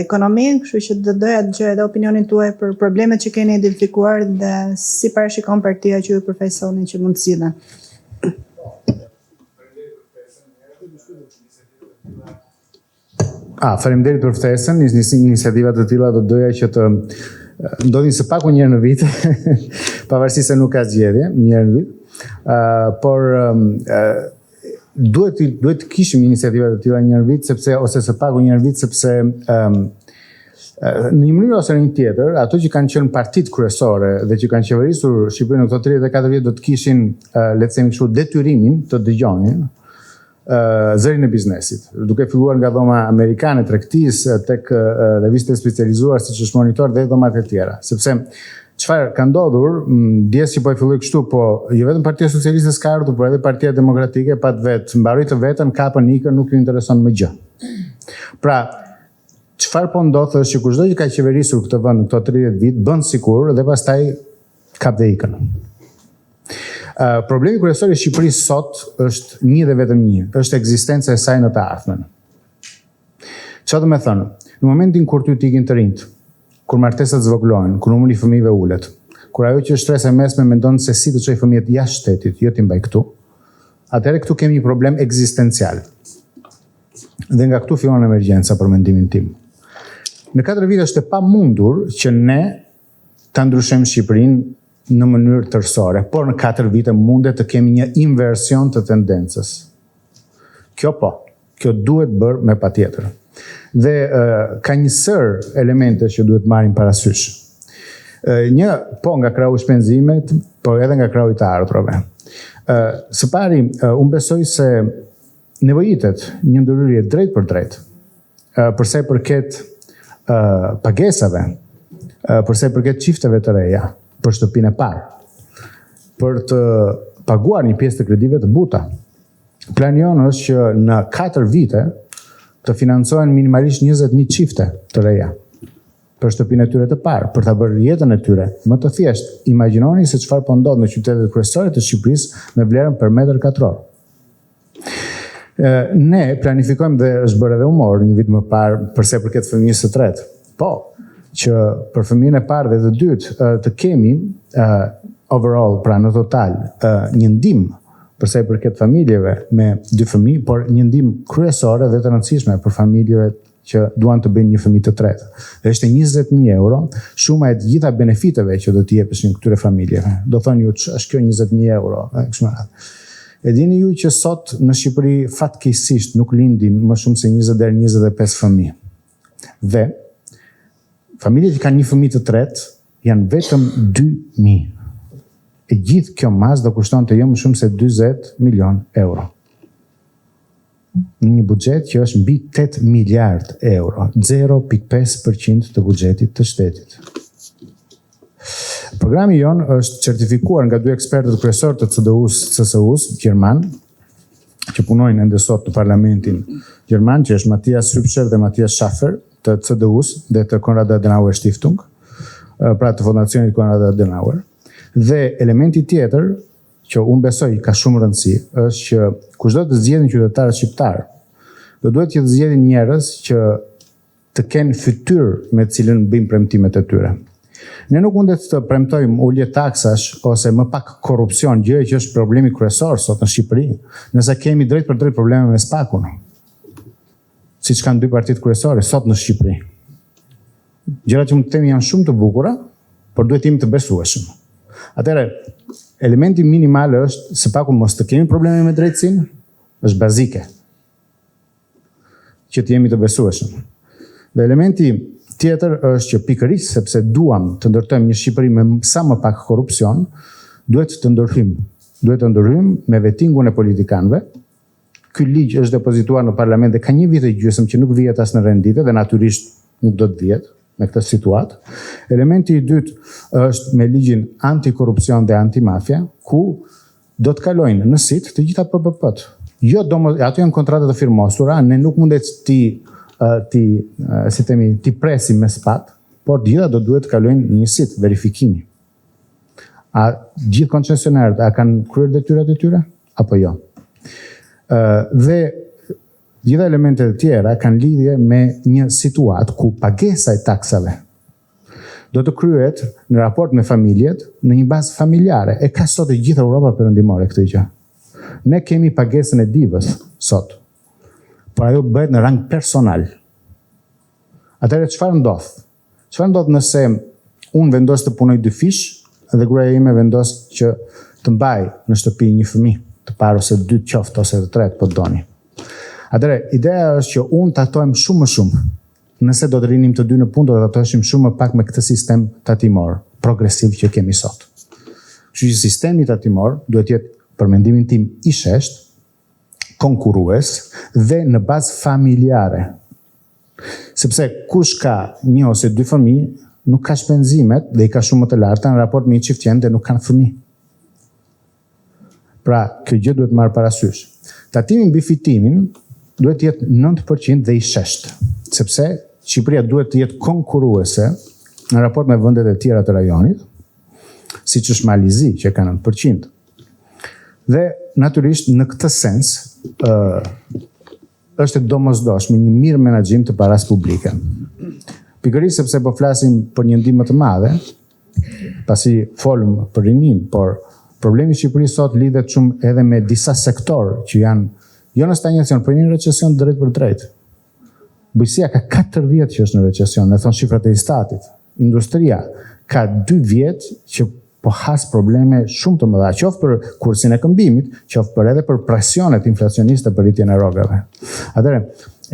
ekonominë, kështu që do doja të dëgjoj edhe opinionin tuaj për problemet që keni identifikuar dhe si parashikon partia që ju përfaqësoni që mund të sillen. Faleminderit për ftesën, iniciativa të tilla do doja që të ndodhin së paku një herë në vit, pavarësisht se nuk ka zgjedhje, një herë në vit. Por duhet të kishim iniciativa të tilla një herë në vit, sepse ose së paku një herë në vit, sepse në një mënyrë ose në një tjetër, ato që kanë qenë partitë kryesore dhe që kanë qeverisur Shqipërinë në këto 34 vjet do të kishin, le të themi kështu, detyrimin të dëgjonin zërin e biznesit, duke filluar nga dhoma amerikane tregtisë tek revistë specializuar siç është Monitor dhe dhomat e tjera, sepse çfarë ka ndodhur, djes që po e filloi kështu, po jo vetëm Partia Socialiste s'ka ardhur, por edhe Partia Demokratike pat vetë, mbaroi të vetën, kapën ikën, nuk ju intereson më gjë. Pra, çfarë po ndodh është që kushdo që ka qeverisur këtë vend në këto 30 vit bën sikur dhe pastaj kap dhe ikën. Problemi kryesor i Shqipërisë sot është një dhe vetëm një, është ekzistenca e saj në të ardhmen. Çfarë do të thënë? Në momentin kur ty t'ikin të rinjt, kur martesat zvoglohen, kur numri i fëmijëve ulet, kur ajo që është shtresë e mesme mendon se si të çojë fëmijët jashtë shtetit, jo t'i mbaj këtu, atëherë këtu kemi një problem ekzistencial. Dhe nga këtu fillon emergjenca për mendimin tim. Në 4 vite është e pamundur që ne ta ndryshojmë Shqipërinë në mënyrë tërësore, por në 4 vite mundet të kemi një inversion të tendencës. Kjo duhet bërë me patjetër. Dhe ka një sër elemente që duhet marrim parasysh. Një, po nga krau i shpenzimet, por edhe nga krau i të ardhrave. Së pari, unë besoj se nevojitet një ndërhyrje drejt për drejt, përsa i përket pagesave, përsa i përket çifteve të reja, për shtëpinë e parë, për të paguar një pjesë të kredive të buta. Plani jonë është që në 4 vite të financohen minimalisht 20.000 çifte të reja për shtëpinë e tyre të parë, për ta bërë jetën e tyre më të thjeshtë. Imagjinoni se çfarë po ndodh në qytetet kryesore të Shqipërisë me vlerën për metër katror. Ne planifikojmë dhe është bërë edhe humor një vit më parë përse përket fëmijës së tretë. Po, që për fëmijën e parë dhe të dytë të kemi overall, pra në total, një ndihmë përsa i përket familjeve me 2 fëmijë, por një ndihmë kryesore dhe të rëndësishme për familjeve që duan të bëjnë një fëmijë të tretë. Dhe është 20.000 euro, shuma e të gjitha benefiteve që do t'i jepeshin këtyre familjeve. Do thonë ju, është kjo 20.000 euro, kështu me radhë. E dini ju që sot në Shqipëri fatkeqësisht nuk lindin më shumë se 20 deri 25 fëmijë. Dhe familjet që kanë një fëmijë të tretë janë vetëm 2.000. E gjithë kjo mas do kushtonte jo më shumë se 20 milion euro. Në një buxhet që është mbi 8 miliard euro, 0.5% të buxhetit të shtetit. Programi jonë është certifikuar nga 2 ekspertët kryesor të CDU-s gjerman, që punojnë ende sot në parlamentin gjerman, që është Matthias Hübscher dhe Matthias Schaffer të CDU-s dhe të Konrad Adenauer Stiftung, pra të fondacionit Konrad Adenauer. Dhe elementi tjetër, që unë besoj ka shumë rëndësi, është që kushdo të zgjedhin qytetarët shqiptar, do duhet që të zgjedhin njerëz që të kenë fytyrë me të cilën bëjmë premtimet e tyre. Ne nuk mundet të premtojmë ulje taksash ose më pak korrupsion, gjë që është problemi kryesor sot në Shqipëri, nëse kemi drejt për drejt probleme me spakun, siç kanë 2 partitë kryesore sot në Shqipëri. Gjërat që mund të themi janë shumë të bukura, por duhet jemi të besueshëm. Atëherë, elementi minimal është se paku mos të kemi probleme me drejtësinë, është bazike. Që të jemi të besueshëm. Dhe elementi tjetër është që pikërisht sepse duam të ndërtojmë një Shqipëri me sa më pak korrupsion, duhet të ndërhyjmë. Duhet të ndërhyjmë me vettingun e politikanëve. Ky ligj është depozituar në parlament dhe ka 1 vit e gjysmë që nuk vihet as në rendite dhe natyrisht nuk do të vihet me këtë situatë. Elementi i dytë është me ligjin antikorrupsion dhe antimafia, ku do të kalojnë në sit të gjitha PPP-t. Jo, ato janë kontratat të firmosura, ne nuk mundet ti presim me spat, por gjitha do duhet të kalojnë në një sit verifikimi. A gjithë koncesionarët a kanë kryer detyrat e tyre apo jo? Dhe gjitha elementet e tjera kanë lidhje me një situatë ku pagesa e taksave do të kryhet në raport me familjet në një bazë familjare. E ka sot e gjithë Europa perëndimore këtë gjë. Ne kemi pagesën e divës sot, por ajo bëhet në rang personal. Atëherë çfarë ndodh? Çfarë ndodh nëse unë vendos të punoj 2 fish dhe gruaja ime vendos që të mbaj në shtëpi një fëmijë, të parë ose 2 qoftë ose të tretë po doni. Atëherë, ideja është që unë tatojmë shumë më shumë. Nëse do të rinim të 2 në punë, do të tatoheshim shumë më pak me këtë sistem tatimor, progresiv që kemi sot. Kështu që sistemi tatimor duhet jetë për mendimin tim i shesht, konkurrues dhe në bazë familjare. Sepse kush ka 1 ose 2 fëmijë, nuk ka shpenzimet dhe i ka shumë më të larta në raport me një çift që ende nuk kanë fëmijë. Pra, kjo gjë duhet marrë parasysh. Tatimi mbi fitimin duhet të jetë 9% dhe i shesht, sepse Shqipëria duhet të jetë konkurruese në raport me vendet e tjera të rajonit, siç është Malizi që ka 9%. Dhe natyrisht në këtë sens është e domosdoshme një mirë menaxhim të paras publike. Pikërisht sepse po flasim për një ndihmë të madhe, pasi folëm për rinin, por problemi i Shqipërisë sot lidhet shumë edhe me disa sektorë që janë jo në stagnacion, por në recesion drejt për drejt. Bujqësia ka 4 vjet që është në recesion, e thonë shifrat e Statit. Industria ka 2 vjet që po has probleme shumë të mëdha, qoftë për kursin e këmbimit, qoftë për edhe për presionet inflacioniste për rritjen e rrogave. Atëherë,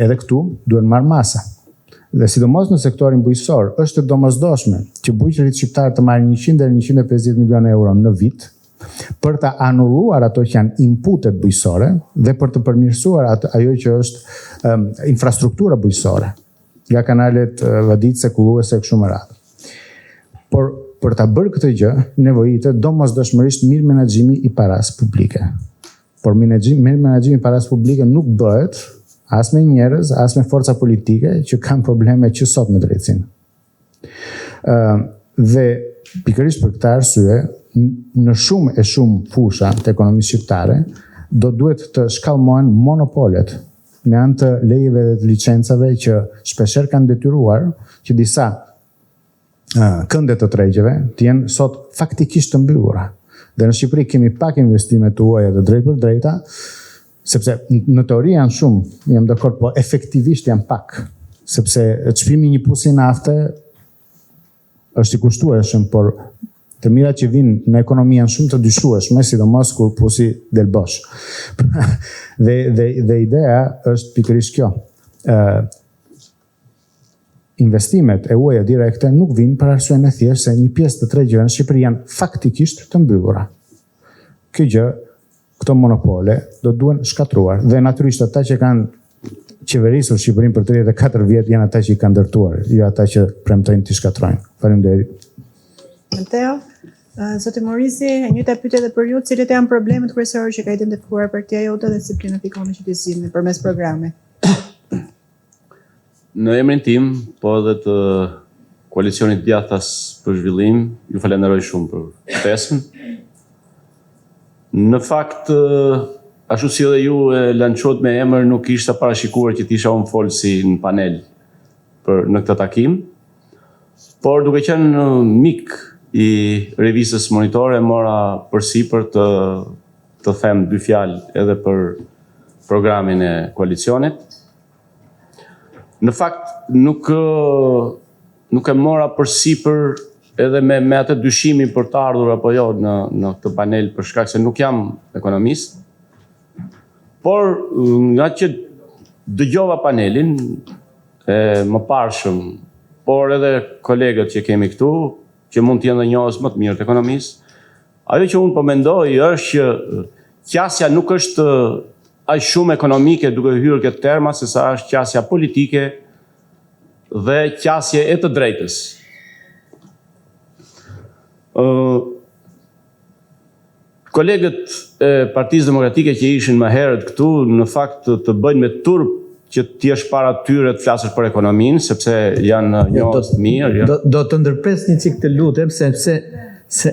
edhe këtu duhen marrë masa. dhe sidomos në sektorin bujqësor, është e domosdoshme që bujqërit shqiptarë të marrin 100 deri 150 milionë euro në vit për të anulluar ato që janë inputet bujqësore dhe për të përmirësuar ajo që është infrastruktura bujqësore, nga kanalet vadice, kulluese e kështu me radhë. Por për ta bërë këtë gjë, nevojitet domosdoshmërisht mirë menaxhimi i paras publike. Por mirë menaxhimi i paras publike nuk bëhet as me njerëz, as me forca politike që kanë probleme që sot me drejtësinë. Dhe pikërisht për këtë arsye, në shumë e shumë fusha të ekonomisë shqiptare, do duhet të shkallmohen monopolet me anë të lejeve dhe të licencave që shpeshherë kanë detyruar që disa kënde të tregjeve të jenë sot faktikisht të mbyllura. Dhe në Shqipëri kemi pak investime të huaja të drejt për drejta, sepse në teori janë shumë, jam dakord, po efektivisht janë pak, sepse çmimi i një pusi nafte është i kushtueshëm, por të mirat që vinë në ekonomi janë shumë të dyshueshme, sidomos kur pusi del bosh. dhe ideja është pikërisht kjo. Investimet e huaja direkte nuk vinë për arsyen e thjeshtë se një pjesë të tregjeve në Shqipëri janë faktikisht të mbyllura. Kjo gjë, këto monopole do duhen shkatruar dhe natyrisht ata që kanë qeverisur Shqipërinë për 34 vjet janë ata që i kanë ndërtuar, jo ata që premtojnë t'i shkatrojnë. Faleminderit. Mateo, zoti Morisi, e njëjta pyetje edhe për ju, cilët janë problemet kryesore që ka identifikuar Partia jote dhe si planifikoni që t'i zgjidhni përmes programit? Në emrin tim, po edhe të koalicionit Djathtas për zhvillim, ju falenderoj shumë për ftesën. Në fakt, ashtu si edhe ju e lançohet me emër, nuk ishte parashikuar që t'isha unë folsi në panel në këtë takim, por duke qenë mik i revistës Monitore, mora përsipër të them dy fjalë edhe për programin e koalicionit. Në fakt, nuk e mora përsipër edhe me atë dyshimin për të ardhur apo jo në këtë panel për shkak se nuk jam ekonomist, por nga që dëgjova panelin e më parshëm, por edhe kolegët që kemi këtu, që mund të jenë dhe njohës më të mirë të ekonomisë, ajo që unë po mendoj është që qasja nuk është aq shumë ekonomike duke hyrë këtë terma, se sa është qasja politike dhe qasje e të drejtës. Kolegët e Partisë Demokratike që ishin më herët këtu, në fakt të bëjnë me turp që ti është para tyre të flasësh për ekonominë, sepse janë njohës të mirë. Do të ndërpres një çik të lutem, sepse se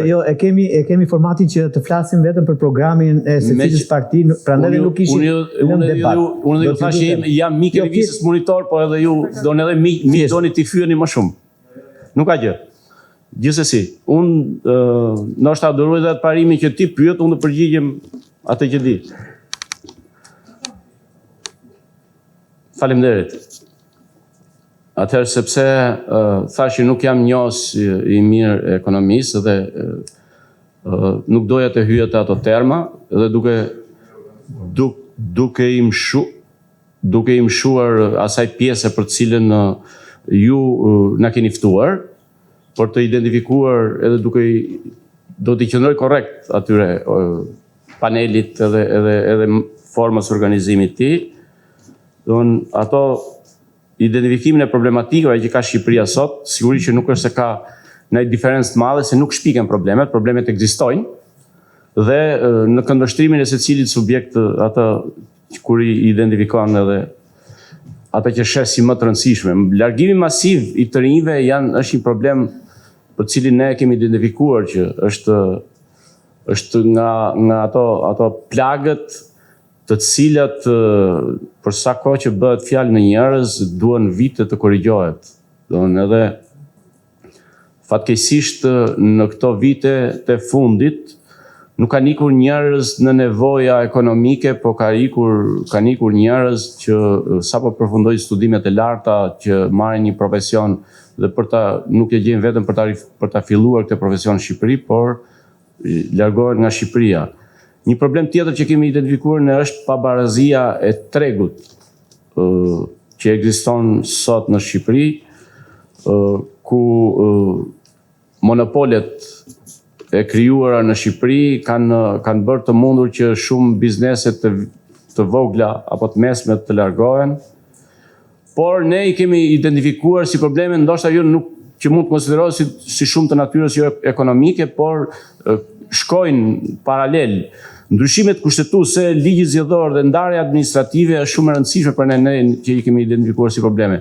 jo, e kemi formatin që të flasim vetëm për programin e secilës parti, prandaj nuk ishim në debat. Unë ju thash jam mik i revistës Monitor, por edhe ju doni edhe mi doni t'i fyeni më shumë. Nuk ka gjë. Gjithsesi, unë ndoshta duroj edhe atë parimin që ti pyet, unë të përgjigjem atë që di. Faleminderit. Atëherë sepse thashë nuk jam njohës i mirë ekonomisë dhe nuk doja të hyja të ato terma dhe duke i mshuar asaj pjese për të cilën ju na keni ftuar, por të identifikuar edhe do t'i qëndroj korrekt atyre panelit edhe formës organizimit ti, ato identifikimin e problematikave që ka Shqipëria sot, sigurisht që nuk është se ka në diferencë të madhe, se nuk shpiken problemet ekzistojnë, dhe në këndvështrimin e secilit subjekt atë kur i identifikon edhe ata që shes si më të rëndësishme. Largimi masiv i të rinjve është një problem për cilin ne kemi identifikuar që është nga ato plagët të cilat për sa kohë që bëhet fjalë në njerëz duhen vite të korrigjohet. Edhe fatkeqësisht në këto vite të fundit nuk kanë ikur njerëz në nevoja ekonomike, po kanë ikur njerëz që sapo përfundojnë studimet e larta, që marrin një profesion dhe nuk e gjejnë vetëm për ta filluar këtë profesion në Shqipëri, por largohen nga Shqipëria. Një problem tjetër që kemi identifikuar është pabarazia e tregut që ekziston sot në Shqipëri, ku monopolet e krijuara në Shqipëri kanë bërë të mundur që shumë biznese të vogla apo të mesme të largohen, por ne I kemi identifikuar si probleme ndoshta jo nuk që mund të konsiderohet si shumë të natyrës jo ekonomike, por shkojnë paralel. Ndryshimet kushtetuese, ligji zgjedhor dhe ndarja administrative është shumë e rëndësishme për ne që I kemi identifikuar si probleme.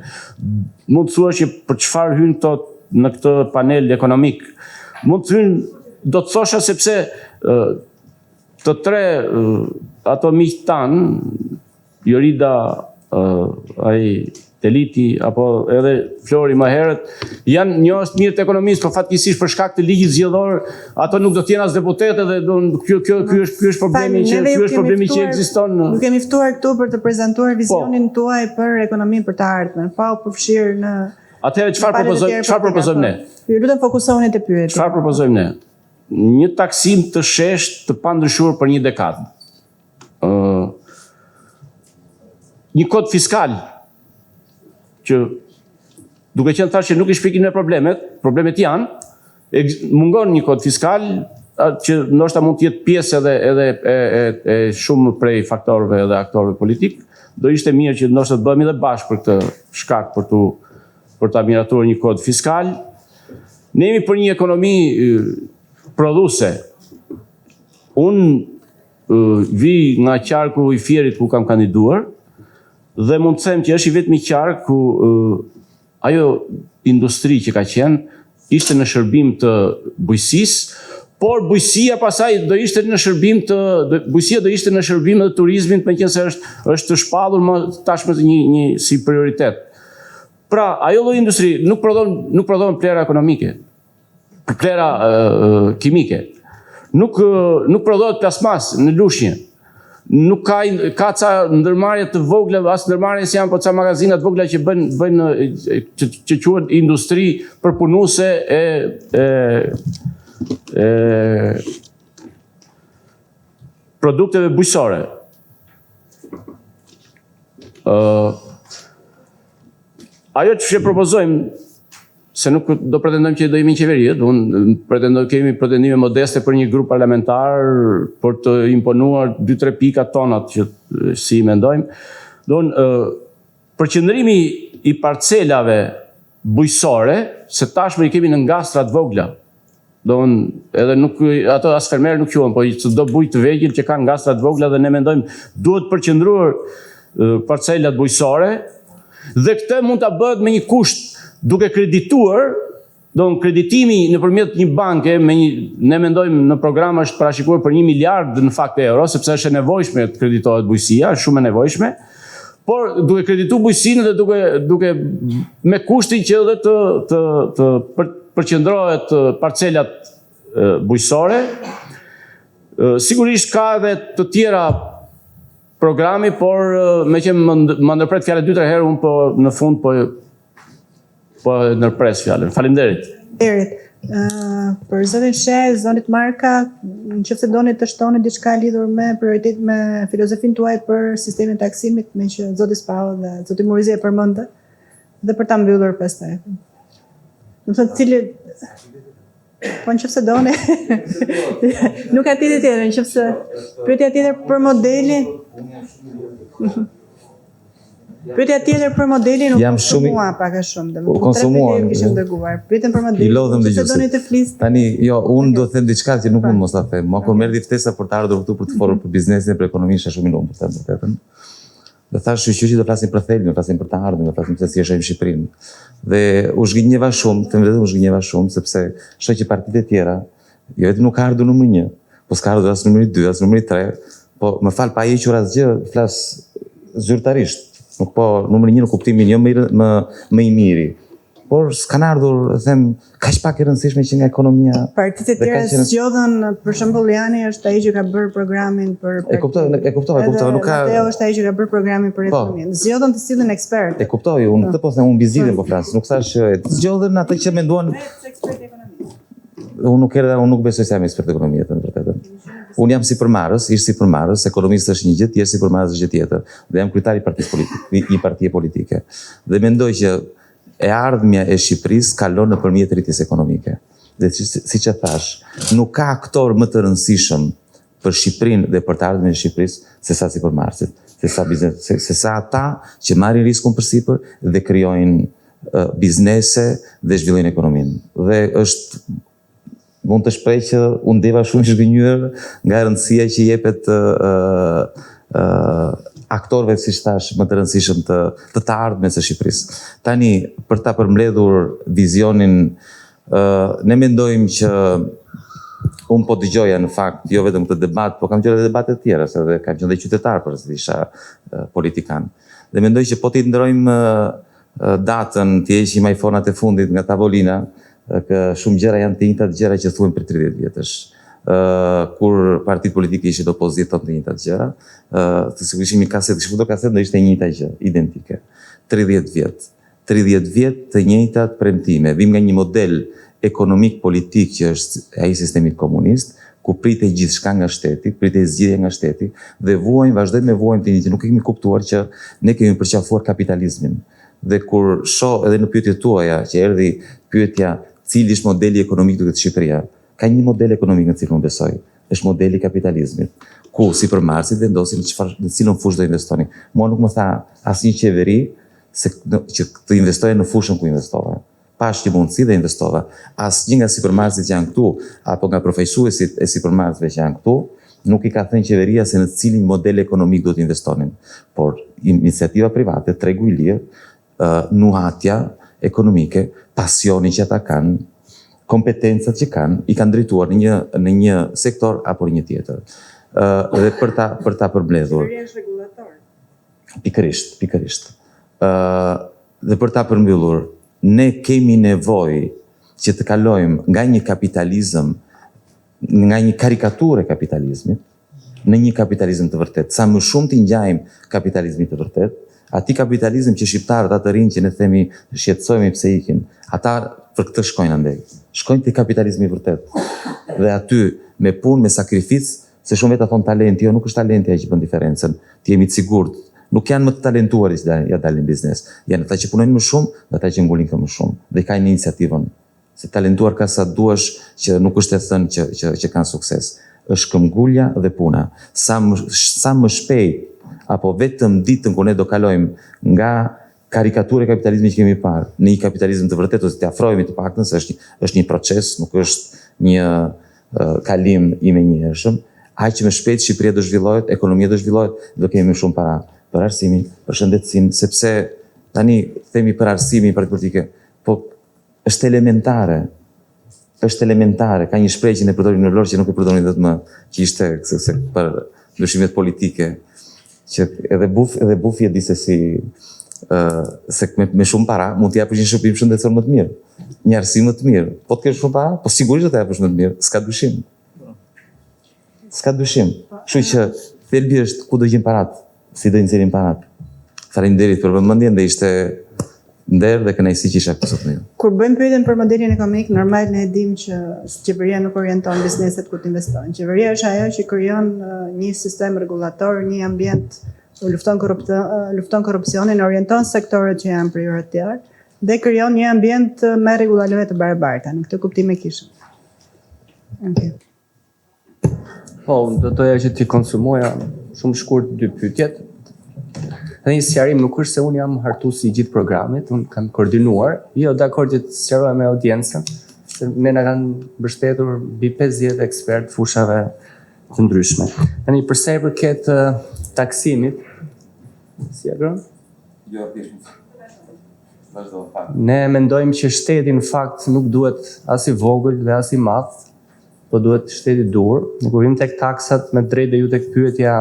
Mund të thuash që për çfarë hyn këto në këtë panel ekonomik? Mund të hyn, do të thosha sepse të tre ato miq tan, Jorida, Teliti apo edhe Flori më herët, janë njohës mirë të ekonomisë, por fatkeqësisht për shkak të ligjit zgjedhor, ato nuk do të jenë as deputete dhe ky është problemi që ekziston. Ju kemi ftuar këtu për të prezantuar vizionin tuaj për ekonominë për të ardhmen, pa u përfshirë në. Atëherë çfarë propozojmë ne? Ju lutem fokusohuni te pyetja. Çfarë propozojmë ne? Një taksim të shesht të pandryshuar për 1 dekadë. Një kod fiskal që duke qenë thashë nuk I shpjegon me problemet janë, mungon një kod fiskal që ndoshta mund të jetë pjesë edhe e shumë prej faktorëve dhe aktorëve politik, do ishte mirë që ndoshta të bëhemi edhe bashkë për këtë shkak për ta miratuar një kod fiskal. Ne jemi për një ekonomi prodhuese. Unë vi nga qarku I Fierit ku kam kandiduar, dhe mund të them që është I vetmi qark ku ajo industri që ka qenë ishte në shërbim të bujqësisë, por bujqësia pasaj do ishte në shërbim të turizmit, meqense është të shpallur më tashmë një si prioritet. Pra, ajo lloj industri nuk prodhon plera ekonomike, plera kimike. Nuk prodhohet plasmas në lushnjë. Nuk ka ca ndërmarrje të vogla, as ndërmarrjes janë, po ca magazina të vogla që bëjnë që quhen industri përpunuese e produkteve bujqësore. Ajo që propozojmë, se nuk do pretendojmë që do jemi në qeveri, kemi pretendime modeste për një grup parlamentar për të imponuar 2-3 pika tonat që si mendojmë. Përqendrimi I parcelave bujqësore, se tashmë I kemi në ngastrat vogla. Edhe nuk ato as fermerë nuk quhen, po çdo bujë të vegjël që kanë ngastrat vogla dhe ne mendojmë duhet përqendruar parcelat bujqësore dhe këtë mund ta bëhet me një kusht duke kredituar, kreditimi nëpërmjet një banke, ne mendojmë në program është parashikuar për 1 miliard në fakt euro, sepse është e nevojshme të kreditohet bujqësia, është shumë e nevojshme, por duke kreditu bujqësinë dhe duke me kushtin që edhe të përqendrohet parcelat bujqësore. Sigurisht ka edhe të tjera programi, por me që më ndërpret fjalë 2-3 herë, unë po në fund po nërpres fjalën. Faleminderit. Për zotin She, zonit Marka, nëse doni të shtoni diçka lidhur me prioritet me filozofinë tuaj për sistemin e taksimit, me që zoti Spau dhe zoti Murizi e përmendë, dhe për ta mbyllur pastaj. Do të thotë cili po nëse doni. Nuk ka tjetër, nëse pyetja tjetër për modelin. Pyetja tjetër për modelin nuk konsumua pak a shumë. Konsumuar. Pyetën për modelin. Nëse doni të flisni. Tani, jo, unë do të them diçka që nuk mund mos ta them. Ma kur merrti ftesa për të ardhur këtu për të folur për biznesin e për ekonominë, është shumë I lumtur, për të vërtetën. Dhe thash shoqëri do flasim për thelbin, do flasim për të ardhmen, do flasim se si e shohim Shqipërinë. Dhe u zgjidheva shumë, sepse shoh që partitë e tjera, jo vetëm nuk ka ardhur numri 1, po s'ka ardhur as numri 2, as numri 3, po më fal pa hequr asgjë, flas zyrtarisht. Nuk po numri 1 në kuptimin jo më I miri. Por s'kan ardhur, them, kaq pak e rëndësishme që nga ekonomia. Partitë e tjera zgjodhen, për shembull Jani është ai që ka bërë programin për. E kuptova, nuk ka. Mateo është ai që ka bërë programin për ekonominë. Zgjodhen të sillin ekspertë. E kuptoj, unë këtë po them, unë bizidhen po flas, nuk thash zgjodhen atë që menduan. Unë nuk besoj se jam ekspert ekonomie, të vërtetën. Unë jam sipërmarrës, ish sipërmarrës, ekonomist është një gjë, ti je sipërmarrës është gjë tjetër. Dhe jam kryetari i partie politike. Dhe mendoj që e ardhmja e Shqipërisë kalon nëpërmjet rritjes ekonomike. Dhe siç e thash, nuk ka aktor më të rëndësishëm për Shqipërinë dhe për të ardhmen e Shqipërisë se sa sipërmarrësit, se sa ata që marrin riskun përsipër dhe krijojnë biznese dhe zhvillojnë ekonominë. Dhe mund të shpreh që unë deva shumë i zhgënjur nga rëndësia që jepet aktorëve, siç thash, më të rëndësishëm të ardhmes së Shqipërisë. Tani, për ta përmbledhur vizionin, ne mendojmë që unë po dëgjoja në fakt, jo vetëm këtë debat, po kam qenë edhe debate të tjera, se dhe kam qenë dhe qytetar për të isha politikan. Dhe mendoj që po t'i ndrojmë datën, t'i heqim iPhone-at e fundit nga tavolina, shumë gjëra janë të njëjtat gjëra që thuhen për 30 vjetësh. Kur partitë politike ishin opozitë thonë të njëjtat gjëra, sikur ishim një kasetë, kishim foto kasetë do ishte e njëjta gjë, identike. 30 vjet të njëjtat premtime. Vim nga një model ekonomik politik që është ai sistemi komunist, ku pritej gjithçka nga shteti, pritej zgjidhje nga shteti dhe vazhdojmë me vuajmë të njëjtin. Nuk kemi kuptuar që ne kemi përqafuar kapitalizmin. Dhe kur shoh edhe në pyetjet tuaja që erdhi pyetja cili është modeli ekonomik duke të Shqipëria, ka një model ekonomik në cilën unë besoj, është modeli kapitalizmit, ku sipërmarrësit vendosin në cilën fushë do investonin. Mua nuk më tha asnjë qeveri që të investoje në fushën ku investova. Pash një mundësi dhe investova. Asnjë nga sipërmarrësit që janë këtu, apo nga përfaqësuesit e sipërmarrësve që janë këtu, nuk i ka thënë qeveria se në cilin model ekonomik do të investonin. Por iniciativa private, tregu i lirë, nuhatja ekonomike, pasioni që ata kanë, kompetencat që kanë, i kanë drejtuar në një sektor apo në një tjetër. Dhe për ta përmbledhur. Qeveria është rregullator. Pikërisht. Dhe për ta përmbyllur, ne kemi nevojë që të kalojmë nga një kapitalizëm, nga një karikaturë e kapitalizmit, në një kapitalizëm të vërtet. Sa më shumë t'i ngjajmë kapitalizmit të vërtet, ati kapitalizm që shqiptarët atë rinë që ne themi shqetësojmë pse ikin, ata për këtë shkojnë andej. Shkojnë te kapitalizmi i vërtet. Dhe aty me punë, me sakrificë, se shumë vetë thonë talenti, jo nuk është talenti ai që bën diferencën. Ti jemi të sigurt. Nuk janë më të talentuarit që ja dalin biznes. Janë ata që punojnë më shumë dhe ata që ngulin më shumë. Dhe kanë iniciativën. Se talentuar ka sa duash që nuk është e thënë që kanë sukses. Është këmbgulja dhe puna. Sa më shpejt apo vetëm ditën kur ne do kalojmë nga karikaturë e kapitalizmit që kemi parë në një kapitalizëm të vërtetë, ose të afrohemi të paktën se është një proces, nuk është një kalim i menjëhershëm. Aq më shpejt Shqipëria do zhvillohet, ekonomia do zhvillohet, do kemi më shumë para për arsimin, për shëndetësinë, sepse tani themi për arsimin, për politike, po është elementare. Është elementare, ka një shprehje që ne përdorim në Vlorë që nuk e përdorim vetëm më, që ishte për ndryshimet politike, që edhe bufi e di se si se me shumë para mund t'japësh një shërbim shëndetësor më të mirë, një arsim më të mirë. Po të kesh shumë para, po sigurisht do t'japësh më të mirë, s'ka dyshim. S'ka dyshim. Kështu që thelbi është ku do gjejmë parat, si do i nxjerrim parat. Faleminderit për vëmendjen dhe ishte nder dhe kënaqësi që isha këtu sot me ju. Kur bëjmë pyetjen për modelin ekonomik, normal ne e dimë që qeveria nuk orienton bizneset ku të investojnë. Qeveria është ajo që krijon një sistem rregullator, një ambient, lufton korrupsionin, orienton sektorët që janë prioritar dhe krijon një ambient me rregullime të barabarta. Në këtë kuptim e kisha. Okay. Po, do doja që ti konsumoja shumë shkurt dy pyetjet. Dhe një sqarim nuk është se unë jam hartuesi i gjithë programit, unë kam koordinuar, jo dakord që të sqaroj me audiencën, se ne na kanë mbështetur mbi 50 ekspertë fushave të ndryshme. Tani përsa i përket taksimit, si agron? Jo, thjesht. Vazhdo, fakt. Ne mendojmë që shteti në fakt nuk duhet as i vogël dhe as i madh, po duhet shteti dur. Ne kur vim tek taksat, me drejtë dhe ju tek pyetja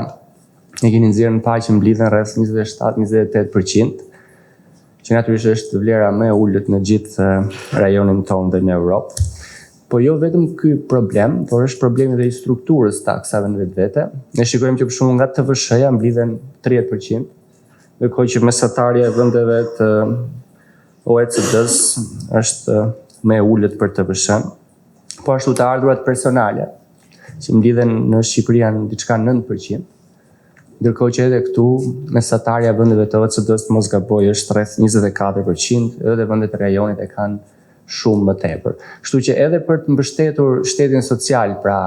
ne keni nxjerrë në paqë mblidhen rreth 27-28%, që natyrisht është vlera më e ulët në gjithë rajonin tonë dhe në Europë. Po jo vetëm ky problem, por është problemi dhe i strukturës taksave në vetvete. Ne shikojmë që për shembull nga TVSH-ja mblidhen 30%, ndërkohë që mesatarja e vendeve të OECD-s është më e ulët për TVSH-n. Po ashtu të ardhurat personale, që mblidhen në Shqipëri janë diçka 9%, ndërkohë që edhe këtu mesatarja e vendeve të OECD-s mos gaboj është rreth 24%, edhe vendet e rajonit e kanë shumë më tepër. Kështu që edhe për të mbështetur shtetin social, pra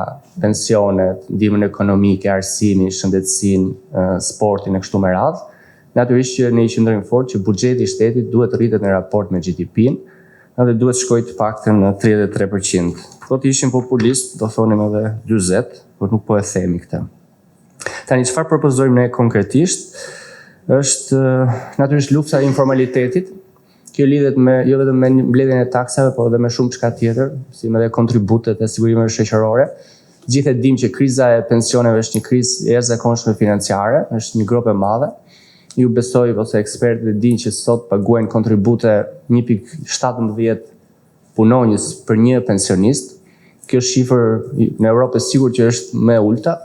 pensionet, ndihmën ekonomike, arsimin, shëndetësinë, sportin e kështu me radhë, natyrisht që ne i qëndrojmë fort që buxheti i shtetit duhet rritet në raport me GDP-n, dhe duhet shkojë të paktën në 33%. Do të ishim populist, do thonim edhe 40, por nuk po e themi këtë. Tani çfarë propozojmë ne konkretisht është natyrisht lufta e informalitetit. Kjo lidhet jo vetëm me mbledhjen e taksave, por edhe me shumë çka tjetër, si edhe kontributet e sigurimeve shoqërore. Gjithë e dimë që kriza e pensioneve është një krizë e jashtëzakonshme financiare, është një grop e madhe. Ju besoj ose ekspertët e dinë që sot paguajnë kontribute 1.17 punonjës për një pensionist. Kjo shifër në Europë sigur që është më e ulta,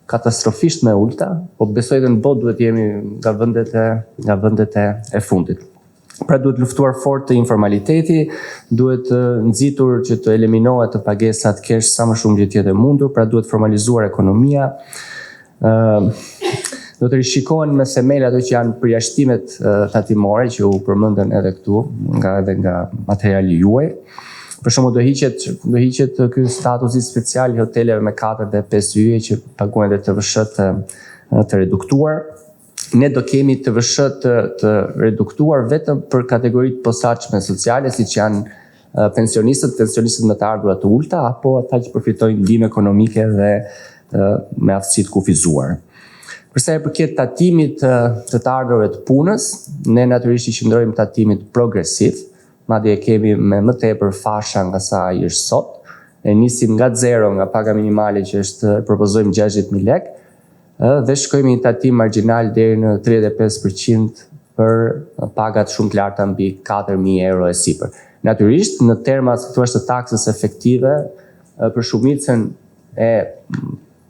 katastrofisht më e ulta, po besoj edhe në botë duhet jemi nga vendet e fundit. Pra duhet luftuar fort të informaliteti, duhet nxitur që të eliminohet të pagesat kesh sa më shumë gjithë jetë e mundur, pra duhet formalizuar ekonomia. Do të rishikohen me themel ato që janë përjashtimet tatimore që u përmendën edhe këtu nga materiali juaj. Për shembull do hiqet ky statusi special i hoteleve me 4 dhe 5 yje që paguajnë dhe TVSH të reduktuar. Ne do kemi TVSH të reduktuar vetëm për kategoritë posaçme sociale, siç janë pensionistët me të ardhurat të ulta apo ata që përfitojnë ndihmë ekonomike dhe me aftësi të kufizuar. Përsa e përket tatimit të ardhurave të punës, ne natyrisht i qëndrojmë tatimit progresiv, madje e kemi me më tepër fasha nga sa ai është sot. E nisim nga zero, nga paga minimale që është propozojmë 60.000 lekë, dhe shkojmë një tatim marginal deri në 35% për pagat shumë të larta mbi 4.000 euro e sipër. Natyrisht, në terma të taksës efektive, për shumicën e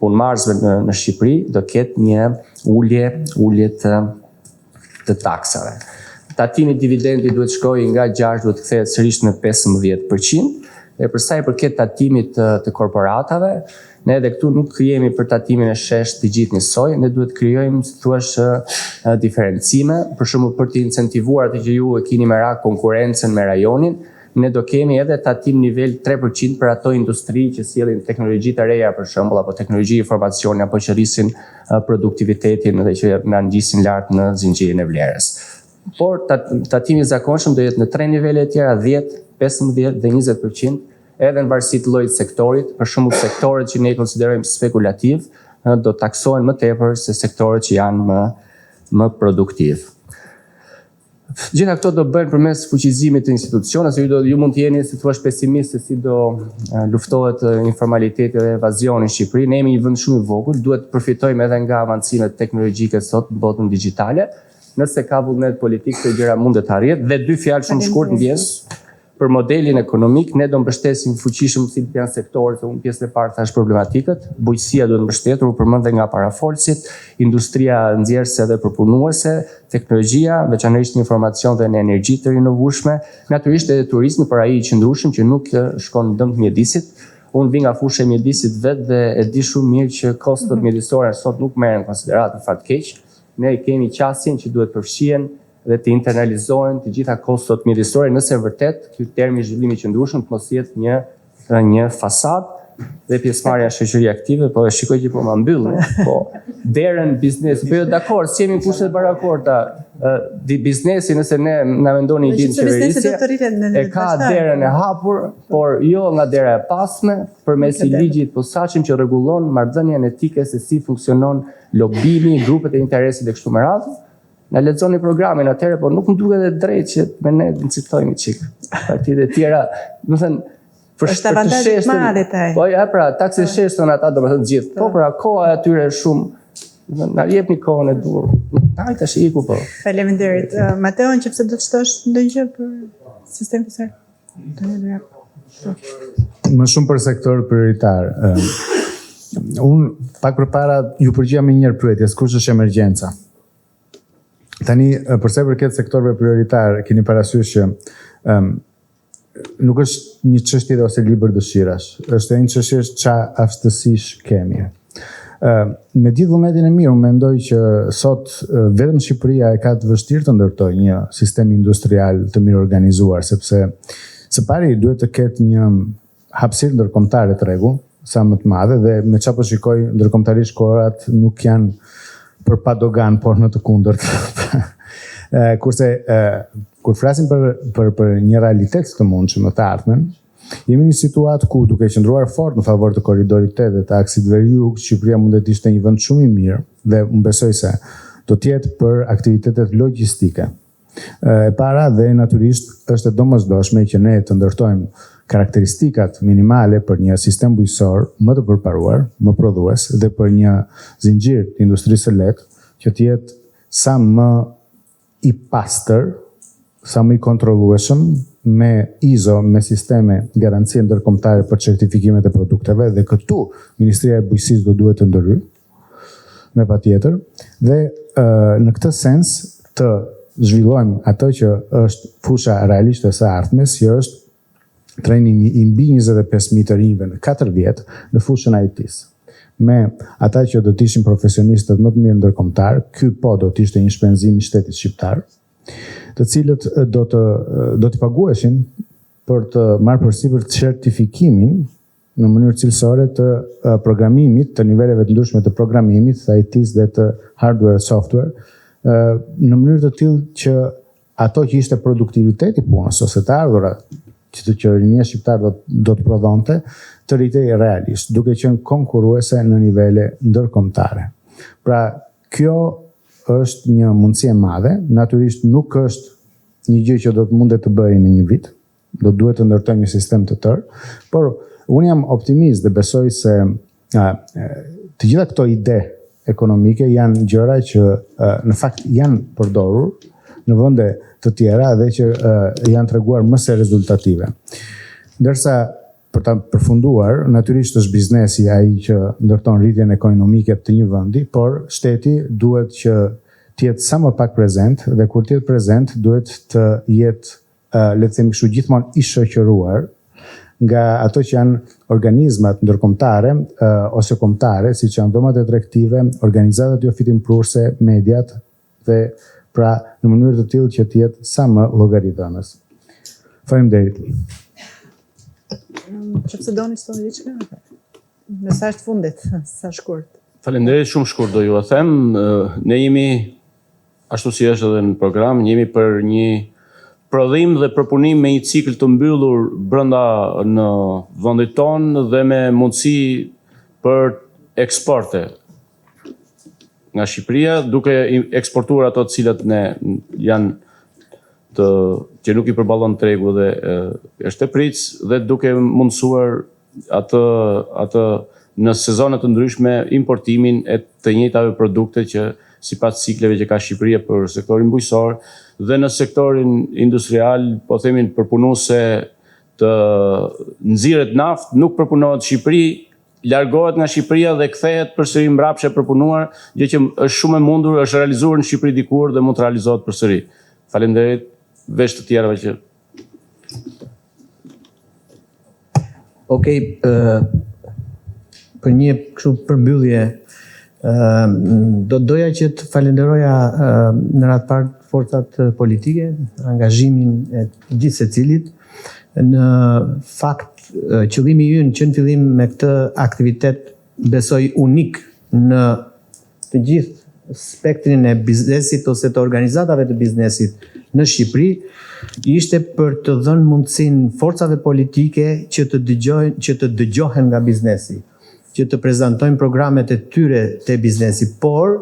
punëmarrësve në Shqipëri do ketë një ulje të taksave. Tatimi dividendi duhet shkojë nga 6 duhet kthehet sërish në 15%, dhe për sa i përket tatimit të korporatave, ne edhe këtu nuk krijemi për tatimin e shesh të gjithë njësoj, ne duhet krijojmë si thuaç diferencime, për shembull për të incentivuar atë që ju e keni me rak konkurrencën me rajonin, ne do kemi edhe tatim nivel 3% për ato industri që sjellin teknologji të reja për shembull apo teknologji informacioni apo që rrisin produktivitetin dhe që na ngjisin lart në zinxhirin e vlerës. Por tatimi i zakonshëm do jetë në 3 nivele të tjera, 10, 15 dhe 20%, edhe në varësi të llojit sektorit, për shembull sektorët që ne konsiderojmë spekulativ do taksohen më tepër se sektorët që janë më produktiv. Gjitha këto do bëhen përmes fuqizimit të institucioneve, ju mund të jeni si thua pesimistë se si do luftohet informaliteti dhe evazioni në Shqipëri. Ne jemi një vend shumë i vogël, duhet të përfitojmë edhe nga avancimet teknologjike sot në botën digjitale. Nëse ka vullnet politik të gjëra mundet të arrihet. Dhe 2 fjalë shumë shkurt mbjes për modelin ekonomik, ne do mbështesim fuqishëm si janë sektorët, se unë pjesën e parë thash problematikët, bujqësia duhet mbështetur, u përmend nga parafolësit, industria nxjerrëse dhe përpunuese, teknologjia, veçanërisht në informacion dhe në energji të rinovueshme, natyrisht edhe turizmi, por ai i qëndrueshëm që nuk shkon në dëm të mjedisit. Unë vi nga fusha e mjedisit vetë dhe e di shumë mirë që kostot mjedisore sot nuk merren në konsiderat në fat keq. Ne kemi qasjen që duhet përfshihen dhe të internalizohen të gjitha kostot mjedisore, nëse vërtet ky termi zhvillimi qëndrueshëm të mos jetë një fasadë dhe pjesëmarrja shoqëri aktive, po e shikoj që po ma mbyll, po derën biznes, po jo dakord, si jemi kushtet barakorta, biznesi nëse ne na mendoni ditë qeverisja, e ka derën e hapur, por jo nga dera e pasme, përmes i ligjit posaçëm që rregullon marrëdhënien etike se si funksionon lobimi, grupet e interesit dhe kështu me radhë. Na lexoni programin atëherë, por nuk më duket e drejtë që me ne incitojmë çik. Partitë e tjera, do të thënë, është avantazh i madh taj. Po ja pra, taksë sheshton ata domethënë gjithë. Po pra, koha e atyre shumë, na jepni kohën e dur. Ai tash iku po. Faleminderit. Mateo, nëse do të shtosh ndonjë për sistemin fiscal. Më shumë për sektor prioritar. Unë pak përpara ju përgjigja me një pyetje, kush është emergjenca? Tani, përse përket sektorëve prioritar, keni parasysh që nuk është një çështje ose libër dëshirash, është një çështje ç'a aftësish kemi. Me gjithë vullnetin e mirë, unë mendoj që sot vetëm Shqipëria e ka të vështirë të ndërtojë një sistem industrial të mirë organizuar, sepse së pari duhet të ketë një hapësirë ndërkombëtare të rregull, sa më të madhe, dhe me çfarë po shikoj ndërkombëtarisht kohërat nuk janë për padogan, por në të kundërt. Kurse kur flasim për një realitet të mundshëm në të ardhmen, jemi në një situatë ku duke qëndruar fort në favor të korridorit 8 dhe të aksit Veriu, Shqipëria mundet ishte një vend shumë i mirë dhe unë besoj se do të jetë për aktivitetet logjistike. E para dhe natyrisht është e domosdoshme që ne të ndërtojmë karakteristikat minimale për një sistem bujqësor më të përparuar, më prodhues dhe për një zinxhir të industrisë së lehtë që të jetë sa më i pastër, sa më i kontrollueshëm, me ISO, me sisteme garancie ndërkombëtare për certifikimet e produkteve, dhe këtu Ministria e Bujqësisë do duhet të ndërhyjë, me patjetër, dhe në këtë sens të zhvillojmë atë që është fusha realisht e së ardhmes, që është trajnimi i mbi 25.000 të rinjve në 4 vjet në fushën IT-s. Me ata që do të ishin profesionistët më të mirë ndërkombëtar, ky po do të ishte një shpenzim i shtetit shqiptar, të cilët do të paguheshin për të marrë përsipër certifikimin në mënyrë cilësore të programimit, të niveleve të ndryshme të programimit, të IT-s dhe të hardware e software, në mënyrë të tillë që ato që ishte produktiviteti punës ose të ardhurat që rinia shqiptar do të prodhonte, të rritej realisht, duke qenë konkurruese në nivele ndërkombëtare. Pra, kjo është një mundësi e madhe, natyrisht nuk është një gjë që do të mundet të bëjë në një vit, do duhet të ndërtojmë një sistem të tërë, por unë jam optimist dhe besoj se të gjitha këto ide ekonomike janë gjëra që në fakt janë përdorur në vende të tjera dhe që janë treguar më së rezultative. Ndërsa për ta përfunduar, natyrisht është biznesi ai që ndërton rritjen ekonomike të një vendi, por shteti duhet që të jetë sa më pak prezent, dhe kur të jetë prezent duhet të jetë, le të themi kështu, gjithmonë i shoqëruar nga ato që janë organizmat ndërkombëtare ose kombëtare, siç janë dhomat e tregtive, organizatat jo fitimprurse, mediat, dhe pra në mënyrë të tillë që të jetë sa më llogaridhënës. Faleminderit. Nëse doni të thoni diçka? Mesazh të fundit, sa shkurt. Faleminderit, shumë shkurt do ju a them. Ne jemi, ashtu si është edhe në program, jemi për një prodhim dhe përpunim me një cikël të mbyllur brenda në vendin tonë dhe me mundësi për eksporte nga Shqipëria, duke eksportuar ato të cilat janë që nuk i përballon tregu dhe është e pric, dhe duke mundësuar atë në sezone të ndryshme importimin e të njëjtave produkte që sipas cikleve që ka Shqipëria për sektorin bujqësor dhe në sektorin industrial, po themin përpunuese të nxirret naftë, nuk përpunohet Shqipëri, largohet nga Shqipëria dhe kthehet përsëri mbrapsht e përpunuar, gjë që është shumë e mundur, është realizuar në Shqipëri dikur dhe mund të realizohet përsëri. Faleminderit, veç të tjerave që Okej, për një kështu përmbyllje, do doja që të falenderoja në radhë parë forcat politike, angazhimin e gjithë secilit. Në fakt, qëllimi ynë që në fillim me këtë aktivitet besoj unik në të gjithë spektrin e biznesit ose të organizatave të biznesit në Shqipëri, ishte për të dhënë mundësinë forcave politike që të dëgjohen nga biznesi, që të prezantojnë programet e tyre të biznesi, por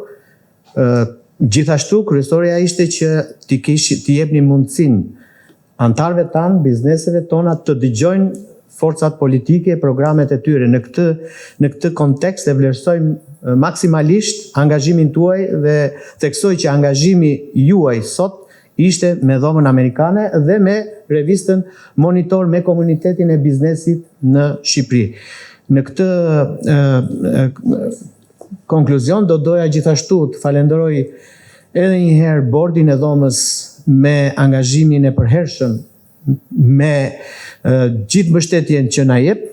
gjithashtu kryesorja ishte që t'i jepni mundësinë antarëve tanë, bizneseve tona të dëgjojnë forcat politike, programet e tyre. Në këtë kontekst e vlerësojmë maksimalisht angazhimin tuaj dhe theksoj që angazhimi juaj sot ishte me dhomën amerikane dhe me revistën Monitor me komunitetin e biznesit në Shqipëri. Në këtë konkluzion do doja gjithashtu të falenderoj edhe një herë bordin e dhomës me angazhimin e përhershëm me gjithë mbështetjen që na jep,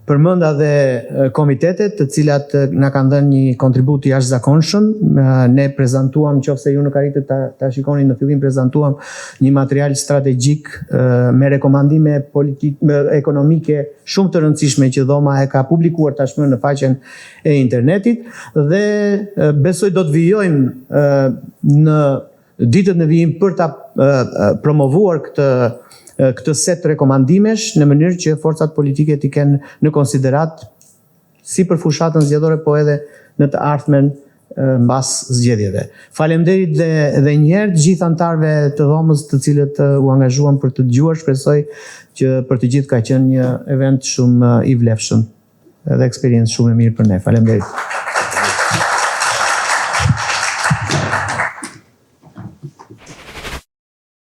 përmenda dhe komitetet të cilat na kanë dhënë një kontribut jashtëzakonshëm. Ne prezantuam, nëse ju nuk arritët ta shikoni në fillim, prezantuam një material strategjik me rekomandime ekonomike shumë të rëndësishme që dhoma e ka publikuar tashmë në faqen e internetit, dhe besoj do të vijojmë në ditët në vijim për ta promovuar këtë set rekomandimesh në mënyrë që forcat politike t'i kenë në konsiderat si për fushatën zgjedhore, po edhe në të ardhmen mbas zgjedhjeve. Faleminderit dhe njëherë gjithë anëtarëve të dhomës të cilët u angazhuan për të dëgjuar. Shpresoj që për të gjithë ka qenë një event shumë i vlefshëm dhe eksperiencë shumë e mirë për ne. Faleminderit.